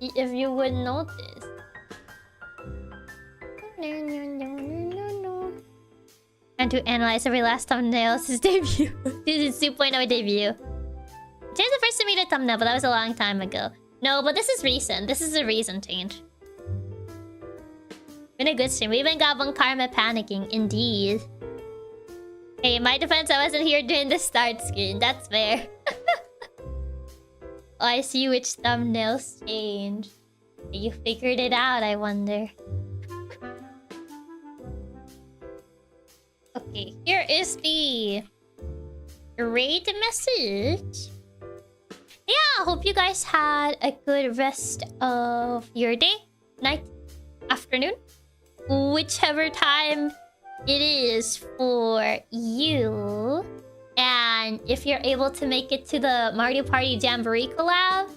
If you would notice. And to analyze every last thumbnail since debut. This is 2.0 debut. Change the first to meet a thumbnail, but that was a long time ago. No, but this is recent. This is a recent change. Been a good stream. We even got one karma panicking. Indeed. Hey, in my defense, I wasn't here during the start screen. That's fair. Oh, I see which thumbnails change. You figured it out, I wonder. Okay, here is the raid message. Yeah, hope you guys had a good rest of your day, night, afternoon, whichever time it is for you. And if you're able to make it to the Mario Party Jamboree collab,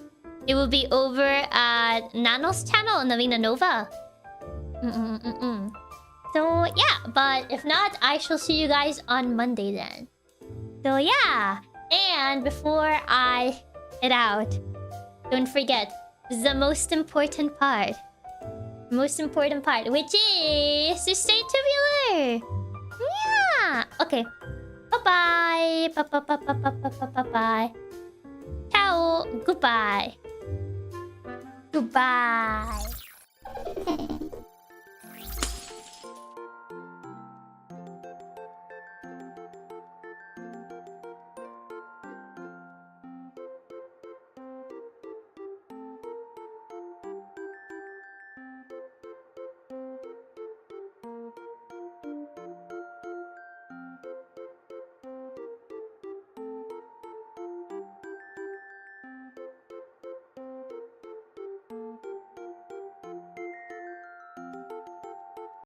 it will be over at Nano's channel, Navina Nova. So yeah, but if not, I shall see you guys on Monday then. So yeah, and before I head out, don't forget the most important part. Which is to stay tubular. Yeah. Okay. Bye-bye. Bye-bye. Ciao. Goodbye. Goodbye.